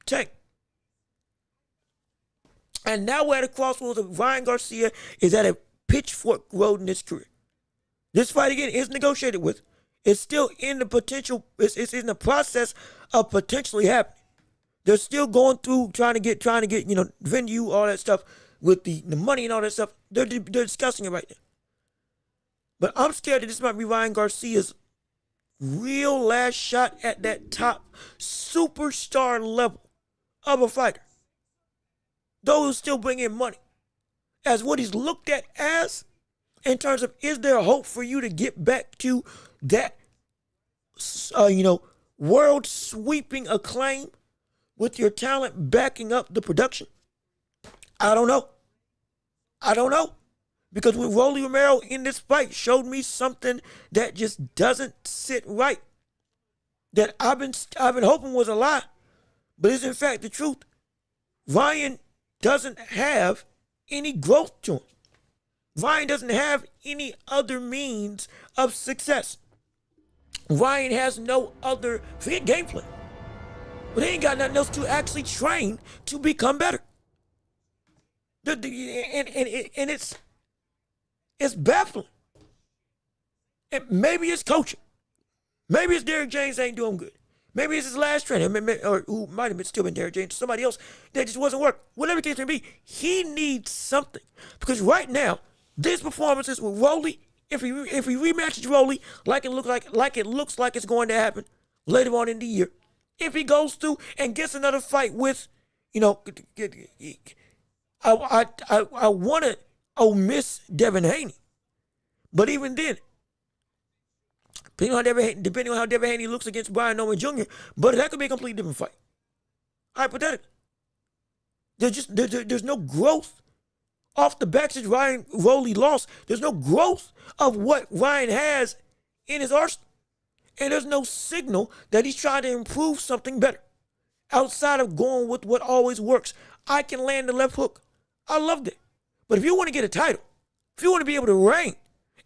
Tank. And now we're at a crossroads of Ryan Garcia is at a pitchfork road in his career. This fight, again, is negotiated with. It's still in the potential, it's in the process of potentially happening. They're still going through trying to get, venue, all that stuff with the money and all that stuff. They're discussing it right now. But I'm scared that this might be Ryan Garcia's real last shot at that top superstar level of a fighter. Though he'll still bring in money. As what he's looked at as, in terms of, is there hope for you to get back to that, world sweeping acclaim with your talent backing up the production? I don't know. I don't know. Because with Rolly Romero in this fight showed me something that just doesn't sit right. That I've been hoping was a lie, but is in fact the truth. Ryan doesn't have any growth to him. Ryan doesn't have any other means of success. Ryan has no other, forget game plan, but he ain't got nothing else to actually train to become better. And it's baffling. And maybe it's coaching. Maybe it's Derrick James ain't doing good. Maybe it's his last trainer, or who might have been still been Derrick James, somebody else that just wasn't working. Whatever the case may be, he needs something. Because right now, these performances with Rolly, if he rematches Rolly like it looks like it's going to happen later on in the year, if he goes through and gets another fight with, I want to miss Devin Haney, but even then, depending on how Devin Haney looks against Brian Norman Jr., but that could be a completely different fight. Hypothetically, there's no growth off the back since Rolly lost. There's no growth of what Ryan has in his arsenal, and there's no signal that he's trying to improve something better outside of going with what always works. I can land the left hook. I loved it. But if you want to get a title, if you want to be able to reign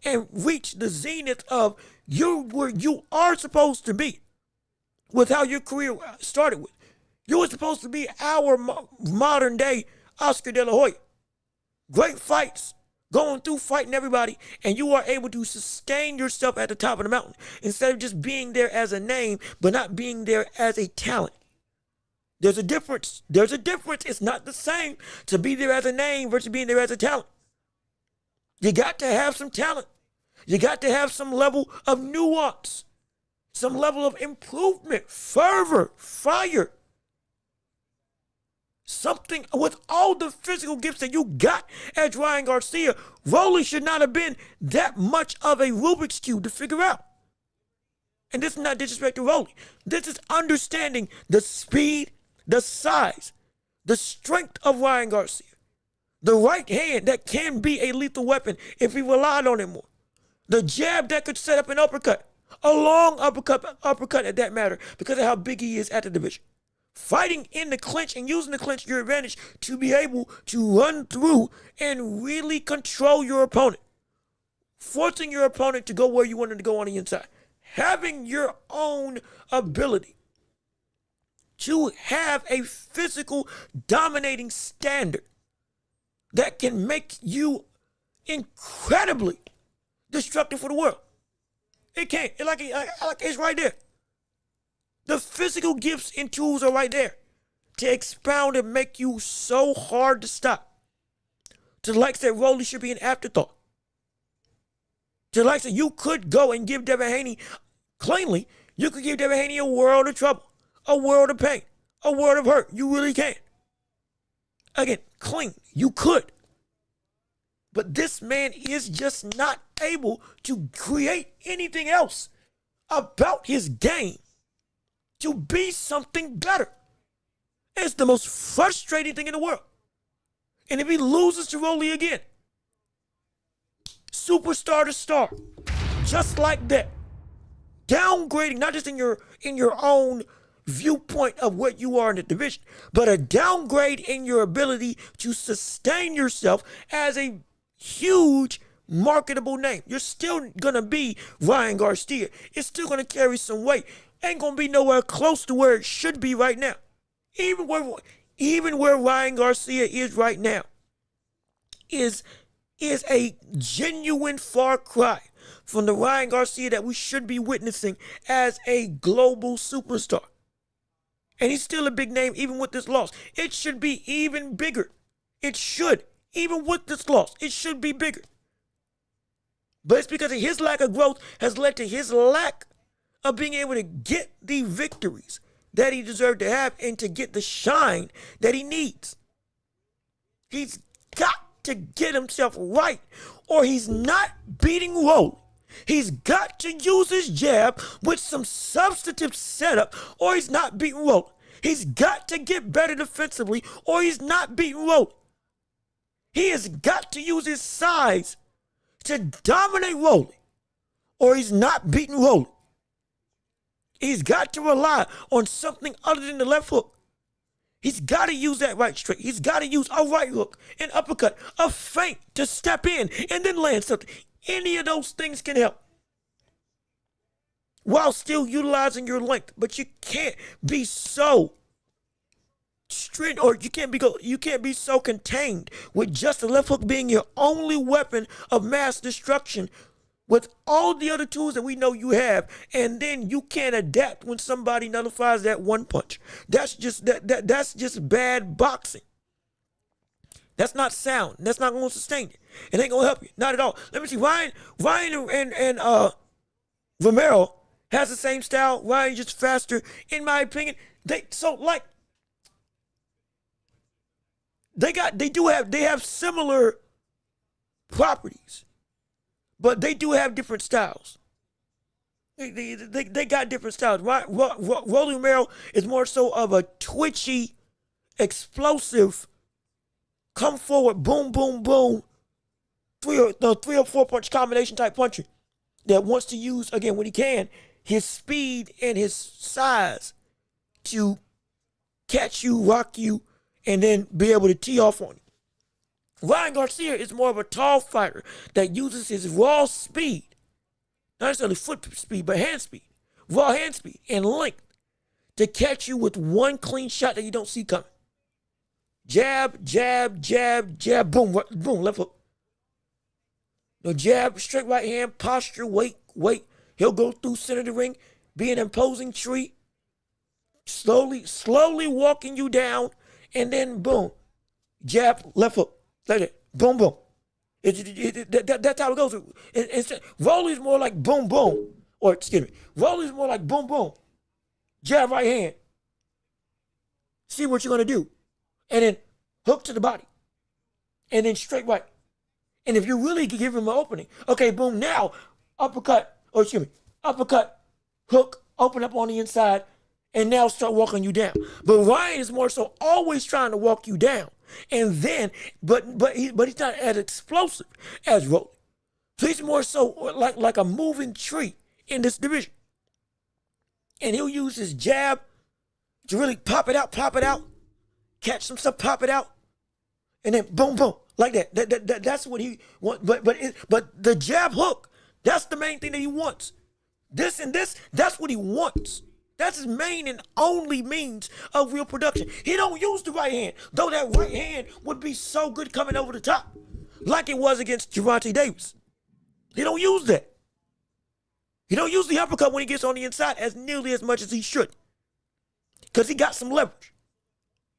and reach the zenith of where you are supposed to be with how your career started with, you were supposed to be our modern day Oscar De La Hoya. Great fights, going through fighting everybody, and you are able to sustain yourself at the top of the mountain instead of just being there as a name but not being there as a talent. There's a difference. It's not the same to be there as a name versus being there as a talent. You got to have some talent. You got to have some level of nuance, some level of improvement, fervor, fire. Something with all the physical gifts that you got as Ryan Garcia, Rolly should not have been that much of a Rubik's Cube to figure out. And this is not disrespect to Rolly. This is understanding the speed, the size, the strength of Ryan Garcia. The right hand that can be a lethal weapon if he relied on it more. The jab that could set up an uppercut. A long uppercut at that matter because of how big he is at the division. Fighting in the clinch and using the clinch to your advantage to be able to run through and really control your opponent. Forcing your opponent to go where you want him to go on the inside. Having your own ability to have a physical dominating standard that can make you incredibly destructive for the world. It can't. It's right there. The physical gifts and tools are right there to expound and make you so hard to stop. To the likes that Rolly should be an afterthought. To the likes that you could go and give Devin Haney cleanly, you could give Devin Haney a world of trouble, a world of pain, a world of hurt. You really can. Again, clean. You could. But this man is just not able to create anything else about his game to be something better. It's the most frustrating thing in the world. And if he loses to Rolly again, superstar to star, just like that, downgrading not just in your own viewpoint of what you are in the division, but a downgrade in your ability to sustain yourself as a huge marketable name. You're still gonna be Ryan Garcia. It's still gonna carry some weight. Ain't gonna be nowhere close to where it should be right now. Even where Ryan Garcia is right now is a genuine far cry from the Ryan Garcia that we should be witnessing as a global superstar. And he's still a big name even with this loss. It should be even bigger. It should. Even with this loss, it should be bigger. But it's because of his lack of growth has led to his lack of being able to get the victories that he deserved to have and to get the shine that he needs. He's got to get himself right or he's not beating Rolly. He's got to use his jab with some substantive setup or he's not beating Rolly. He's got to get better defensively or he's not beating Rolly. He has got to use his size to dominate Rolly, or he's not beating Rolly. He's got to rely on something other than the left hook. He's got to use that right straight. He's got to use a right hook, an uppercut, a feint to step in and then land something. Any of those things can help while still utilizing your length. But you can't be so strict, or you can't be so contained with just the left hook being your only weapon of mass destruction with all the other tools that we know you have, and then you can't adapt when somebody nullifies that one punch. That's just that's just bad boxing. That's not sound. That's not going to sustain it. It ain't going to help you. Not at all. Let me see. Ryan and Romero has the same style. Ryan just faster, in my opinion. They have similar properties, but they do have different styles. They got different styles. Rolly Romero is more so of a twitchy, explosive, come forward, boom, boom, boom, three or four punch combination type puncher that wants to use, again, when he can, his speed and his size to catch you, rock you, and then be able to tee off on you. Ryan Garcia is more of a tall fighter that uses his raw speed, not necessarily foot speed, but hand speed, raw hand speed and length to catch you with one clean shot that you don't see coming. Jab, jab, jab, jab, boom, boom, left hook. No jab, straight right hand, posture, wait. He'll go through center of the ring, be an imposing tree, slowly walking you down, and then boom, jab, left hook, like that, boom, boom. That's how it goes. Rolly's more like boom, boom, Rolly's more like boom, boom, jab right hand. See what you're gonna do, and then hook to the body, and then straight right. And if you really could give him an opening, okay, boom, now uppercut, hook, open up on the inside, and now start walking you down. But Ryan is more so always trying to walk you down. And then, but he's not as explosive as Rolly. So he's more so like a moving tree in this division. And he'll use his jab to really pop it out, catch some stuff, pop it out, and then boom, boom, like that. That's what he wants. But the jab hook, that's the main thing that he wants. This, that's what he wants. That's his main and only means of real production. He don't use the right hand, though that right hand would be so good coming over the top, like it was against Gervonta Davis. He don't use that. He don't use the uppercut when he gets on the inside as nearly as much as he should, because he got some leverage.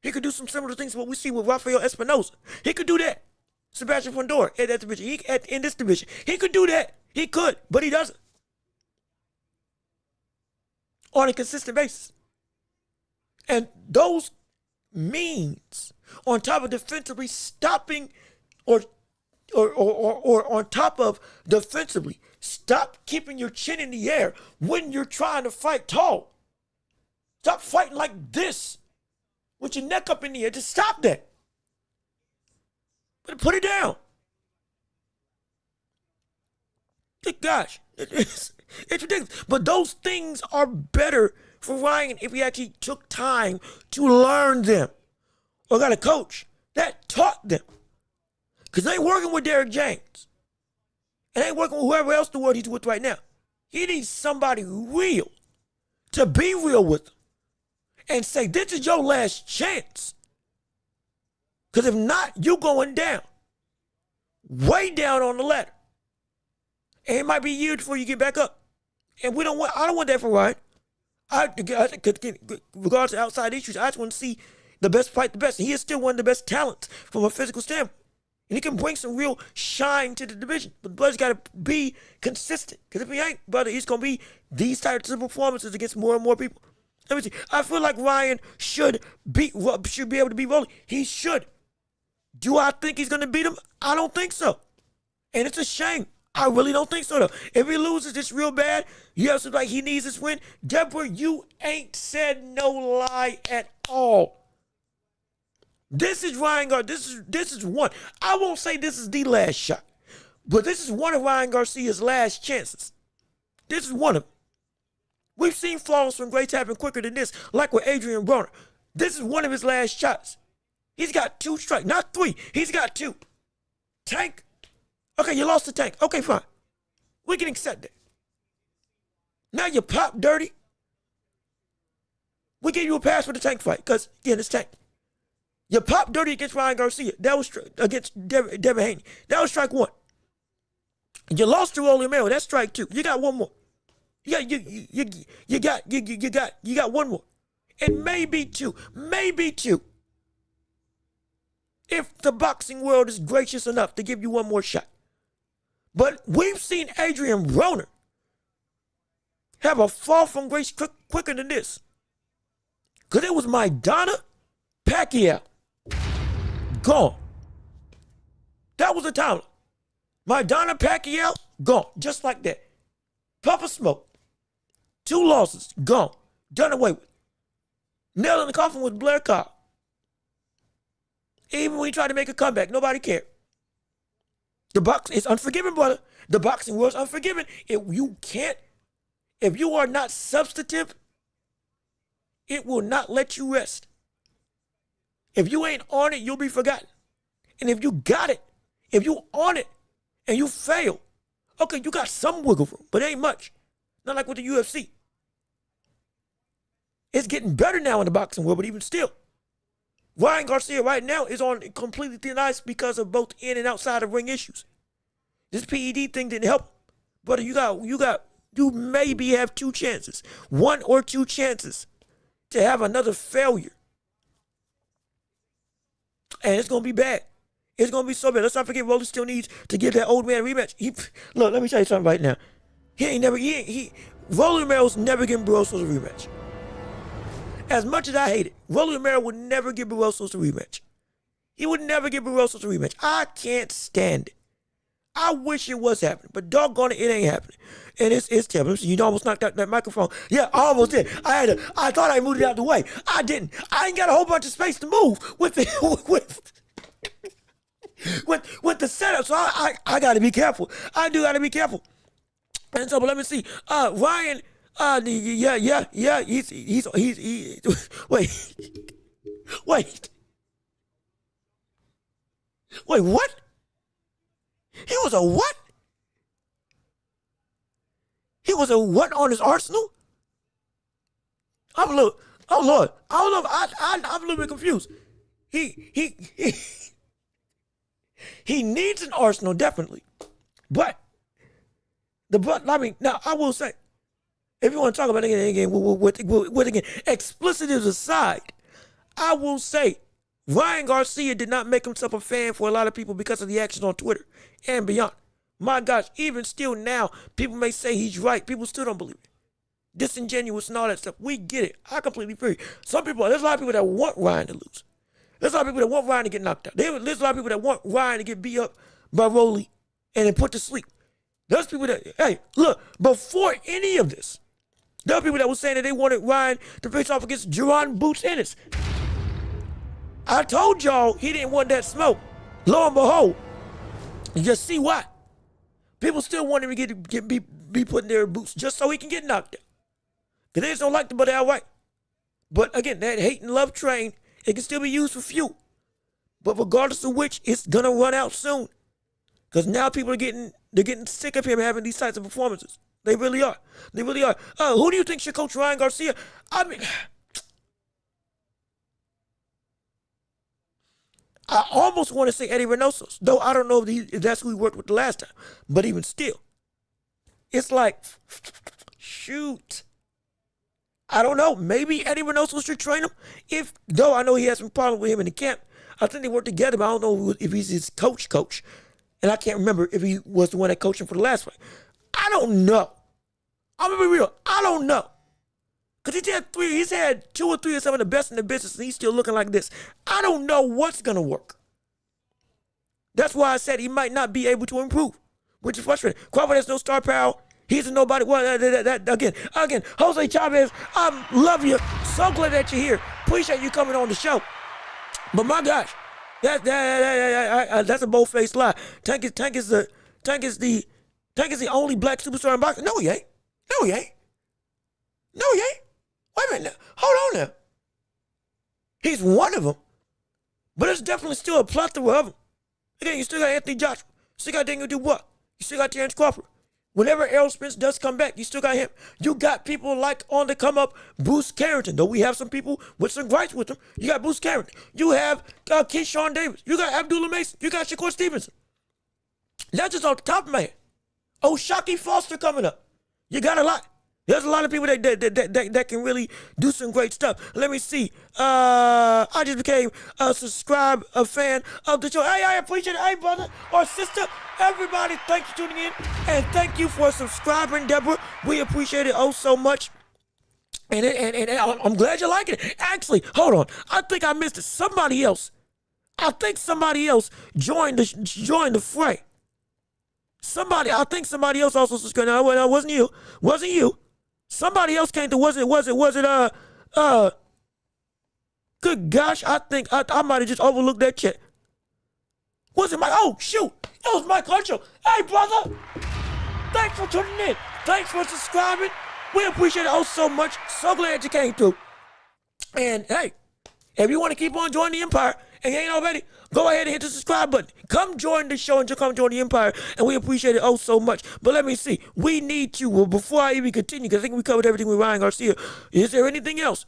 He could do some similar things to what we see with Rafael Espinosa. He could do that. Sebastian Fundora in that division. In this division, he could do that. He could, but he doesn't on a consistent basis. And those means, on top of defensively stopping, or on top of defensively stop keeping your chin in the air when you're trying to fight tall. Stop fighting like this with your neck up in the air. Just stop that. Put it down. Good gosh. It's ridiculous. But those things are better for Ryan if he actually took time to learn them, or got a coach that taught them. Because they ain't working with Derrick James. And they ain't working with whoever else the world he's with right now. He needs somebody real to be real with him and say, this is your last chance. Because if not, you're going down. Way down on the ladder. And it might be years before you get back up. And I don't want that for Ryan. Regardless of outside issues, I just want to see the best fight the best. And he is still one of the best talents from a physical standpoint. And he can bring some real shine to the division. But the brother's got to be consistent. Because if he ain't, brother, he's going to be these types of performances against more and more people. Let me see. I feel like Ryan should be able to beat Rolly. He should. Do I think he's going to beat him? I don't think so. And it's a shame. I really don't think so, though. If he loses this real bad, you have something like he needs this win. Deborah, you ain't said no lie at all. This is Ryan Garcia. This is one. I won't say this is the last shot, but this is one of Ryan Garcia's last chances. This is one of them. We've seen flaws from greats happen quicker than this, like with Adrian Broner. This is one of his last shots. He's got 2 strikes, not 3. He's got 2. Tank. Okay, you lost the Tank. Okay, fine. We can accept that. Now you pop dirty. We give you a pass for the Tank fight, because, again, it's Tank. You pop dirty against Ryan Garcia. That was against Devin Haney. That was strike 1. You lost to Romero. That's strike 2. You got one more. You got one more. And maybe 2. Maybe 2. If the boxing world is gracious enough to give you one more shot. But we've seen Adrian Broner have a fall from grace quicker than this. Because it was Maidana Pacquiao. Gone. That was the timeline. Maidana Pacquiao, gone. Just like that. Puff of smoke. 2 losses, gone. Done away with. Nail in the coffin with Blair Cobb. Even when he tried to make a comeback, nobody cared. The boxing is unforgiving, brother. The boxing world's unforgiving. If you are not substantive, it will not let you rest. If you ain't on it, you'll be forgotten. And if you got it, if you on it and you fail, okay, you got some wiggle room, but it ain't much. Not like with the UFC. It's getting better now in the boxing world, but even still, Ryan Garcia right now is on completely thin ice because of both in and outside of ring issues. This PED thing didn't help. But you maybe have 2 chances, 1 or 2 chances to have another failure. And it's going to be bad. It's going to be so bad. Let's not forget Rolly still needs to give that old man a rematch. Look, let me tell you something right now. Rolly Romero's never giving Barrosos a rematch. As much as I hate it, Rolly Romero would never give Barrosos a rematch. He would never give Barrosos a rematch. I can't stand it. I wish it was happening, but doggone it, it ain't happening. And it's terrible. You almost knocked out that microphone. Yeah, I almost did. I thought I moved it out the way. I didn't. I ain't got a whole bunch of space to move with the setup. So I got to be careful. I do got to be careful. And so, but let me see. Ryan. Yeah. He's. Wait. What? He was a what? He was a what on his arsenal? Oh Lord. I don't know. I'm a little bit confused. He needs an arsenal, definitely. But now I will say, if you want to talk about it again, with explicitives aside, I will say Ryan Garcia did not make himself a fan for a lot of people because of the action on Twitter and beyond. My gosh, even still now, people may say he's right. People still don't believe it. Disingenuous and all that stuff. We get it. I completely agree. There's a lot of people that want Ryan to lose. There's a lot of people that want Ryan to get knocked out. There's a lot of people that want Ryan to get beat up by Rolly and then put to sleep. There's people that, hey, look, before any of this, there were people that were saying that they wanted Ryan to face off against Jerron Boots Ennis. I told y'all he didn't want that smoke. Lo and behold, you just see why. People still want him to be put in their boots just so he can get knocked out. Because they just don't like the brother outright. But again, that hate and love train, it can still be used for fuel. But regardless of which, it's gonna run out soon. Because now people are getting sick of him having these types of performances. They really are. Who do you think should coach Ryan Garcia? I mean, I almost want to say Eddie Reynoso, though I don't know if that's who he worked with the last time. But even still, it's like, shoot. I don't know. Maybe Eddie Reynoso should train him. Though I know he has some problem with him in the camp. I think they work together, but I don't know if he's his coach. And I can't remember if he was the one that coached him for the last fight. I don't know. I'm going to be real. I don't know. Because he's had 2 or 3 of some of the best in the business, and he's still looking like this. I don't know what's going to work. That's why I said he might not be able to improve, which is frustrating. Crawford has no star power. He's a nobody. Well, again, Jose Chavez, I love you. So glad that you're here. Appreciate you coming on the show. But my gosh, that's a bold-faced lie. Tank is the only black superstar in boxing. No, he ain't. No, he ain't. Wait a minute now. Hold on now. He's one of them. But there's definitely still a plethora of them. Again, you still got Anthony Joshua. You still got Daniel Dubois. You still got Terrence Crawford. Whenever Errol Spence does come back, you still got him. You got people like on the come up, Bruce Carrington. Though we have some people with some gripes with him. You got Bruce Carrington. You have Keyshawn Davis. You got Abdullah Mason. You got Shakur Stevenson. That's just on the top of my head. Oh, Shockey Foster coming up. You got a lot. There's a lot of people that can really do some great stuff. Let me see. I just became a fan of the show. Hey, I appreciate it. Hey, brother or sister, everybody, thanks for tuning in. And thank you for subscribing, Deborah. We appreciate it oh so much. And I'm glad you like it. Actually, hold on. I think I missed it. Somebody else joined the fray. I think somebody else also subscribed. No, it wasn't you. Wasn't you. Somebody else came to, was it, good gosh, I think I might have just overlooked that chat. Was it Mike? Oh, shoot. It was Mike Huncho. Hey, brother. Thanks for tuning in. Thanks for subscribing. We appreciate it oh so much. So glad you came through. And, hey, if you want to keep on joining the Empire and you ain't already, go ahead and hit the subscribe button. Come join the show and come join the Empire, and we appreciate it oh so much. But let me see. We need you. Well, before I even continue, because I think we covered everything with Ryan Garcia. Is there anything else?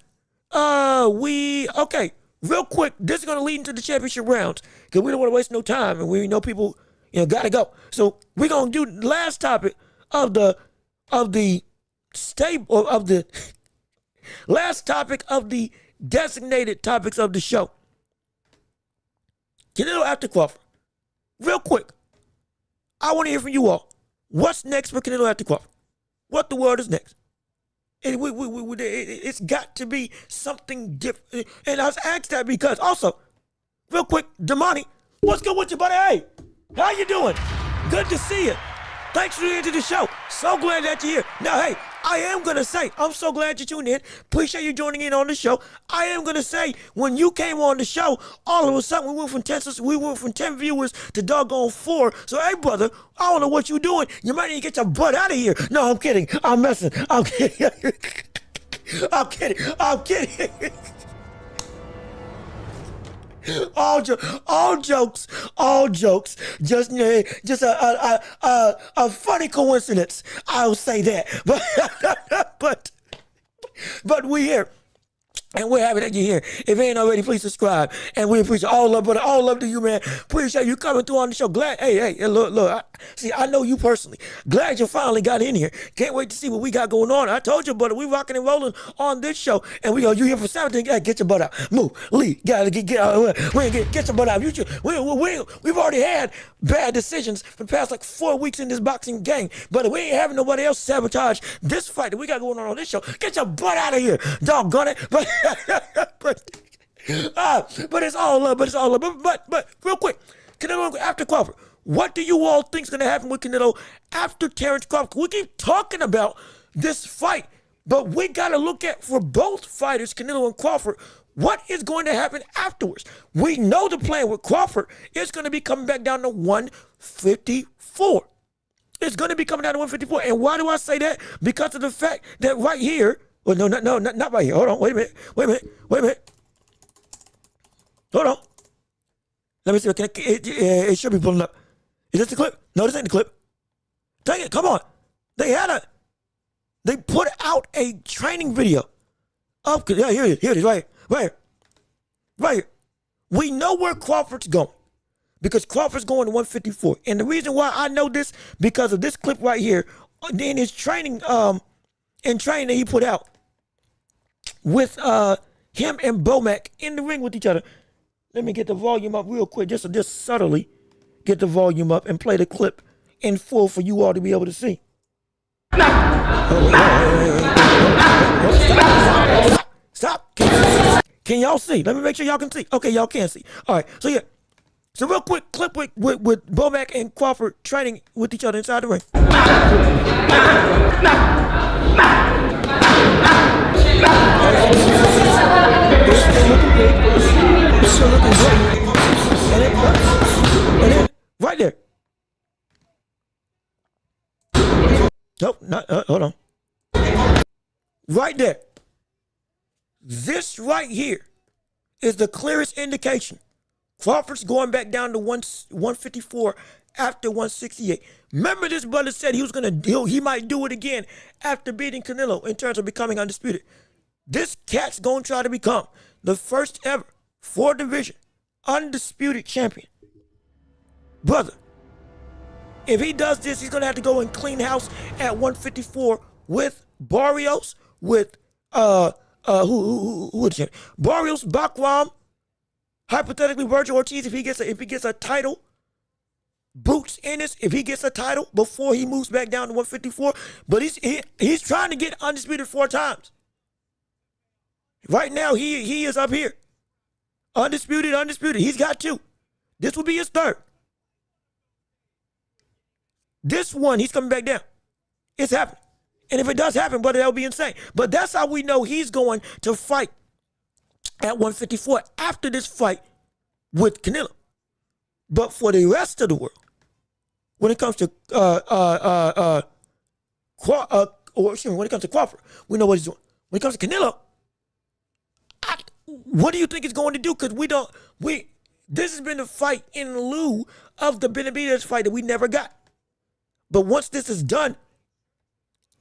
Okay. Real quick, this is going to lead into the championship rounds, because we don't want to waste no time, and we know people, got to go. So we're going to do the last topic of the last topic of the designated topics of the show. Canelo after Crawford. Real quick, I want to hear from you all. What's next for Canelo after Crawford? What the world is next? And it's got to be something different. And I was asked that because also, real quick, Damani, what's good with you, buddy? Hey, how you doing? Good to see you. Thanks for tuning into the show. So glad that you're here. Now, hey, I am going to say, I'm so glad you tuned in. Appreciate you joining in on the show. I am going to say, when you came on the show, all of a sudden, we went from 10 viewers to doggone 4. So, hey, brother, I don't know what you're doing. You might need to get your butt out of here. No, I'm kidding. I'm messing. I'm kidding. I'm kidding. All jokes. Just a funny coincidence. I'll say that. But we here. And we're happy that you're here. If you ain't already, please subscribe. And we appreciate all love, brother. All love to you, man. Appreciate you coming through on the show. Glad, hey, look. I know you personally. Glad you finally got in here. Can't wait to see what we got going on. I told you, brother, we rocking and rolling on this show. And you here for 17. Hey, get your butt out. Move. Leave. Gotta get your butt out. We've already had bad decisions for the past 4 weeks in this boxing game. But we ain't having nobody else sabotage this fight that we got going on this show. Get your butt out of here. Doggone it. But it's all love. But real quick, Canelo after Crawford. What do you all think is going to happen with Canelo after Terrence Crawford? We keep talking about this fight, but we got to look at, for both fighters, Canelo and Crawford, what is going to happen afterwards. We know the plan with Crawford is going to be coming back down to 154. It's going to be coming down to 154. And why do I say that? Because of the fact that right here, well, no, not right here. Hold on. Wait a minute. Hold on. Let me see. It should be pulling up. Is this the clip? No, this ain't the clip. Dang it. Come on. They put out a training video. Yeah, here it is. Right here. We know where Crawford's going, because Crawford's going to 154. And the reason why I know this, because of this clip right here in his training, that he put out with him and Bomac in the ring with each other. Let me get the volume up real quick, just subtly get the volume up and play the clip in full for you all to be able to see. Stop. Can y'all see? Let me make sure y'all can see. Okay, y'all can see. All right, so yeah. So real quick clip with Bomac and Crawford training with each other inside the ring. It's still looking Nope, not, hold on. Right there. This right here is the clearest indication. Crawford's going back down to 154 after 168. Remember, this brother said he might do it again after beating Canelo in terms of becoming undisputed. This cat's gonna try to become the first ever 4-division undisputed champion. Brother, if he does this, he's gonna have to go and clean house at 154 with Barrios, with who is it? Barrios, Bakram, hypothetically Virgil Ortiz if he gets a title. Boots Ennis if he gets a title before he moves back down to 154. But he's trying to get undisputed 4 times. Right now he is up here. Undisputed. He's got 2. This will be his 3rd. This one, he's coming back down. It's happening. And if it does happen, brother, that'll be insane. But that's how we know he's going to fight at 154 after this fight with Canelo. But for the rest of the world, when it comes to when it comes to Crawford, we know what he's doing. When it comes to Canelo, what do you think he's going to do? Because this has been a fight in lieu of the Benavidez fight that we never got. But once this is done,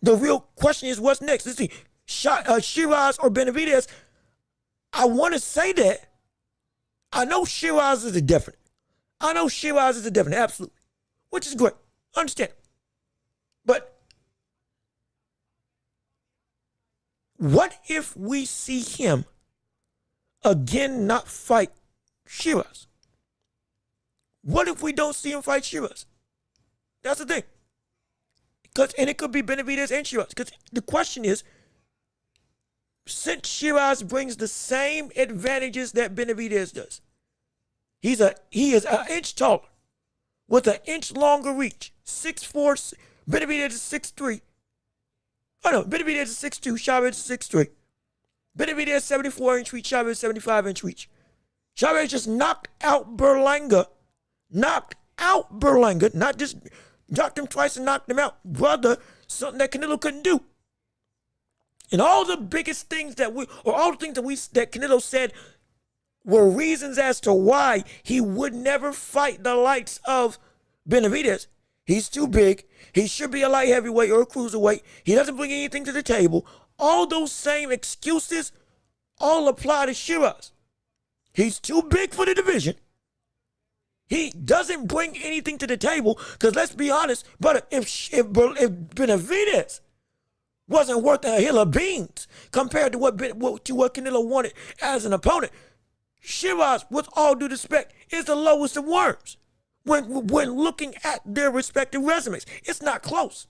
the real question is what's next? Let's see, Shiraz or Benavidez. I want to say that I know Shiraz is a definite. Absolutely. Which is great. Understand. But what if we see him again not fight Shiraz? What if we don't see him fight Shiraz? That's the thing. And it could be Benavidez and Shiraz. Because the question is, since Shiraz brings the same advantages that Benavidez does, he is an inch taller with an inch longer reach. 6'4", Benavidez is 6'3". Oh no, Benavidez is 6'2", Chavez is 6'3". Benavidez 74-inch reach, Chavez 75-inch reach. Chavez just knocked out Berlanga. Not just knocked him twice and knocked him out. Brother, something that Canelo couldn't do. And all the biggest things that Canelo said were reasons as to why he would never fight the likes of Benavidez. He's too big. He should be a light heavyweight or a cruiserweight. He doesn't bring anything to the table. All those same excuses all apply to Shiraz. He's too big for the division. He doesn't bring anything to the table because let's be honest, brother, if Benavidez wasn't worth a hill of beans compared to what Canelo wanted as an opponent, Shiraz, with all due respect, is the lowest of worms when looking at their respective resumes. It's not close.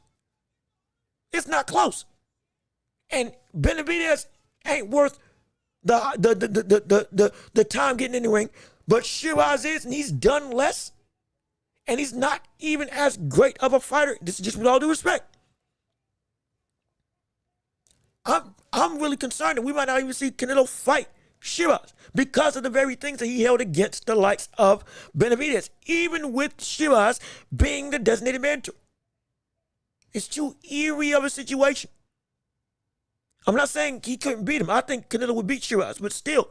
And Benavidez ain't worth the time getting in the ring, but Shiraz is, and he's done less, and he's not even as great of a fighter. This is just with all due respect. I'm really concerned that we might not even see Canelo fight Shiraz because of the very things that he held against the likes of Benavidez, even with Shiraz being the designated mentor. It's too eerie of a situation. I'm not saying he couldn't beat him. I think Canelo would beat Shiraz, but still,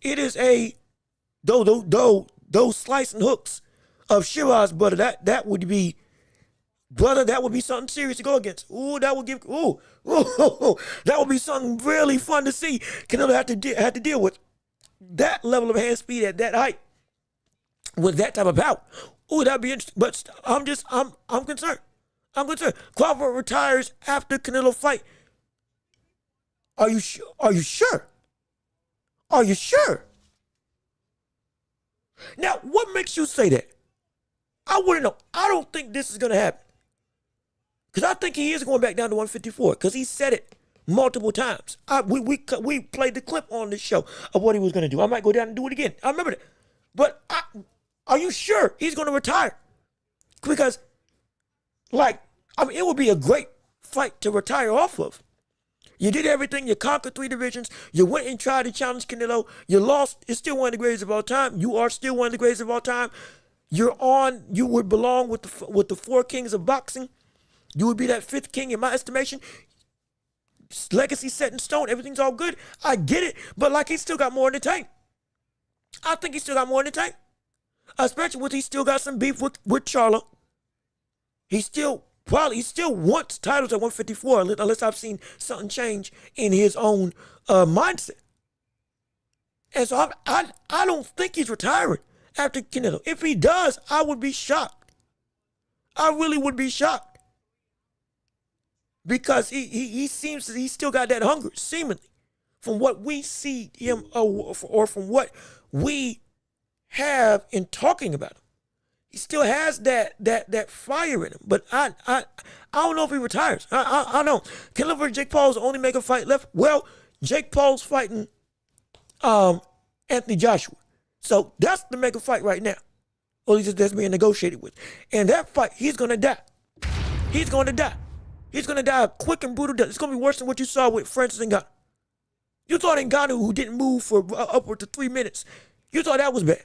it is those slicing hooks of Shiraz, brother, that would be something serious to go against. That would be something really fun to see. Canelo had to deal with that level of hand speed at that height with that type of power. That'd be interesting. But I'm concerned. Crawford retires after Canelo fight. Are you sure? Are you sure? Now, what makes you say that? I wouldn't know. I don't think this is going to happen. Because I think he is going back down to 154 because he said it multiple times. We played the clip on this show of what he was going to do. I might go down and do it again. I remember that. But are you sure he's going to retire? Because, it would be a great fight to retire off of. You did everything. You conquered 3 divisions. You went and tried to challenge Canelo. You lost. It's still one of the greatest of all time. You are still one of the greatest of all time. You would belong with the 4 kings of boxing. You would be that fifth king in my estimation. Legacy set in stone. Everything's all good. I get it. But like, he's still got more in the tank. I think he's still got more in the tank. Especially with he still got some beef with Charlo. He still wants titles at 154 unless I've seen something change in his own mindset. And so I don't think he's retiring after Canelo. If he does, I would be shocked. I really would be shocked. Because he seems that he's still got that hunger, seemingly, from what we see him or from what we have in talking about him. He still has that fire in him. But I don't know if he retires. I don't know. Canelo versus Jake Paul is the only mega fight left. Well, Jake Paul's fighting Anthony Joshua. So that's the mega fight right now. Or at least that's being negotiated with. And that fight, he's going to die. He's going to die. He's going to die a quick and brutal death. It's going to be worse than what you saw with Francis Ngannou. You thought Ngannou, who didn't move for upwards of 3 minutes, you thought that was bad.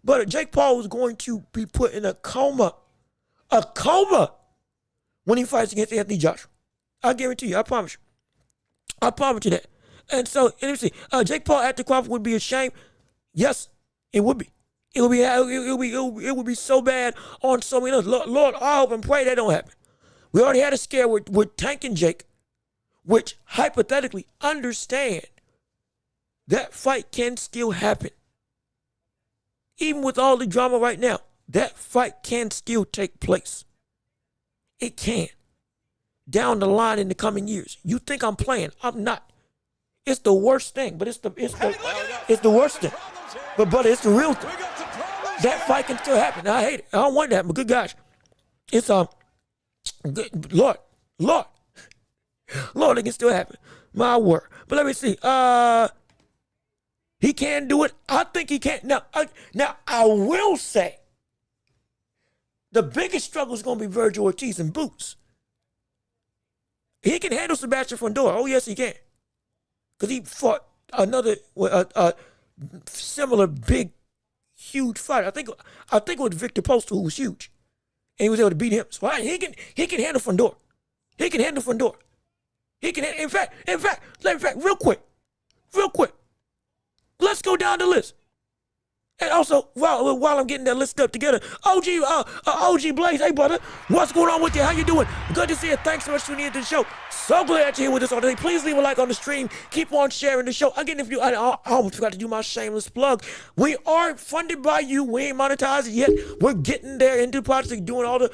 But Jake Paul was going to be put in a coma when he fights against Anthony Joshua. I guarantee you. I promise you. I promise you that. And so, let me see. Jake Paul after Crawford would be a shame. Yes, it would be. It would be so bad on so many others. Lord, I hope and pray that don't happen. We already had a scare with Tank and Jake, which hypothetically, understand that fight can still happen. Even with all the drama right now, that fight can still take place. It can. Down the line in the coming years. You think I'm playing? I'm not. It's the worst thing, but it's the worst thing. But it's the real thing. That fight can still happen. I hate it. I don't want that, but good gosh. It's Lord, it can still happen. My word. But let me see. He can do it. I think he can. Now I will say the biggest struggle is going to be Virgil Ortiz and Boots. He can handle Sebastian Fundora. Oh, yes, he can. Because he fought another similar big, huge fight. I think it was Victor Postal, who was huge. And he was able to beat him. So he can handle Fundora. He can handle Fundora. In fact, real quick. Let's go down the list. And also, while I'm getting that list up together, OG Blaze, hey brother, what's going on with you? How you doing? Good to see you. Thanks so much for tuning into the show. So glad you're here with us all today. Please leave a like on the stream. Keep on sharing the show. Again, I almost forgot to do my shameless plug. We are funded by you. We ain't monetized it yet. We're getting there into the process of doing all the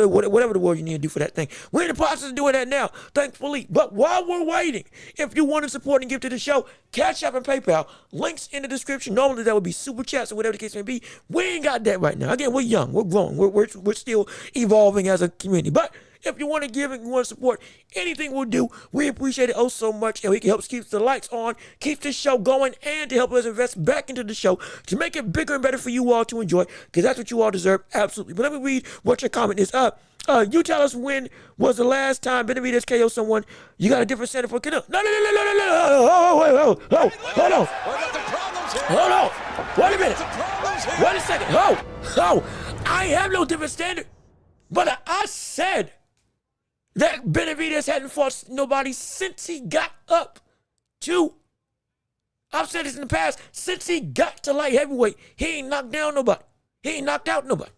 whatever the word you need to do for that thing. We're in the process of doing that now, thankfully. But while we're waiting, if you want to support and give to the show, Cash App and PayPal, links in the description. Normally that would be super chats or whatever the case may be. We ain't got that right now. Again, we're young, we're growing, we're still evolving as a community. But if you want to give and you want to support anything we'll do, we appreciate it so much. And we can help keep the lights on, keep this show going, and to help us invest back into the show to make it bigger and better for you all to enjoy, because that's what you all deserve, absolutely. But let me read what your comment is. You tell us when was the last time Benavidez KO someone. You got a different standard for Canelo. No. Hold on. Wait a minute. Wait a second. I have no different standard. But I said that Benavidez hadn't fought nobody since he got up to. I've said this in the past. Since he got to light heavyweight, he ain't knocked down nobody. He ain't knocked out nobody.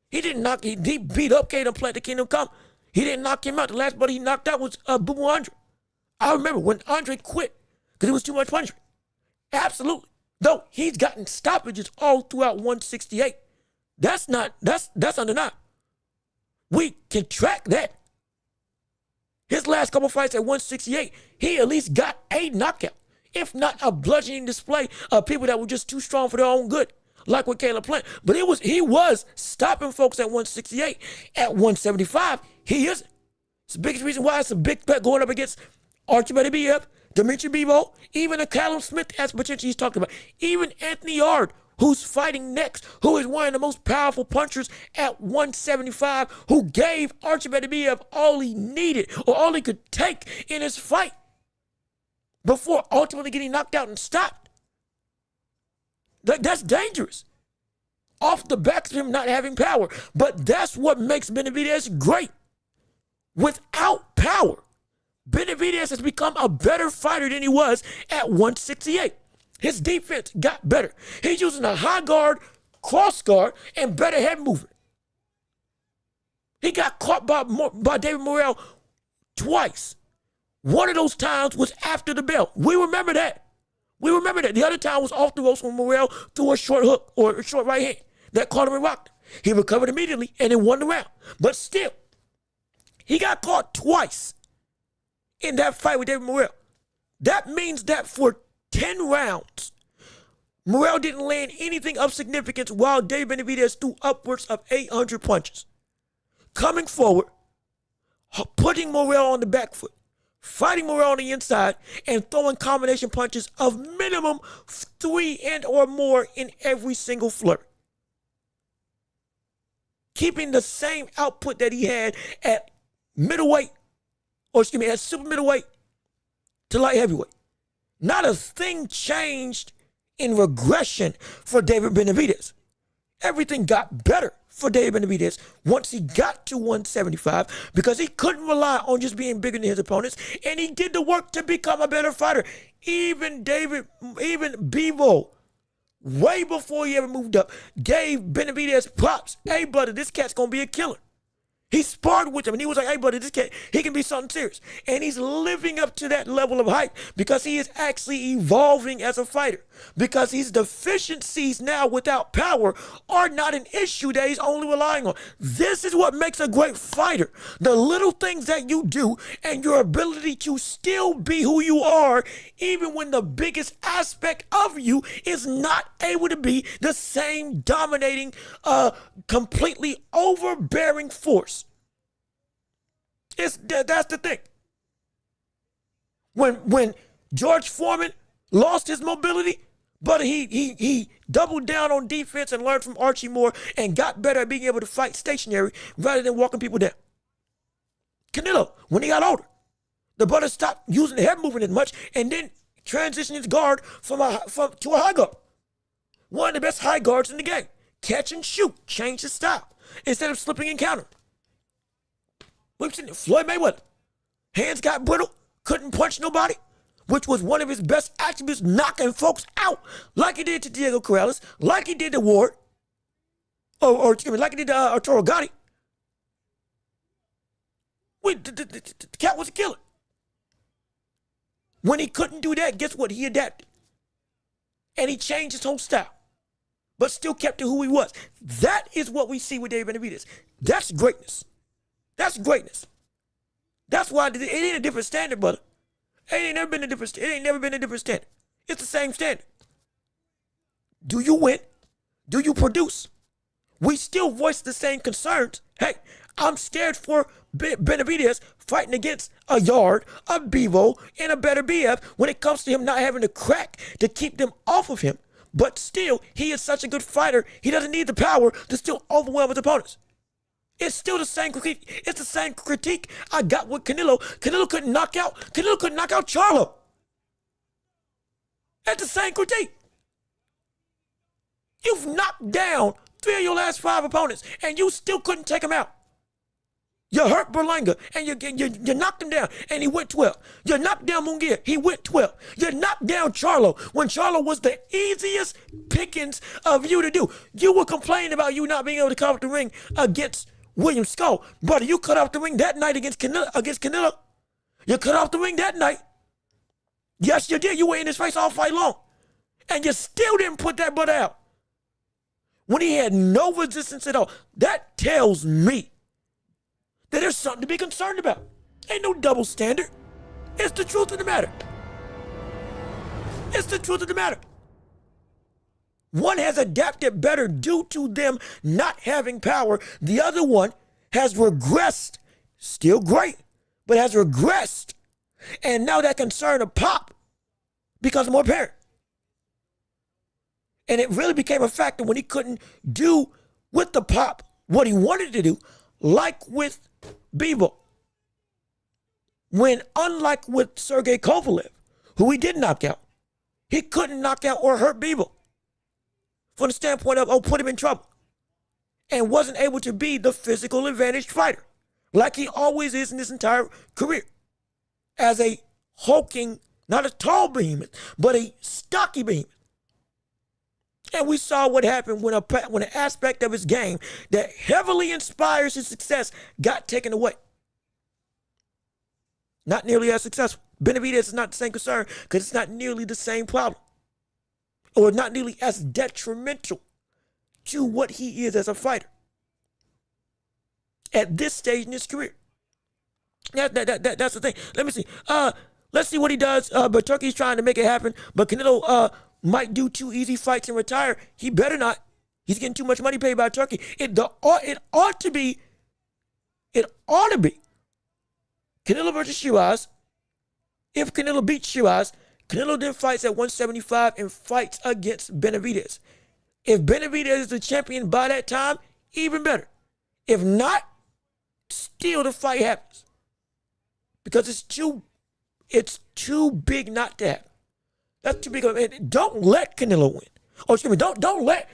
He beat up Caden Plant, the Kingdom Come. He didn't knock him out. The last buddy he knocked out was Boo Andre. I remember when Andre quit because it was too much punishment. Absolutely. Though he's gotten stoppages all throughout 168. That's undeniable. We can track that. His last couple fights at 168, he at least got a knockout, if not a bludgeoning display of people that were just too strong for their own good, like with Caleb Plant. But he was stopping folks at 168. At 175, he isn't. It's the biggest reason why it's a big bet going up against Archibald BF, Dimitri Bivol, even a Callum Smith as potentially he's talking about, even Anthony Yard, who's fighting next, who is one of the most powerful punchers at 175, who gave Archibald BF all he needed or all he could take in his fight before ultimately getting knocked out and stopped. That's dangerous. off the backs of him not having power. But that's what makes Benavidez great. Without power, Benavidez has become a better fighter than he was at 168. His defense got better. He's using a high guard, cross guard, and better head movement. He got caught by David Morrell twice. One of those times was after the bell. We remember that. The other time was off the ropes when Morrell threw a short hook or a short right hand that caught him and rocked him. He recovered immediately and then won the round. But still, he got caught twice in that fight with David Morrell. That means that for 10 rounds, Morrell didn't land anything of significance while David Benavidez threw upwards of 800 punches. Coming forward, putting Morrell on the back foot, fighting Morrell on the inside, and throwing combination punches of minimum 3 and or more in every single flurry. Keeping the same output that he had at at super middleweight to light heavyweight. Not a thing changed in regression for David Benavidez. Everything got better for David Benavidez once he got to 175 because he couldn't rely on just being bigger than his opponents, and he did the work to become a better fighter. Even Bevo, way before he ever moved up, gave Benavidez props. Hey, brother, this cat's going to be a killer. He sparred with him, and he was like, hey, buddy, this cat, he can be something serious. And he's living up to that level of hype because he is actually evolving as a fighter. Because his deficiencies now without power are not an issue that he's only relying on. This is what makes a great fighter. The little things that you do and your ability to still be who you are, even when the biggest aspect of you is not able to be the same dominating, completely overbearing force. That's the thing. When George Foreman lost his mobility, but he doubled down on defense and learned from Archie Moore and got better at being able to fight stationary rather than walking people down. Canelo, when he got older, the brother stopped using the head movement as much and then transitioned his guard to a high guard. One of the best high guards in the game. Catch and shoot, change his style instead of slipping and countering. We've seen Floyd Mayweather. Hands got brittle, couldn't punch nobody, which was one of his best attributes, knocking folks out like he did to Diego Corrales, like he did to Ward, like he did to Arturo Gatti. The cat was a killer. When he couldn't do that, guess what? He adapted. And he changed his whole style, but still kept to who he was. That is what we see with David Benavidez. That's greatness. That's greatness. That's why it ain't a different standard, brother. It ain't never been a different standard. It's the same standard. Do you win? Do you produce? We still voice the same concerns. Hey, I'm scared for Benavidez fighting against a Yard, a Bevo, and a better BF when it comes to him not having the crack to keep them off of him. But still, he is such a good fighter, he doesn't need the power to still overwhelm his opponents. It's still the same critique. It's the same critique I got with Canelo. Canelo couldn't knock out Charlo. That's the same critique. You've knocked down 3 of your last 5 opponents, and you still couldn't take him out. You hurt Berlanga, and you knocked him down, and he went 12. You knocked down Munguia, he went 12. You knocked down Charlo when Charlo was the easiest pickings of you to do. You were complaining about you not being able to come up the ring against William Skull. Brother, you cut off the ring that night against Canelo. You cut off the ring that night. Yes, you did. You were in his face all fight long. And you still didn't put that brother out. When he had no resistance at all. That tells me that there's something to be concerned about. Ain't no double standard. It's the truth of the matter. It's the truth of the matter. One has adapted better due to them not having power. The other one has regressed. Still great, but has regressed. And now that concern of pop becomes more apparent. And it really became a factor when he couldn't do with the pop what he wanted to do, like with Bevo. When, unlike with Sergey Kovalev, who he did knock out, he couldn't knock out or hurt Bevo. From the standpoint of, put him in trouble. and wasn't able to be the physical advantaged fighter like he always is in his entire career as a hulking, not a tall behemoth, but a stocky behemoth. And we saw what happened when an aspect of his game that heavily inspires his success got taken away. Not nearly as successful. Benavidez is not the same concern because it's not nearly the same problem, or not nearly as detrimental to what he is as a fighter at this stage in his career. That's the thing. Let me see. Let's see what he does. But Turkey's trying to make it happen. But Canelo might do 2 easy fights and retire. He better not. He's getting too much money paid by Turkey. It ought to be Canelo versus Shiraz. If Canelo beats Shiraz, Canelo then fights at 175 and fights against Benavidez. If Benavidez is the champion by that time, even better. If not, still the fight happens. Because it's too big not to happen. That's too big of a, don't let Canelo win. Oh, excuse me, don't let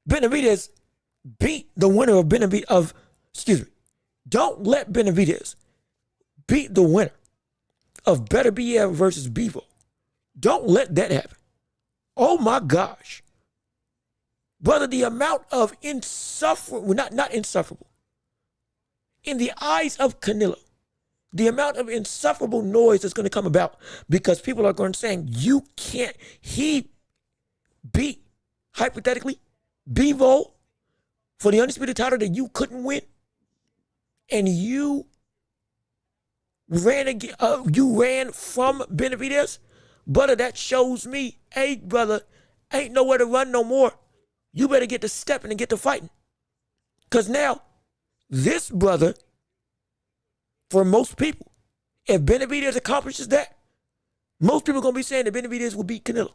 Benavidez beat the winner of don't let Benavidez beat the winner of Beterbiev versus Bivol. Don't let that happen. Oh my gosh. Brother, the amount of insufferable, not insufferable, in the eyes of Canelo, the amount of insufferable noise that's going to come about because people are going to say, you can't, he beat, hypothetically, Bivol for the undisputed title that you couldn't win, and you ran from Benavidez. Brother, that shows me, hey, brother, ain't nowhere to run no more. You better get to stepping and get to fighting. Because now, this brother, for most people, if Benavidez accomplishes that, most people are going to be saying that Benavidez will beat Canelo.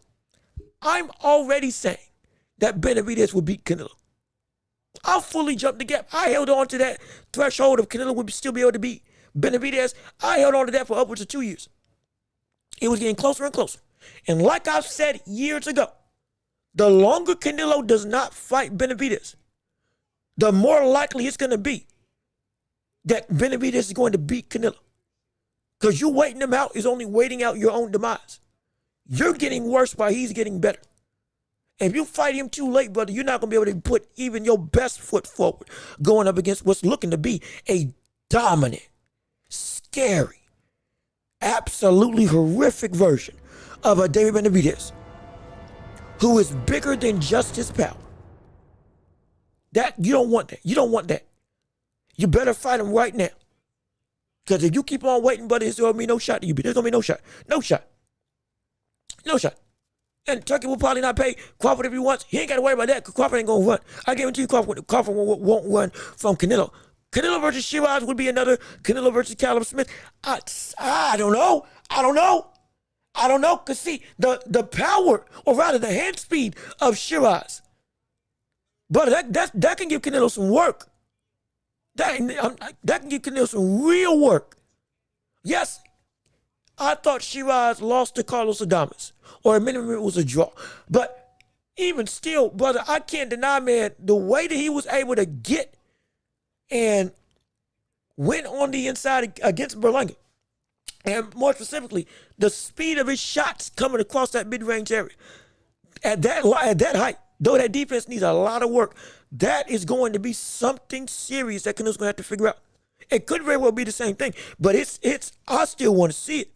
I'm already saying that Benavidez will beat Canelo. I fully jumped the gap. I held on to that threshold of Canelo would still be able to beat Benavidez. I held on to that for upwards of 2 years. It was getting closer and closer. And like I've said years ago, the longer Canelo does not fight Benavidez, the more likely it's going to be that Benavidez is going to beat Canelo. Because you waiting him out is only waiting out your own demise. You're getting worse while he's getting better. And if you fight him too late, brother, you're not going to be able to put even your best foot forward going up against what's looking to be a dominant, scary, absolutely horrific version of a David Benavidez who is bigger than just his power. That, you don't want that. You don't want that. You better fight him right now. Because if you keep on waiting, buddy, there's going to be no shot to you. There's going to be no shot. No shot. No shot. And Turkey will probably not pay Crawford if he wants. He ain't got to worry about that because Crawford ain't going to run. I guarantee you Crawford won't run from Canelo. Canelo versus Shiraz would be another Canelo versus Callum Smith. I don't know. I don't know. Because see, the power, or rather the hand speed of Shiraz, brother, that can give Canelo some work. That can give Canelo some real work. Yes, I thought Shiraz lost to Carlos Adames, or at minimum it was a draw. But even still, brother, I can't deny, man, the way that he was able to get and win on the inside against Berlanga. And more specifically, the speed of his shots coming across that mid-range area. At that height, though that defense needs a lot of work, that is going to be something serious that Canelo's going to have to figure out. It could very well be the same thing, but I still want to see it.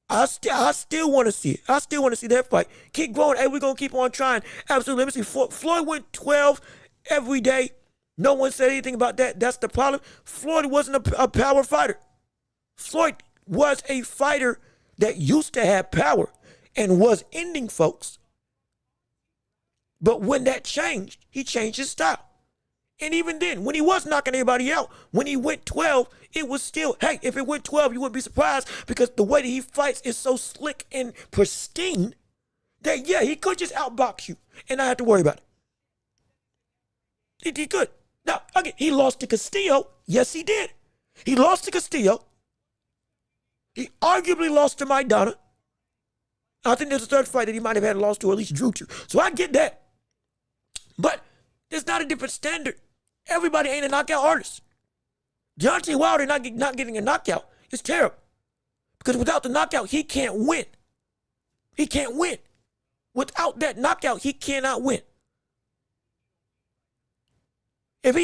I still want to see it. I still want to see that fight. Keep growing. Hey, we're going to keep on trying. Absolutely. Let me see. Floyd went 12 every day. No one said anything about that. That's the problem. Floyd wasn't a power fighter. Floyd was a fighter that used to have power and was ending folks. But when that changed, he changed his style. And even then, when he was knocking everybody out, when he went 12, it was still, hey, if it went 12, you wouldn't be surprised because the way that he fights is so slick and pristine that, yeah, he could just outbox you and not have to worry about it. He could. Now, again, he lost to Castillo. Yes, he did. He lost to Castillo. He arguably lost to Maidana. I think there's a third fight that he might have had lost to or at least drew to. So I get that. But there's not a different standard. Everybody ain't a knockout artist. Deontay Wilder not getting a knockout is terrible. Because without the knockout, he can't win. He can't win. Without that knockout, he cannot win. If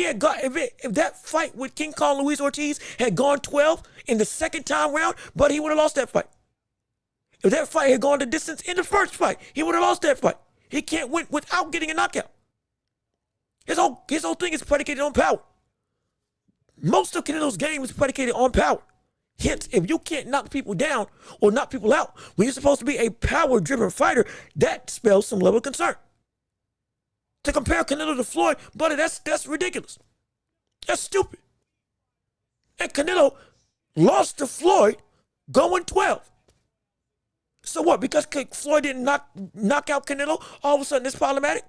that fight with King Kong Luis Ortiz had gone 12 in the second time round, but he would have lost that fight. If that fight had gone the distance in the first fight, he would have lost that fight. He can't win without getting a knockout. His whole thing is predicated on power. Most of Canelo's game is predicated on power. Hence, if you can't knock people down or knock people out when you're supposed to be a power-driven fighter, that spells some level of concern. To compare Canelo to Floyd, buddy, that's ridiculous. That's stupid. And Canelo lost to Floyd going 12. So what? Because Floyd didn't knock out Canelo, all of a sudden it's problematic?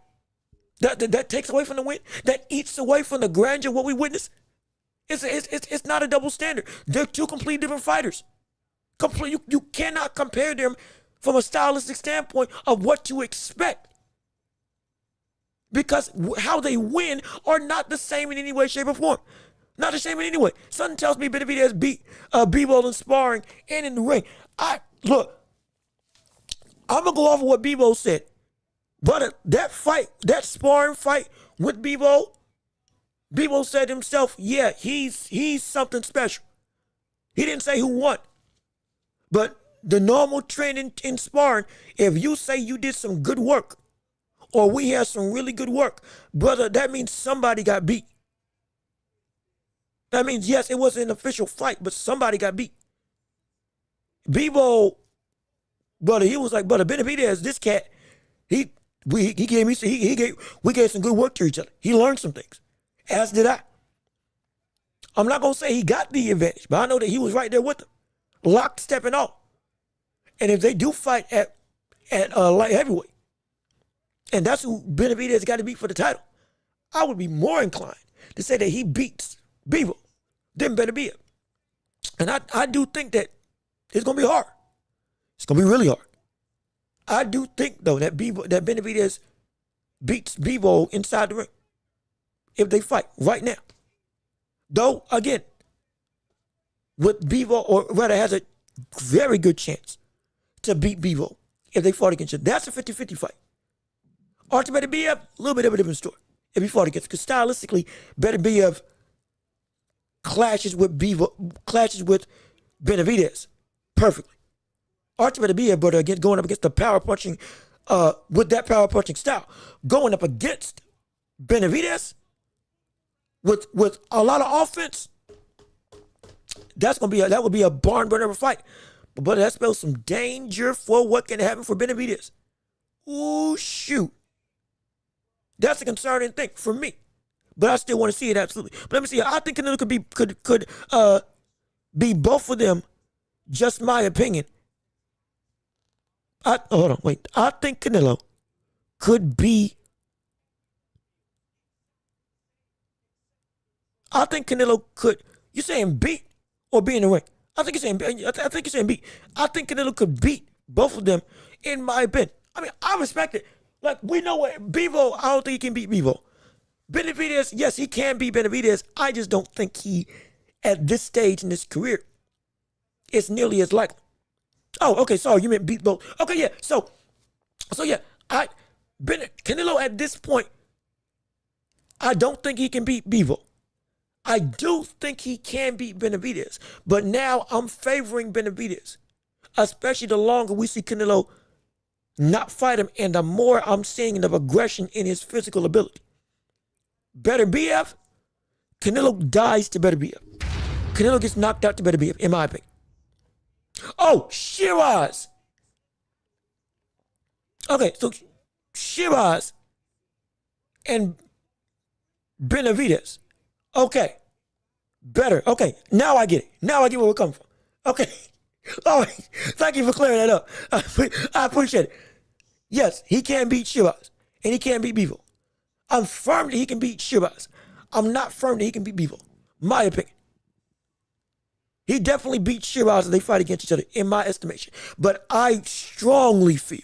That takes away from the win? That eats away from the grandeur of what we witnessed? It's not a double standard. They're two completely different fighters. You cannot compare them from a stylistic standpoint of what you expect. Because how they win are not the same in any way, shape, or form. Not the same in any way. Something tells me Benavidez beat Bivol in sparring and in the ring. Look, I'm going to go off of what Bivol said. But that sparring fight with Bivol said himself, yeah, he's something special. He didn't say who won. But the normal trend in sparring, if you say you did some good work, or we had some really good work, brother, that means somebody got beat. That means, yes, it wasn't an official fight, but somebody got beat. Bivol, brother, he was like, brother, Benavidez, this cat, we gave some good work to each other. He learned some things, as did I. I'm not gonna say he got the advantage, but I know that he was right there with him, locked, stepping off. And if they do fight at light heavyweight, and that's who Benavidez got to beat for the title, I would be more inclined to say that he beats Bivol than Benavidez. And I do think that it's gonna be hard. It's gonna be really hard. I do think though that Benavidez beats Bivol inside the ring if they fight right now. Though again, with Bivol, or rather has a very good chance to beat Bivol if they fought against each other. That's a 50-50 fight. Artur Beterbiev, a little bit of a different story if he fought against, because stylistically, Beterbiev clashes with Benavidez perfectly. Artur Beterbiev, but again, going up against the power punching, with that power punching style, going up against Benavidez with a lot of offense, that would be a barn burner of a fight. But that spells some danger for what can happen for Benavidez. Ooh, shoot. That's a concerning thing for me. But I still want to see it, absolutely. But let me see. I think Canelo could be both of them, just my opinion. Hold on, wait. I think Canelo could be. I think Canelo could. You saying beat or be in the ring? I think you're saying beat. I think Canelo could beat both of them, in my opinion. I mean, I respect it. Like, we know what Bivol, I don't think he can beat Bivol. Benavidez, yes, he can beat Benavidez. I just don't think he, at this stage in his career, is nearly as likely. Oh, okay, sorry, you meant beat both. Okay, yeah, so yeah, Canelo at this point, I don't think he can beat Bivol. I do think he can beat Benavidez, but now I'm favoring Benavidez, especially the longer we see Canelo not fight him, and the more I'm seeing of aggression in his physical ability. Beterbiev, Canelo dies to Beterbiev. Canelo gets knocked out to Beterbiev, in my opinion. Oh, Shiraz. Okay, so Shiraz and Benavidez. Okay, better. Okay, now I get it. Now I get where we're coming from. Okay. All right. Thank you for clearing that up. I appreciate it. Yes, he can beat Shiraz, and he can beat Bivol. I'm firm that he can beat Shiraz. I'm not firm that he can beat Bivol. My opinion. He definitely beat Shiraz as they fight against each other, in my estimation. But I strongly feel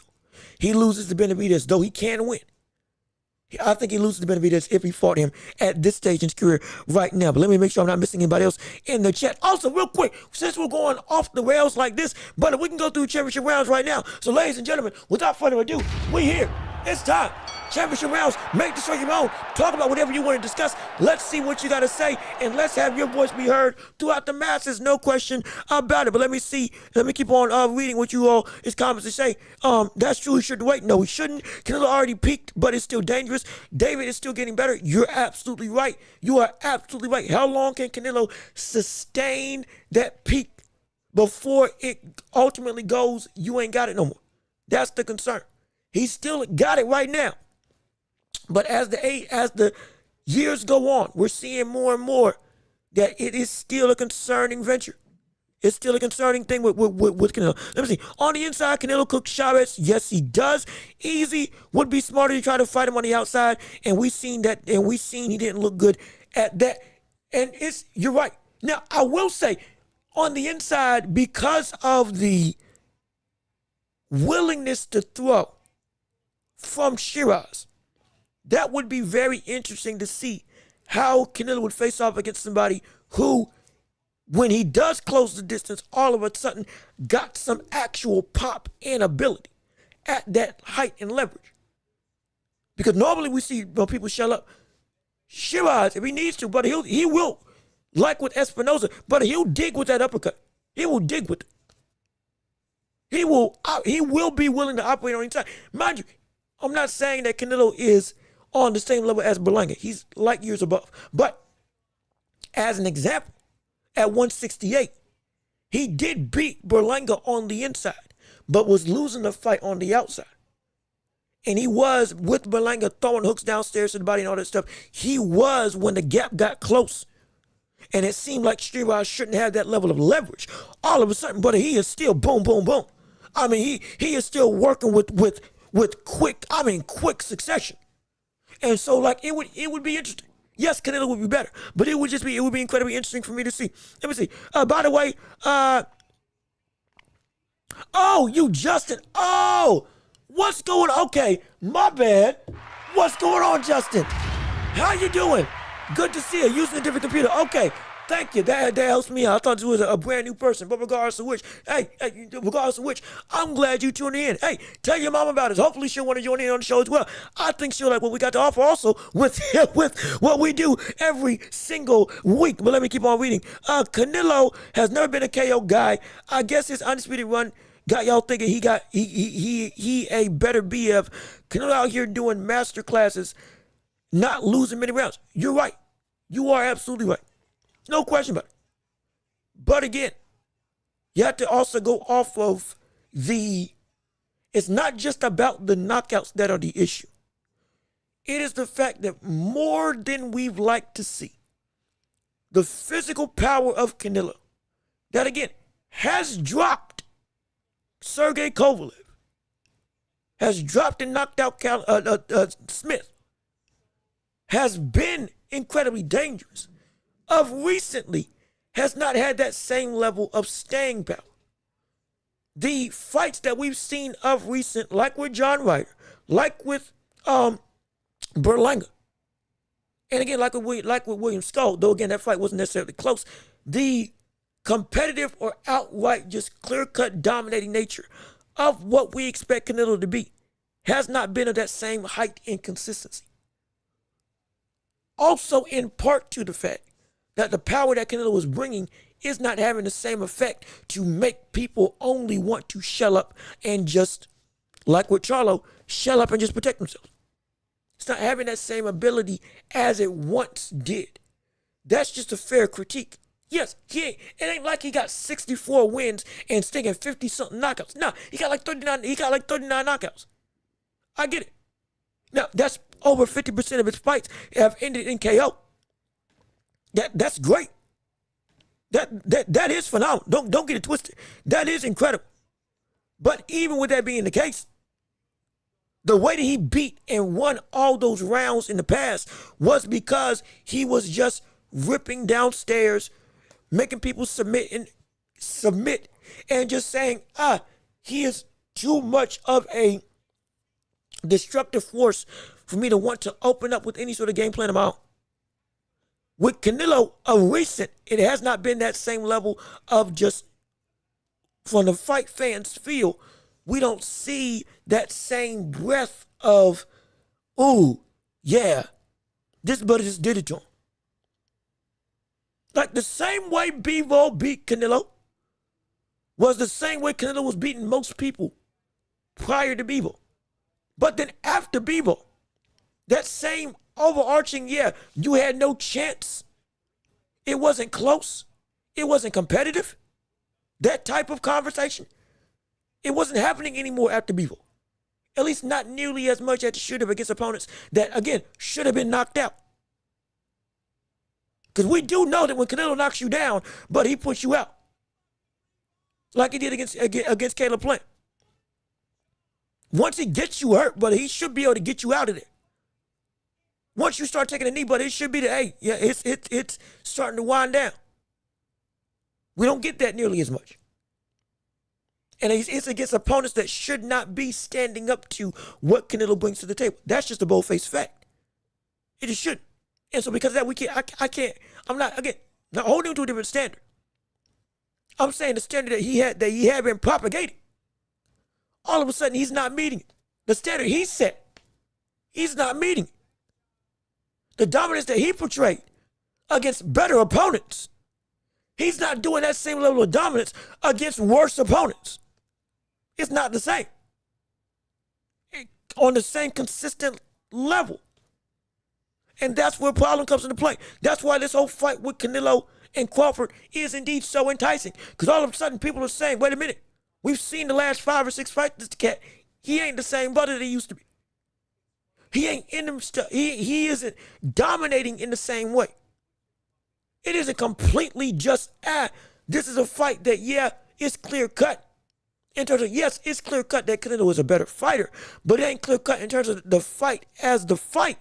he loses to Benavidez, though he can win. I think he loses to Benavidez if he fought him at this stage in his career right now. But let me make sure I'm not missing anybody else in the chat. Also, real quick, since we're going off the rails like this, but we can go through championship rounds right now. So, ladies and gentlemen, without further ado, we here. It's time. Championship rounds. Make the show your own. Talk about whatever you want to discuss. Let's see what you got to say, and let's have your voice be heard throughout the masses. No question about it. But let me see. Let me keep on reading what you all his comments to say. That's true. He should wait. No, he shouldn't. Canelo already peaked, but it's still dangerous. David is still getting better. You're absolutely right. You are absolutely right. How long can Canelo sustain that peak before it ultimately goes? You ain't got it no more. That's the concern. He's still got it right now. But as the years go on, we're seeing more and more that it is still a concerning venture. It's still a concerning thing with Canelo. Let me see. On the inside, Canelo cooks Chavez. Yes, he does. Easy would be smarter to try to fight him on the outside. And we seen he didn't look good at that. And you're right. Now, I will say, on the inside, because of the willingness to throw from Shiraz, that would be very interesting to see how Canelo would face off against somebody who, when he does close the distance, all of a sudden got some actual pop and ability at that height and leverage. Because normally we see people shell up Shiraz if he needs to, but he will, like with Espinoza, but he'll dig with that uppercut. He will dig with it. He will be willing to operate on any side. Mind you, I'm not saying that Canelo is on the same level as Berlanga. He's light years above. But as an example, at 168, he did beat Berlanga on the inside, but was losing the fight on the outside. And he was, with Berlanga throwing hooks downstairs to the body and all that stuff, he was, when the gap got close, and it seemed like Shiraz shouldn't have that level of leverage, all of a sudden, but he is still boom, boom, boom. I mean, he is still working with quick succession. And so, like, it would be interesting. Yes, Canelo would be better, but it would be incredibly interesting for me to see. Let me see. By the way, Justin. Oh, what's going on? Okay, my bad. What's going on, Justin? How you doing? Good to see you. Using a different computer. Okay. Thank you. That helps me out. I thought you was a brand new person, but regardless of which, I'm glad you tuned in. Hey, tell your mom about us. Hopefully she'll want to join in on the show as well. I think she'll like what we got to offer also with what we do every single week. But let me keep on reading. Canelo has never been a KO guy. I guess his undisputed run got y'all thinking he a better BF. Canelo out here doing master classes, not losing many rounds. You're right. You are absolutely right. No question about it. But again, you have to also go off of it's not just about the knockouts that are the issue. It is the fact that more than we've liked to see, the physical power of Canelo, that again, has dropped Sergey Kovalev, has dropped and knocked out Smith, has been incredibly dangerous, of recently has not had that same level of staying power. The fights that we've seen of recent, like with John Ryder, like with Berlanga, and again, like with William Skull, though again, that fight wasn't necessarily close, the competitive or outright just clear-cut dominating nature of what we expect Canelo to be has not been of that same height and consistency. Also in part to the fact that the power that Canelo was bringing is not having the same effect to make people only want to shell up and just, like with Charlo, shell up and just protect themselves. It's not having that same ability as it once did. That's just a fair critique. Yes, it ain't like he got 64 wins and stinging 50-something knockouts. No, he got like 39 knockouts. I get it. Now, that's over 50% of his fights have ended in KO. That's great. That is phenomenal. Don't get it twisted. That is incredible. But even with that being the case, the way that he beat and won all those rounds in the past was because he was just ripping downstairs, making people submit and just saying, he is too much of a destructive force for me to want to open up with any sort of game plan of my own. With Canelo, of recent, it has not been that same level of just, from the fight fans feel, we don't see that same breath of, ooh, yeah, this buddy just did it to him. Like the same way Bivol beat Canelo was the same way Canelo was beating most people prior to Bivol. But then after Bivol, that same overarching, you had no chance. It wasn't close. It wasn't competitive. That type of conversation, it wasn't happening anymore after Bivol. At least not nearly as much as it should have against opponents that, again, should have been knocked out. Because we do know that when Canelo knocks you down, but he puts you out. Like he did against Caleb Plant. Once he gets you hurt, but he should be able to get you out of there. Once you start taking a knee, but it should be it's starting to wind down. We don't get that nearly as much. And it's against opponents that should not be standing up to what Canelo brings to the table. That's just a bold-faced fact. It just shouldn't. And so because of that, I'm not holding him to a different standard. I'm saying the standard that he had been propagating. All of a sudden, he's not meeting it. The standard he set, he's not meeting it. The dominance that he portrayed against better opponents, he's not doing that same level of dominance against worse opponents. It's not the same. On the same consistent level. And that's where a problem comes into play. That's why this whole fight with Canelo and Crawford is indeed so enticing. Because all of a sudden people are saying, wait a minute, we've seen the last 5 or 6 fights. This cat, he ain't the same brother that he used to be. He ain't in them stuff. He isn't dominating in the same way. It isn't completely just, this is a fight that, it's clear cut. In terms of, yes, it's clear cut that Canelo is a better fighter, but it ain't clear cut in terms of the fight as the fight.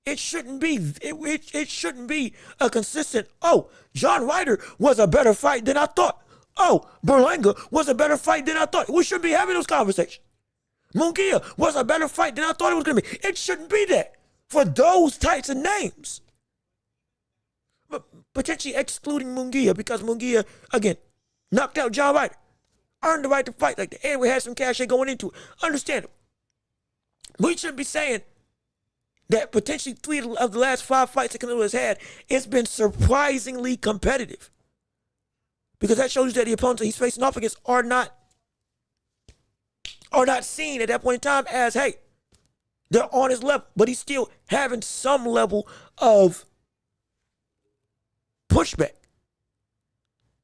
It shouldn't be. It shouldn't be a consistent, John Ryder was a better fight than I thought. Berlanga was a better fight than I thought. We shouldn't be having those conversations. Munguia was a better fight than I thought it was going to be. It shouldn't be that for those types of names. But potentially excluding Munguia because Munguia, again, knocked out John Ryder. Earned the right to fight like that. And we had some cachet going into it. Understandable. We shouldn't be saying that potentially 3 of the last 5 fights that Canelo has had, it's been surprisingly competitive. Because that shows you that the opponents that he's facing off against are not seen at that point in time as, hey, they're on his level. But he's still having some level of pushback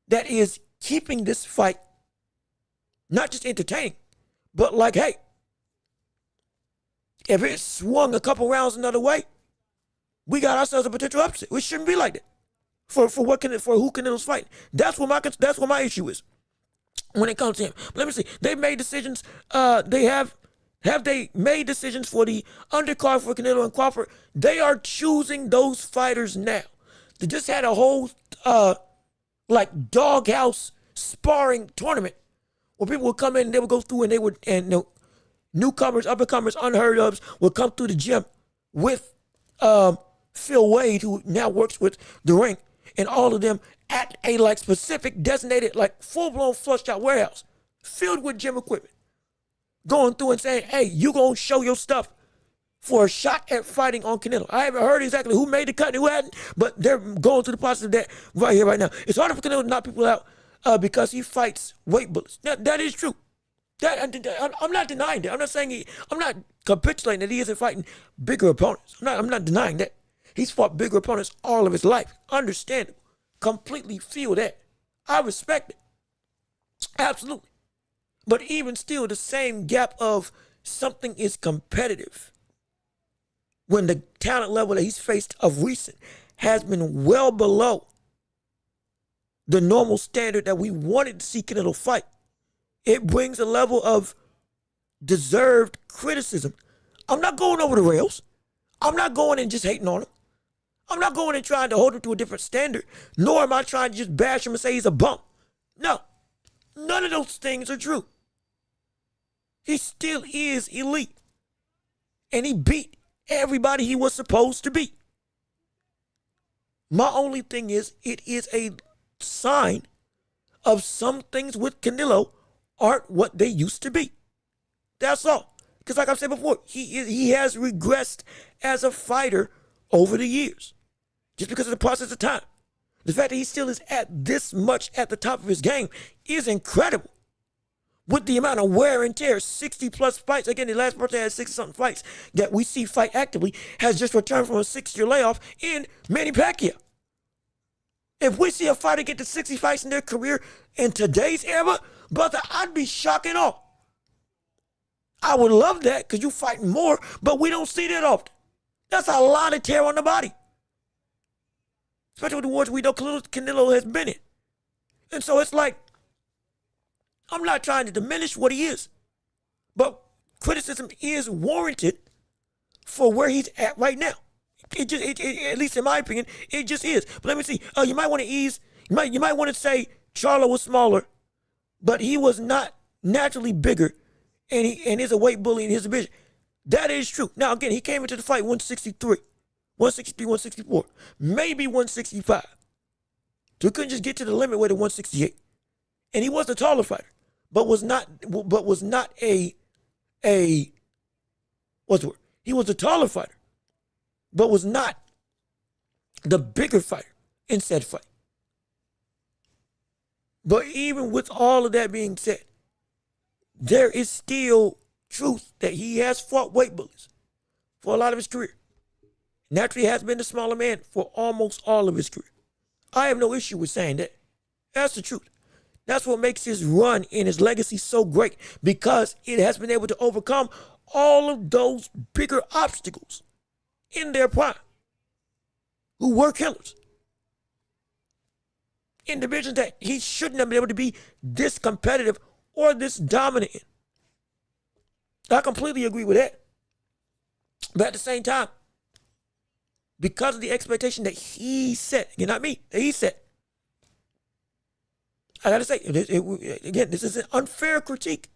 that is keeping this fight not just entertaining, but like, hey, if it swung a couple rounds another way, we got ourselves a potential upset. We shouldn't be like that. For who Canelo's fighting. That's what my issue is when it comes to him. But let me see. They've made decisions. Have they made decisions for the undercard for Canelo and Crawford? They are choosing those fighters now. They just had a whole doghouse sparring tournament where people would come in and they would go through and newcomers, up-and-comers, unheard ofs would come through the gym with Phil Wade, who now works with The Ring, and all of them at a specific designated full-blown flushed-out warehouse filled with gym equipment, going through and saying, hey, you gonna show your stuff for a shot at fighting on Canelo. I haven't heard exactly who made the cut and who hadn't, but they're going through the process of that right here, right now. It's harder for Canelo to knock people out because he fights weight bullets. Now, that is true. I'm not denying that. I'm not saying I'm not capitulating that he isn't fighting bigger opponents. I'm not denying that. He's fought bigger opponents all of his life. Understandable. Completely feel that. I respect it. Absolutely. But even still, the same gap of something is competitive when the talent level that he's faced of recent has been well below the normal standard that we wanted to see Canelo fight. It brings a level of deserved criticism. I'm not going over the rails. I'm not going and just hating on him. I'm not going and trying to hold him to a different standard, nor am I trying to just bash him and say he's a bum. No, none of those things are true. He still is elite. And he beat everybody he was supposed to beat. My only thing is, it is a sign of some things with Canelo aren't what they used to be. That's all. Because like I've said before, he has regressed as a fighter over the years. Just because of the process of time. The fact that he still is at this much at the top of his game is incredible. With the amount of wear and tear, 60 plus fights. Again, the last person had 60-something fights that we see fight actively has just returned from a 6-year layoff in Manny Pacquiao. If we see a fighter get to 60 fights in their career in today's era, brother, I'd be shocked and awe. I would love that because you fighting more, but we don't see that often. That's a lot of tear on the body. Especially with the wars we know Canelo has been in. And so it's like, I'm not trying to diminish what he is, but criticism is warranted for where he's at right now. It at least in my opinion, it just is. But let me see. You might want to ease. You might want to say Charlo was smaller, but he was not naturally bigger, and is a weight bully in his division. That is true. Now again, he came into the fight 163, 163, 164, maybe 165. So he couldn't just get to the limit weight of 168, and he was the taller fighter, but was not a what's the word? He was a taller fighter, but was not the bigger fighter in said fight. But even with all of that being said, there is still truth that he has fought weight bullies for a lot of his career. Naturally has been the smaller man for almost all of his career. I have no issue with saying that. That's the truth. That's what makes his run and his legacy so great, because it has been able to overcome all of those bigger obstacles in their prime who were killers in divisions that he shouldn't have been able to be this competitive or this dominant in. I completely agree with that. But at the same time, because of the expectation that he set, again, not me, that he set, I gotta say, again, this is an unfair critique.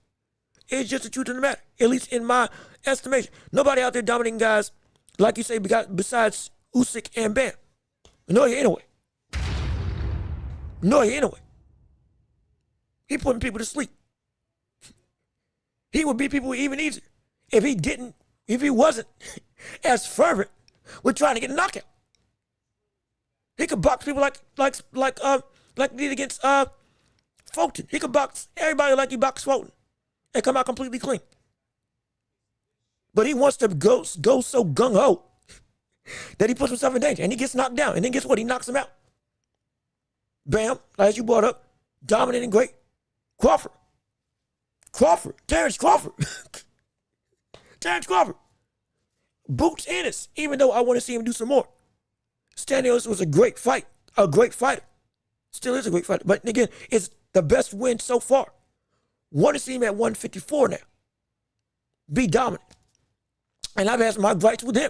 It's just the truth of the matter, at least in my estimation. Nobody out there dominating guys, like you say, besides Usyk and Bam. No, anyway. He putting people to sleep. He would beat people even easier if he wasn't as fervent with trying to get a knockout. He could box people like he did against Fulton. He could box everybody like he boxed Fulton and come out completely clean. But he wants to go so gung-ho that he puts himself in danger and he gets knocked down. And then guess what? He knocks him out. Bam, as you brought up, dominating great. Terrence Crawford. Terrence Crawford. Boots Ennis, even though I want to see him do some more. Stanios was a great fighter. Still is a great fighter. But again, it's the best win so far. Want to see him at 154 now. Be dominant. And I've had my gripes with him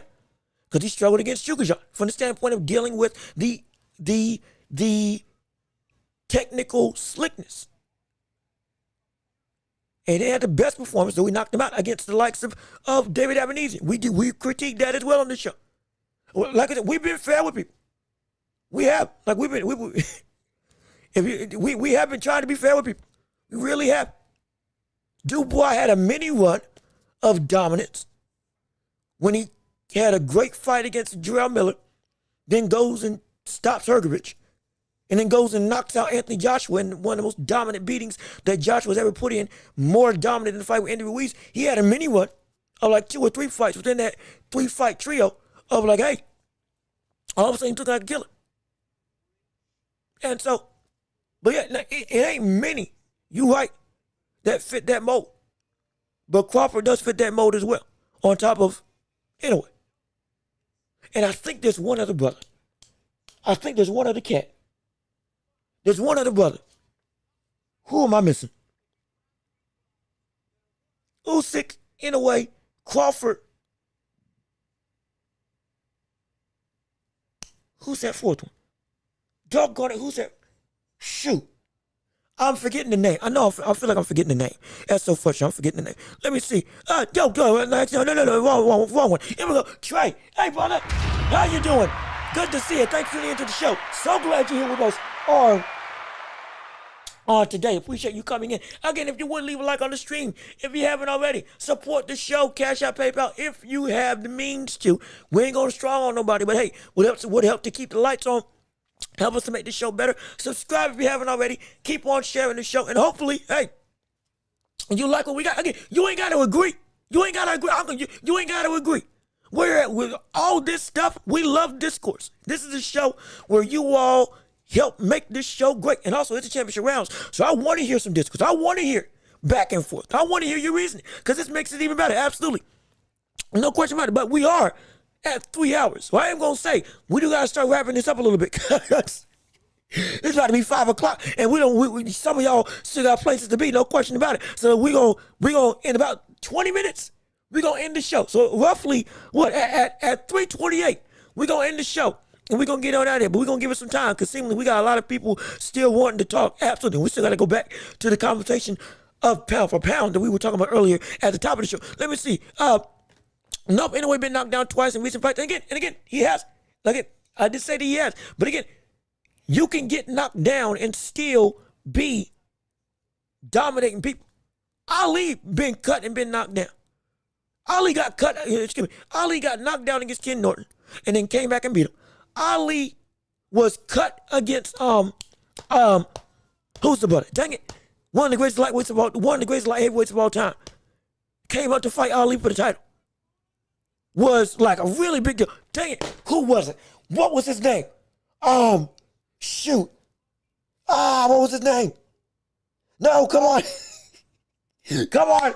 because he struggled against Sugarjon from the standpoint of dealing with the technical slickness. And they had the best performance, though we knocked them out against the likes of David Avenesian. We critique that as well on this show. Like I said, we've been fair with people. We have. Like we have been trying to be fair with people. We really have. Dubois had a mini run of dominance when he had a great fight against Jarrell Miller, then goes and stops Hergovich, and then goes and knocks out Anthony Joshua in one of the most dominant beatings that Joshua's ever put in, more dominant than the fight with Andy Ruiz. He had a mini run of like 2 or 3 fights within that 3-fight trio of like, hey, all of a sudden he took like a killer. And so, but yeah, it ain't many, you right, that fit that mold. But Crawford does fit that mold as well, on top of, anyway. And I think there's one other brother. I think there's one other cat. There's one other brother. Who am I missing? Usyk, in a way, Crawford. Who's that fourth one? Doggone it, who's that? Shoot. I'm forgetting the name. I know, I feel like I'm forgetting the name. That's so frustrating. I'm forgetting the name. Let me see. No, wrong one. Here we go. Trey. Hey, brother. How you doing? Good to see you. Thanks for tuning into the show. So glad you're here with us on today. Appreciate you coming in. Again, if you would leave a like on the stream, if you haven't already, support the show. Cash App, PayPal, if you have the means to. We ain't going strong on nobody, but hey, would help to keep the lights on. Help us to make this show better. Subscribe if you haven't already. Keep on sharing the show. And hopefully, hey, you like what we got. Again, you ain't got to agree. You ain't got to agree. You ain't got to agree. With all this stuff, we love discourse. This is a show where you all help make this show great. And also, it's a championship rounds. So I want to hear some discourse. I want to hear back and forth. I want to hear your reasoning because this makes it even better. Absolutely. No question about it. But we are at 3 hours. So I am going to say, we do got to start wrapping this up a little bit. It's about to be 5 o'clock, and some of y'all still got places to be, no question about it. So we gonna in about 20 minutes, we're going to end the show. So roughly, at 3:28, we're going to end the show, and we're going to get on out of here. But we're going to give it some time, because seemingly we got a lot of people still wanting to talk. Absolutely. We still got to go back to the conversation of pound for pound that we were talking about earlier at the top of the show. Let me see. Nope, anyway, been knocked down twice in recent fights. And again, he has. Again, I did say that he has. But again, you can get knocked down and still be dominating people. Ali been cut and been knocked down. Ali got cut. Ali got knocked down against Ken Norton and then came back and beat him. Ali was cut against who's the brother? Dang it. One of the greatest light heavyweights of all time. Came up to fight Ali for the title. Was like a really big deal. Dang it. Who was it? What was his name? Shoot. What was his name? No, come on. Come on.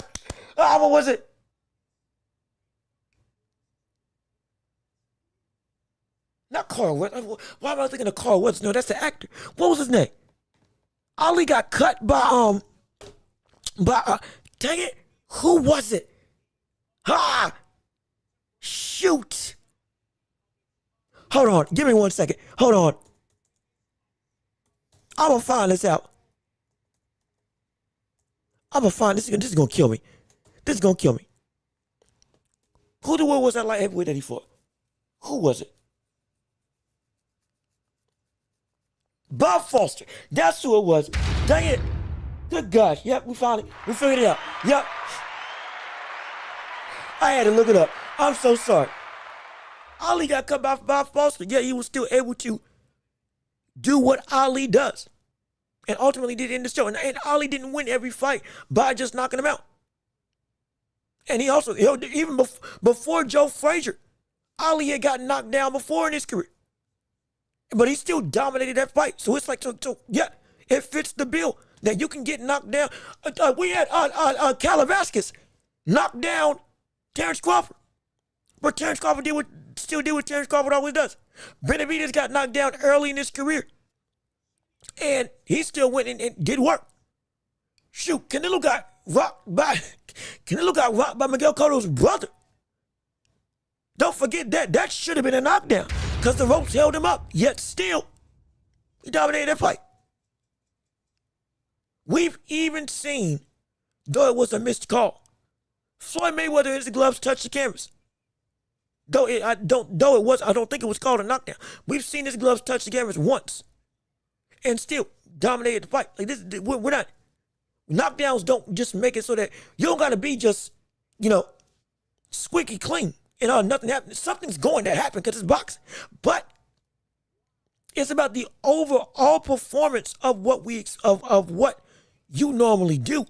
What was it? Not Carl West. Why am I thinking of Carl West? No, that's the actor. What was his name? Ali got cut by dang it. Who was it? Shoot. Hold on. Give me 1 second. Hold on. I'm going to find this out. I'm going to find this. This is going to kill me. This is going to kill me. Who the world was that light heavyweight that he fought? Who was it? Bob Foster. That's who it was. Dang it. Good gosh. Yep, we found it. We figured it out. Yep. I had to look it up. I'm so sorry. Ali got cut by Bob Foster. Yeah, he was still able to do what Ali does. And ultimately did end the show. And Ali didn't win every fight by just knocking him out. And he also, even before Joe Frazier, Ali had gotten knocked down before in his career. But he still dominated that fight. So it's like, yeah, it fits the bill that you can get knocked down. We had Calavasquez knocked down Terrence Crawford. But Terrence Crawford still did what Terrence Crawford always does. Benavidez got knocked down early in his career. And he still went and did work. Shoot, Canelo got rocked by Miguel Cotto's brother. Don't forget that. That should have been a knockdown because the ropes held him up. Yet still, he dominated that fight. We've even seen, though it was a missed call, Floyd Mayweather his gloves touched the canvas. I don't think it was called a knockdown. We've seen his gloves touch the canvas once, and still dominated the fight. Like this, we're not. Knockdowns don't just make it so that you don't gotta be just, squeaky clean and nothing happens. Something's going to happen because it's boxing, but it's about the overall performance of what what you normally do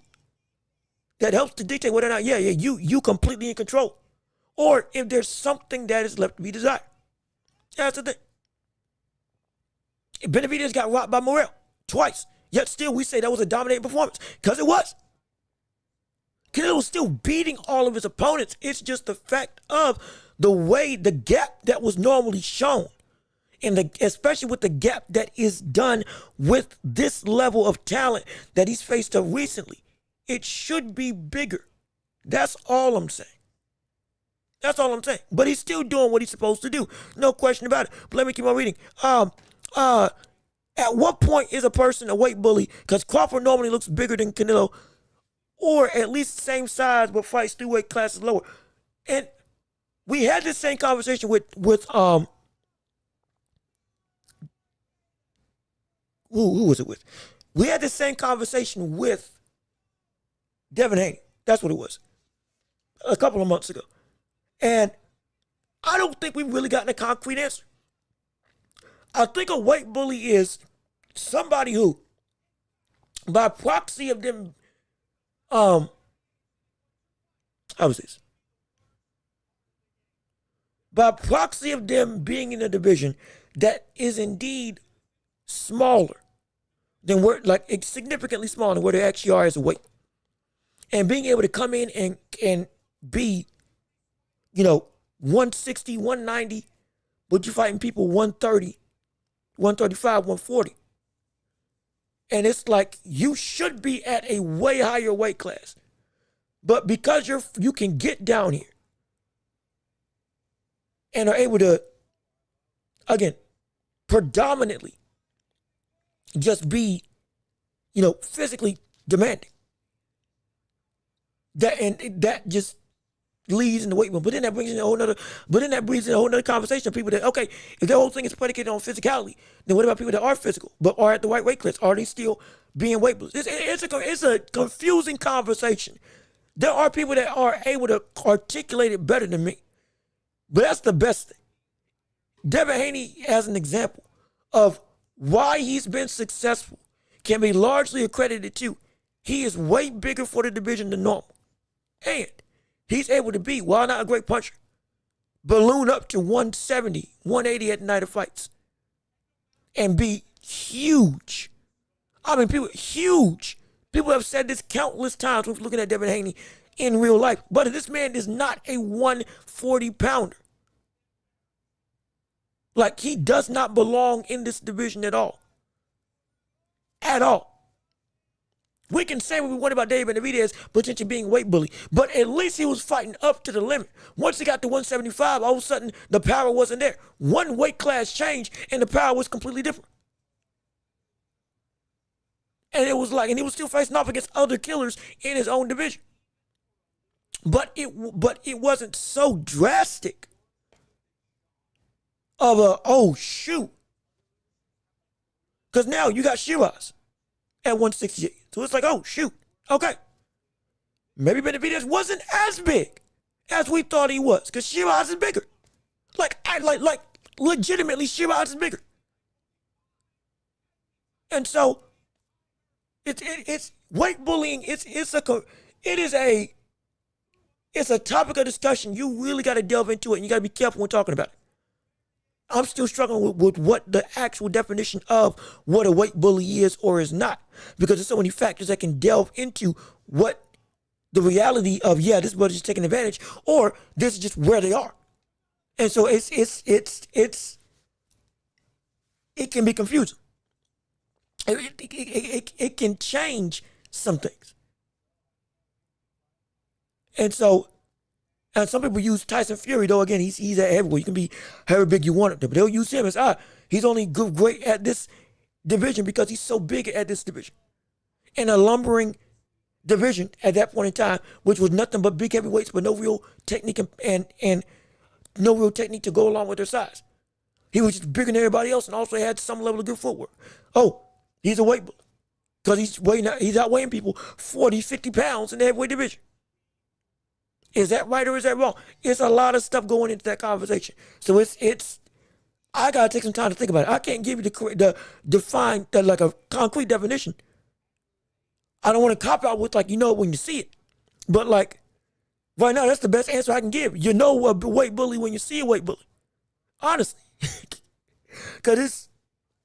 that helps to dictate whether or not you completely in control, or if there's something that is left to be desired. That's the thing. Benavidez got rocked by Romero twice, yet still we say that was a dominating performance because it was. Canelo was still beating all of his opponents. It's just the fact of the gap that was normally shown, and especially with the gap that is done with this level of talent that he's faced up recently. It should be bigger. That's all I'm saying. That's all I'm saying. But he's still doing what he's supposed to do. No question about it. But let me keep on reading. At what point is a person a weight bully? Because Crawford normally looks bigger than Canelo, or at least the same size, but fights 3 weight classes lower. And we had this same conversation with who was it with? We had the same conversation with Devin Haney. That's what it was. A couple of months ago. And I don't think we've really gotten a concrete answer. I think a weight bully is somebody who, by proxy of them, how was this? By proxy of them being in a division that is indeed smaller than where, like, it's significantly smaller than where they actually are as a weight. And being able to come in and be, 160, 190, but you're fighting people 130, 135, 140. And it's like you should be at a way higher weight class. But because you can get down here and are able to, again, predominantly just be, physically demanding. That just leads in the weight room. But then that brings in a whole nother conversation of people that, okay, if their whole thing is predicated on physicality, then what about people that are physical but are at the right weight class? Are they still being weight bullies? It's a confusing conversation. There are people that are able to articulate it better than me. But that's the best thing. Devin Haney, as an example of why he's been successful, can be largely accredited to he is way bigger for the division than normal. And he's able to be, while not a great puncher, balloon up to 170, 180 at the night of fights and be huge. I mean, huge. People have said this countless times when looking at Devin Haney in real life. But this man is not a 140 pounder. Like, he does not belong in this division at all. At all. We can say what we want about David Benavidez potentially being a weight bully, but at least he was fighting up to the limit. Once he got to 175, all of a sudden the power wasn't there. One weight class changed and the power was completely different. And it was like, and he was still facing off against other killers in his own division. But it wasn't so drastic of a, oh shoot. Because now you got Shiraz at 168. So it's like, oh shoot, okay. Maybe Benavidez wasn't as big as we thought he was, because Shiraz is bigger. Like legitimately, Shiraz is bigger. And so it's weight bullying. It's a topic of discussion. You really got to delve into it, and you got to be careful when talking about it. I'm still struggling with what the actual definition of what a weight bully is or is not, because there's so many factors that can delve into what the reality of, yeah, this brother's just taking advantage, or this is just where they are. And so it can be confusing. It can change some things. And so, and some people use Tyson Fury, though, again, he's at heavyweight. You can be however big you want him to, but they'll use him as, he's only great at this division because he's so big at this division. In a lumbering division at that point in time, which was nothing but big heavyweights, but no real technique and no real technique to go along with their size. He was just bigger than everybody else and also had some level of good footwork. Oh, he's a weight bully because he's outweighing people 40, 50 pounds in the heavyweight division. Is that right or is that wrong? It's a lot of stuff going into that conversation. So it's I gotta take some time to think about it. I can't give you like a concrete definition. I don't want to cop out with, like, you know it when you see it. But like right now, that's the best answer I can give. You know a weight bully when you see a weight bully. Honestly. Because it's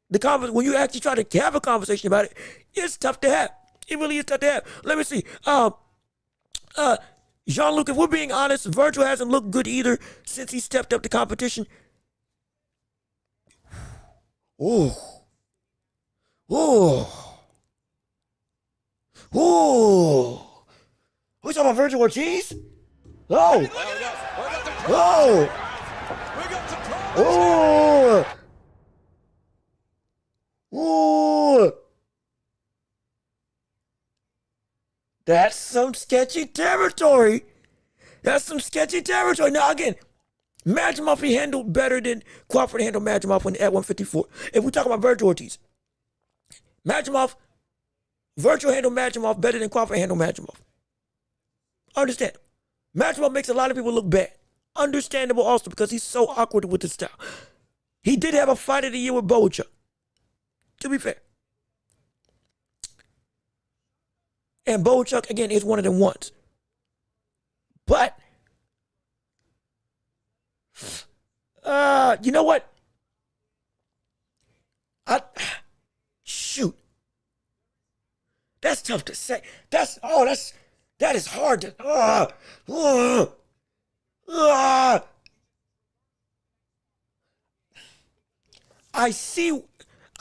the when you actually try to have a conversation about it, it's tough to have. It really is tough to have. Let me see. Jean-Luc, if we're being honest, Virgil hasn't looked good either since he stepped up to competition. Oh. We talking about Virgil Ortiz? Oh. Oh! We got some problems. Oh! Ooh! That's some sketchy territory. That's some sketchy territory. Now, again, Magimov he handled better than Crawford handled Magimov at 154. If we talk about Virgil Ortiz, Virgil handled Magimov better than Crawford handled Magimov. Understand. Magimov makes a lot of people look bad. Understandable also because he's so awkward with his style. He did have a fight of the year with Bocha. To be fair. And Bocha, again, is one of them ones. But, you know what? Shoot. That's tough to say. That is hard to,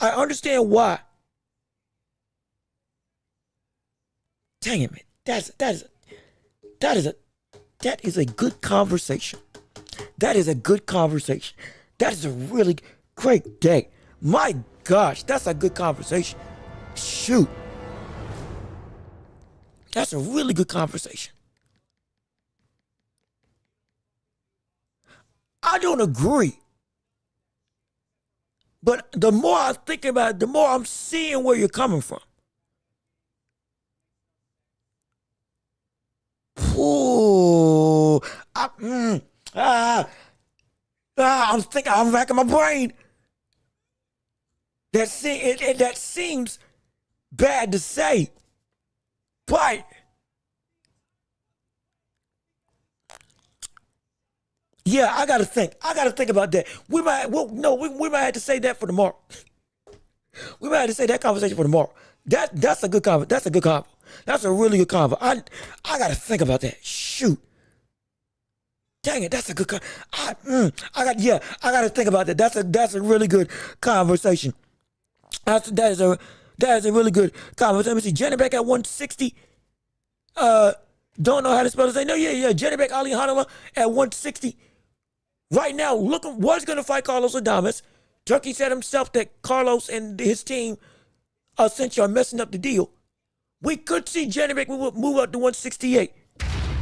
I understand why. Dang it, man. That is a good conversation. That is a good conversation. That is a really great day. My gosh, that's a good conversation. Shoot. That's a really good conversation. I don't agree. But the more I think about it, the more I'm seeing where you're coming from. Ooh, I'm racking my brain. That seems bad to say, but yeah, I gotta think about that. We might have to say that for tomorrow. We might have to say that conversation for tomorrow. That's a good convo. That's a good convo. That's a really good convo. I gotta think about that. Shoot. Dang it, that's a good I gotta think about that. That's a really good conversation. That is a really good conversation. Let me see. Jenny Beck at 160. Don't know how to spell his name. No, yeah. Jenny Beck Ali Hanala at 160. Right now, was gonna fight Carlos Adames. Turkey said himself that Carlos and his team essentially are messing up the deal. We could see Jenny Beck move up to 168.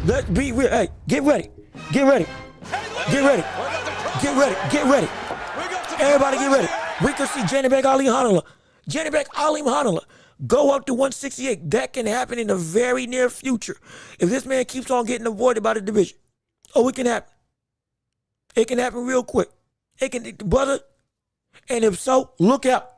Let's be real. Hey, get ready. Everybody get ready. We could see Jenny Beck Ali Hanala go up to 168. That can happen in the very near future. If this man keeps on getting avoided by the division. Oh, it can happen. It can happen real quick. Brother. And if so, look out.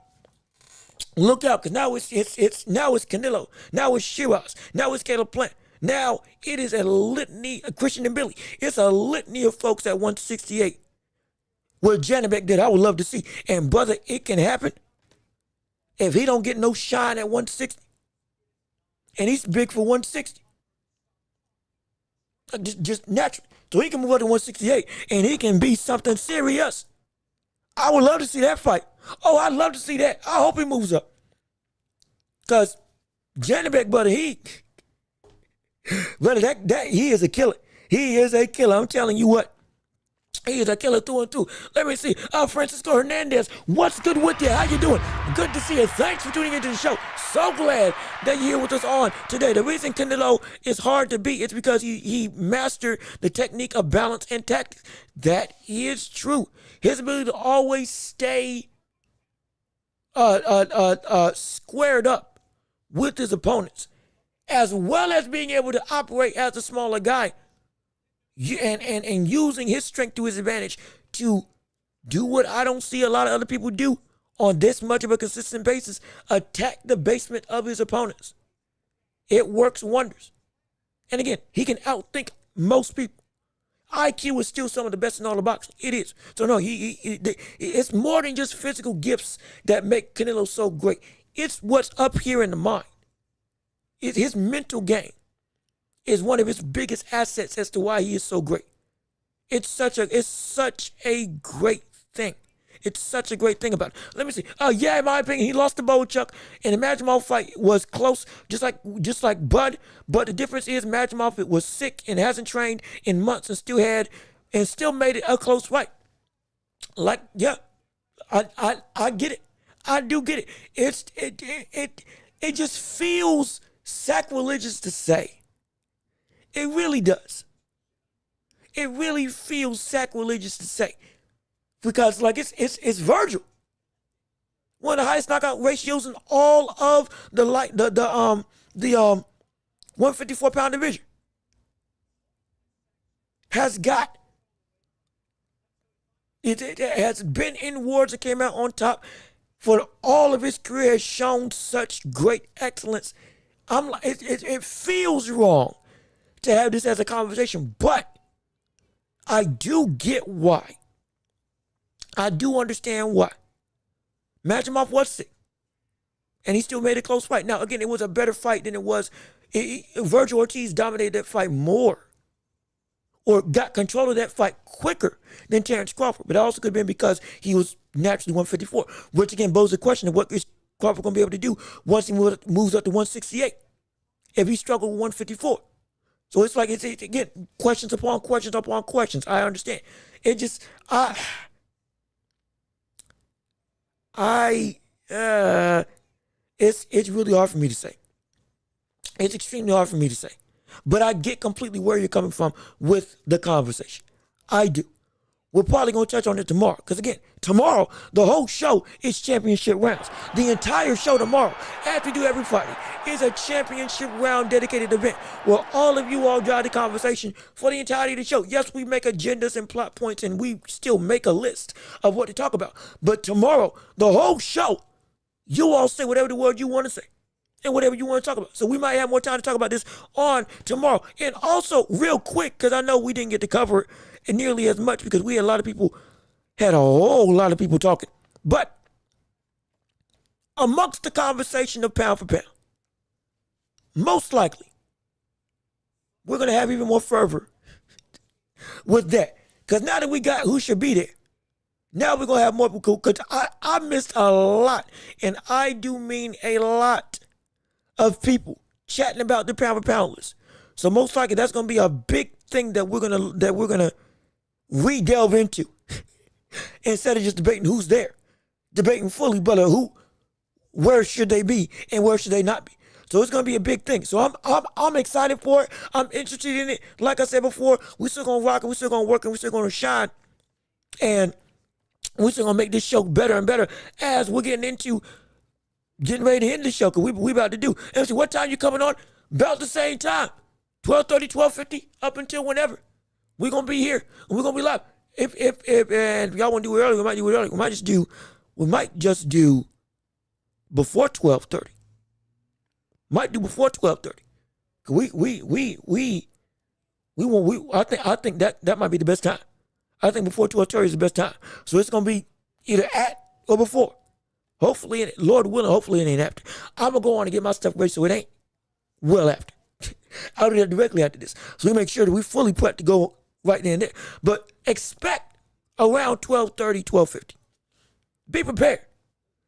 Look out, because now it's Canelo. Now it's Shiraz. Now it's Caleb Plant. Now it is a litany of Christian and Billy. It's a litany of folks at 168. What Janibek did, I would love to see. And brother, it can happen if he don't get no shine at 160. And he's big for 160. Just natural. So he can move up to 168 and he can be something serious. I would love to see that fight. Oh, I'd love to see that. I hope he moves up. Because Janibek, brother, he is a killer. He is a killer. I'm telling you what. He is a killer through and through. Let me see. Francisco Hernandez, what's good with you? How you doing? Good to see you. Thanks for tuning into the show. So glad that you're here with us on today. The reason Canelo is hard to beat is because he mastered the technique of balance and tactics. That is true. His ability to always stay squared up with his opponents, as well as being able to operate as a smaller guy, and using his strength to his advantage to do what I don't see a lot of other people do on this much of a consistent basis: attack the basement of his opponents. It works wonders. And again, he can outthink most people. IQ is still some of the best in all of boxing. It is. So no, it's more than just physical gifts that make Canelo so great. It's what's up here in the mind. His mental game is one of his biggest assets as to why he is so great. It's such a great thing. It's such a great thing about it. Let me see. In my opinion, he lost to Bochuk, and the Magimov fight was close, just like Bud. But the difference is Magimov was sick and hasn't trained in months and still had and still made it a close fight. Like, yeah, I get it. I do get it. It just feels sacrilegious to say. It really does. It really feels sacrilegious to say. Because like it's Virgil. One of the highest knockout ratios in all of the 154 pound division. Has got it has been in wars that came out on top for all of his career, has shown such great excellence. I'm like, it feels wrong to have this as a conversation, but I do get why. I do understand why. Magomedov was sick, and he still made a close fight. Now, again, it was a better fight than it was. Virgil Ortiz dominated that fight more, or got control of that fight quicker than Terrence Crawford. But it also could have been because he was naturally 154, which again poses the question of what is Crawford going to be able to do once he moves up to 168 if he struggled with 154. So it's like, it's again, questions upon questions upon questions. I understand. It just, it's really hard for me to say. It's extremely hard for me to say. But I get completely where you're coming from with the conversation. I do. We're probably going to touch on it tomorrow. Because again, tomorrow, the whole show is championship rounds. The entire show tomorrow, as we do every Friday, is a championship round dedicated event where all of you all drive the conversation for the entirety of the show. Yes, we make agendas and plot points, and we still make a list of what to talk about. But tomorrow, the whole show, you all say whatever the word you want to say and whatever you want to talk about. So we might have more time to talk about this on tomorrow. And also, real quick, because I know we didn't get to cover it nearly as much because we had a whole lot of people talking. But amongst the conversation of pound for pound, most likely, we're going to have even more fervor with that. Because now that we got who should be there, now we're going to have more people. Because I missed a lot, and I do mean a lot of people chatting about the pound for pound list. So most likely that's going to be a big thing that we're gonna re-delve into instead of just debating who's there, debating fully, but where should they be and where should they not be. So it's gonna be a big thing. So I'm excited for it. I'm interested in it. Like I said before, we're still gonna rock it, we're still gonna work, and we're still gonna shine, and we're still gonna make this show better and better as we're getting ready to end the show, because we about to do. And see, what time you coming on? About the same time. 12:30, 12:50, up until whenever. We're going to be here, and we're going to be live. If y'all want to do it early, we might do it early. We might just do before 12:30. Might do before 12:30. I think that might be the best time. I think before 12:30 is the best time. So it's going to be either at or before. Hopefully, Lord willing, hopefully it ain't after. I'm going to go on and get my stuff ready so it ain't well after. I'll do that directly after this. So we make sure that we fully prepped to go right there and there. But expect around 12:30, 12:50. Be prepared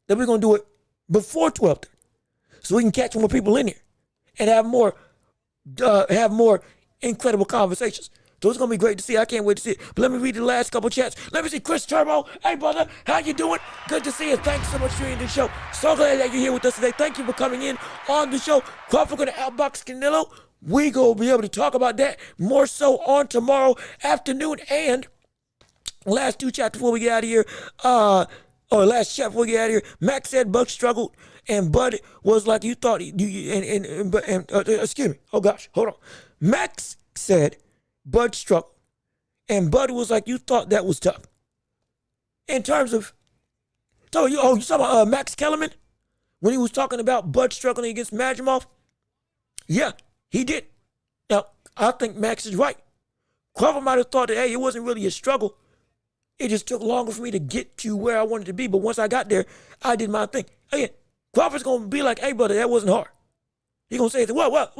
that we're going to do it before 12:30 so we can catch more people in here and have more incredible conversations. So it's going to be great to see. I can't wait to see it. But let me read the last couple chats. Let me see Chris Turbo. Hey, brother. How you doing? Good to see you. Thanks so much for being in the show. So glad that you're here with us today. Thank you for coming in on the show. Crawford going to outbox Canelo. We going to be able to talk about that more so on tomorrow afternoon. And last two chats before we get out of here. Last chat before we get out of here. Max said Buck struggled. And Bud was like you thought. Excuse me. Oh, gosh. Hold on. Max said Bud struggled. And Bud was like, you thought that was tough. In terms of, you talking about Max Kellerman? When he was talking about Bud struggling against Magomedov? Yeah, he did. Now, I think Max is right. Crawford might have thought that, hey, it wasn't really a struggle. It just took longer for me to get to where I wanted to be. But once I got there, I did my thing. Again, Crawford's going to be like, hey, brother, that wasn't hard. He's going to say, what?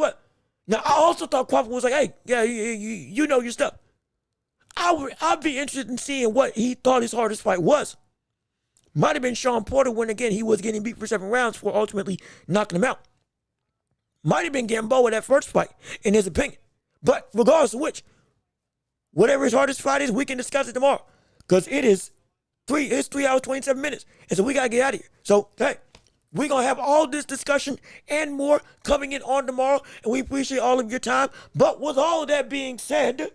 Now, I also thought Crawford was like, hey, yeah, you know your stuff. I'd be interested in seeing what he thought his hardest fight was. Might have been Sean Porter when, again, he was getting beat for 7 rounds for ultimately knocking him out. Might have been Gamboa that first fight, in his opinion. But regardless of which, Whatever is hardest Fridays, we can discuss it tomorrow. Because it's 3 hours, 27 minutes. And so we got to get out of here. So, hey, we're going to have all this discussion and more coming in on tomorrow. And we appreciate all of your time. But with all of that being said,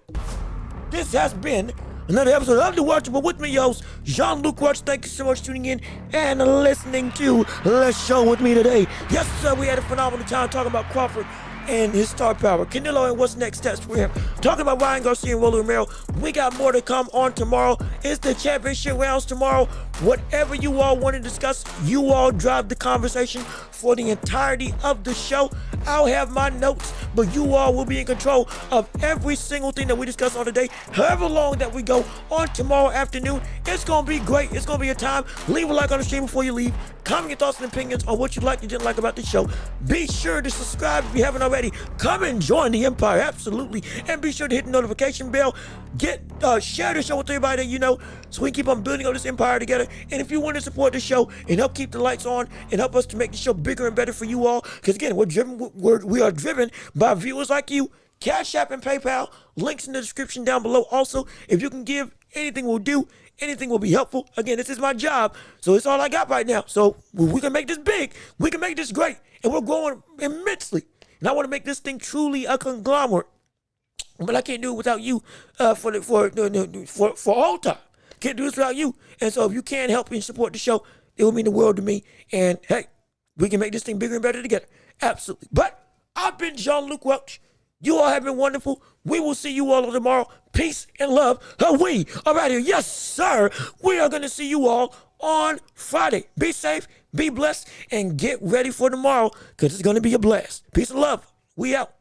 this has been another episode of The Watchable with me, your host, Jean-Luc Welch. Thank you so much for tuning in and listening to Let's Show with me today. Yes, sir, we had a phenomenal time talking about Crawford and his star power, Canelo and what's next steps for him. Talking about Ryan Garcia and Romero. We got more to come on tomorrow. It's the championship rounds tomorrow. Whatever you all want to discuss, you all drive the conversation for the entirety of the show. I'll have my notes, but you all will be in control of every single thing that we discuss on today. However long that we go on tomorrow afternoon, it's going to be great. It's going to be a time. Leave a like on the stream before you leave. Comment your thoughts and opinions on what you liked and didn't like about the show. Be sure to subscribe if you haven't already. Come and join the Empire, absolutely. And be sure to hit the notification bell. Share the show with everybody that you know so we can keep on building up this empire together. And if you want to support the show and help keep the lights on and help us to make the show bigger and better for you all, because again, we are driven by viewers like you. Cash App and PayPal, links in the description down below. Also, if you can give, anything will do. Anything will be helpful. Again, this is my job, so it's all I got right now. So we can make this big. We can make this great, and we're growing immensely. And I want to make this thing truly a conglomerate. But I can't do it without you for all time. Can't do this without you. And so if you can help and support the show, it will mean the world to me. And hey, we can make this thing bigger and better together. Absolutely. But I've been Jean-Luc Welch. You all have been wonderful. We will see you all tomorrow. Peace and love. We are right here. Yes, sir. We are going to see you all on Friday. Be safe, be blessed, and get ready for tomorrow because it's going to be a blast. Peace and love. We out.